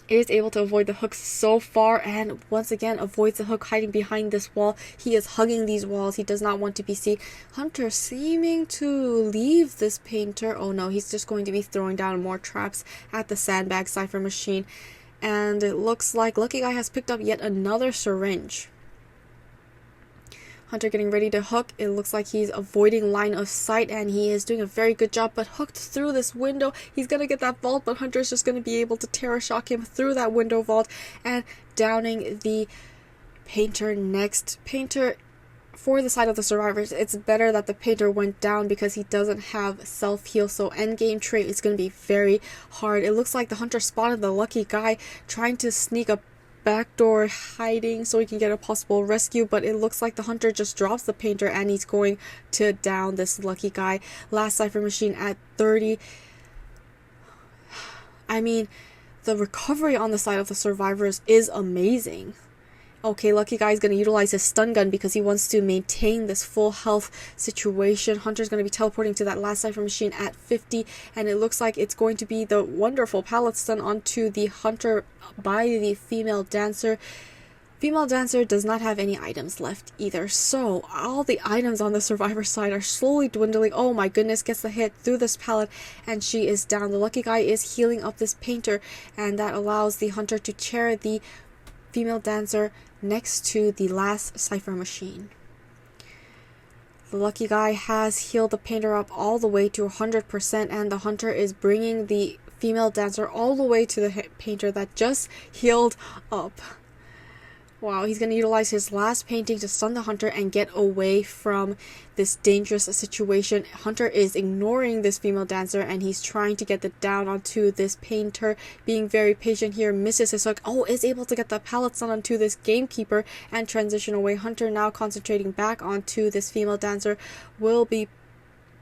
Is able to avoid the hooks so far, and once again avoids the hook, hiding behind this wall. He is hugging these walls. He does not want to be seen. Hunter seeming to leave this painter. Oh no, he's just going to be throwing down more traps at the sandbag cipher machine. And it looks like lucky guy has picked up yet another syringe. Hunter getting ready to hook. It looks like he's avoiding line of sight, and he is doing a very good job, but hooked through this window. He's gonna get that vault, but Hunter's just gonna be able to terror shock him through that window vault and downing the painter next. Painter, for the side of the survivors, it's better that the painter went down because he doesn't have self-heal, so endgame trait is going to be very hard. It looks like the hunter spotted the lucky guy trying to sneak a backdoor, hiding so he can get a possible rescue, but it looks like the hunter just drops the painter and he's going to down this lucky guy. Last cipher machine at 30. I mean, the recovery on the side of the survivors is amazing. Okay, lucky guy is going to utilize his stun gun because he wants to maintain this full health situation. Hunter's going to be teleporting to that last cipher machine at 50, and it looks like it's going to be the wonderful pallet stun onto the hunter by the female dancer. Female dancer does not have any items left either, so all the items on the survivor side are slowly dwindling. Oh my goodness, gets the hit through this pallet and she is down. The lucky guy is healing up this painter, and that allows the hunter to chair the female dancer next to the last cipher machine. The lucky guy has healed the painter up all the way to 100%, and the hunter is bringing the female dancer all the way to the painter that just healed up. Wow, he's going to utilize his last painting to stun the hunter and get away from this dangerous situation. Hunter is ignoring this female dancer and he's trying to get the down onto this painter, being very patient here, misses his hook. Oh, is able to get the pallet stun onto this gamekeeper and transition away. Hunter now concentrating back onto this female dancer, will be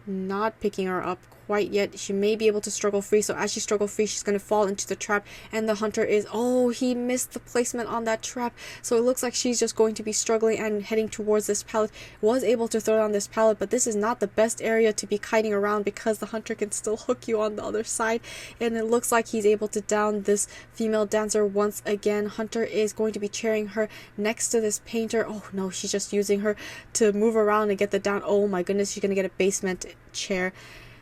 not picking her up quite yet. She may be able to struggle free, so as she struggles free, she's going to fall into the trap, and the hunter is, oh, he missed the placement on that trap, so it looks like she's just going to be struggling and heading towards this pallet. Was able to throw down this pallet, but this is not the best area to be kiting around because the hunter can still hook you on the other side, and it looks like he's able to down this female dancer once again. Hunter is going to be cheering her next to this painter. Oh no, she's just using her to move around and get the down. Oh my goodness, she's going to get a basement chair.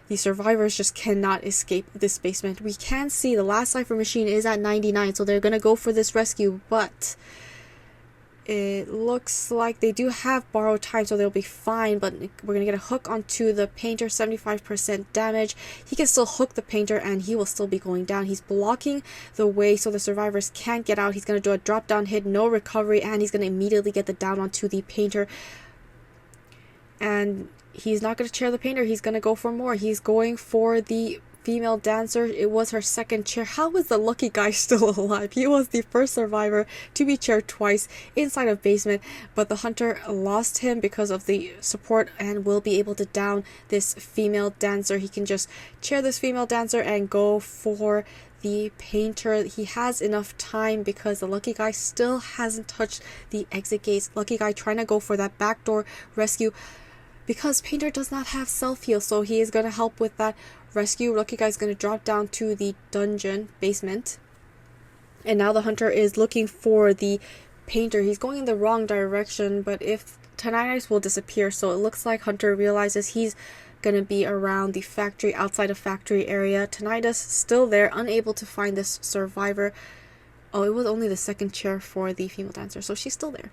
The survivors just cannot escape this basement. We can see the last cipher machine is at 99, so they're going to go for this rescue, but it looks like they do have borrowed time, so they'll be fine, but we're going to get a hook onto the painter, 75% damage. He can still hook the painter and he will still be going down. He's blocking the way so the survivors can't get out. He's going to do a drop down hit, no recovery, and he's going to immediately get the down onto the painter. And he's not going to chair the painter. He's going to go for more. He's going for the female dancer. It was her second chair. How is the lucky guy still alive? He was the first survivor to be chaired twice inside of basement, but the hunter lost him because of the support and will be able to down this female dancer. He can just chair this female dancer and go for the painter. He has enough time because the lucky guy still hasn't touched the exit gates. Lucky guy trying to go for that backdoor rescue. because Painter does not have self-heal, so he is going to help with that rescue. Lucky Guy is going to drop down to the dungeon basement. And now the Hunter is looking for the Painter. He's going in the wrong direction, but if Tinnitus will disappear, so it looks like Hunter realizes he's gonna be around the factory, outside of factory area. Tinnitus still there, unable to find this survivor. Oh, it was only the second chair for the female dancer, so she's still there.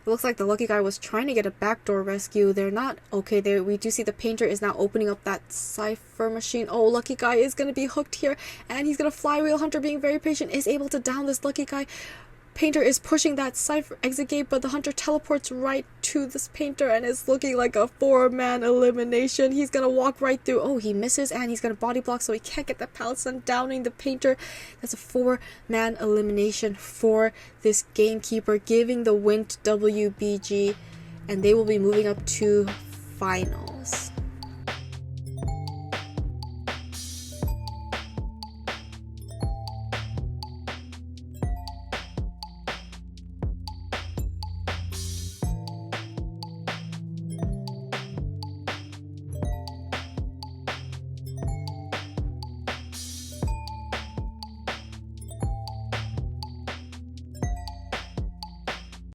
It looks like the Lucky Guy was trying to get a backdoor rescue. They're not okay. There we do see the Painter is now opening up that cipher machine. Oh, Lucky Guy is gonna be hooked here, and he's gonna flywheel. Hunter, being very patient, is able to down this Lucky Guy. Painter is pushing that cipher exit gate, but the Hunter teleports right to this Painter and is looking like a 4-man elimination. He's gonna walk right through. Oh, he misses, and he's gonna body block, so he can't get the palisade, downing the Painter. That's a 4-man elimination for this Gamekeeper, giving the win to WBG, and they will be moving up to finals.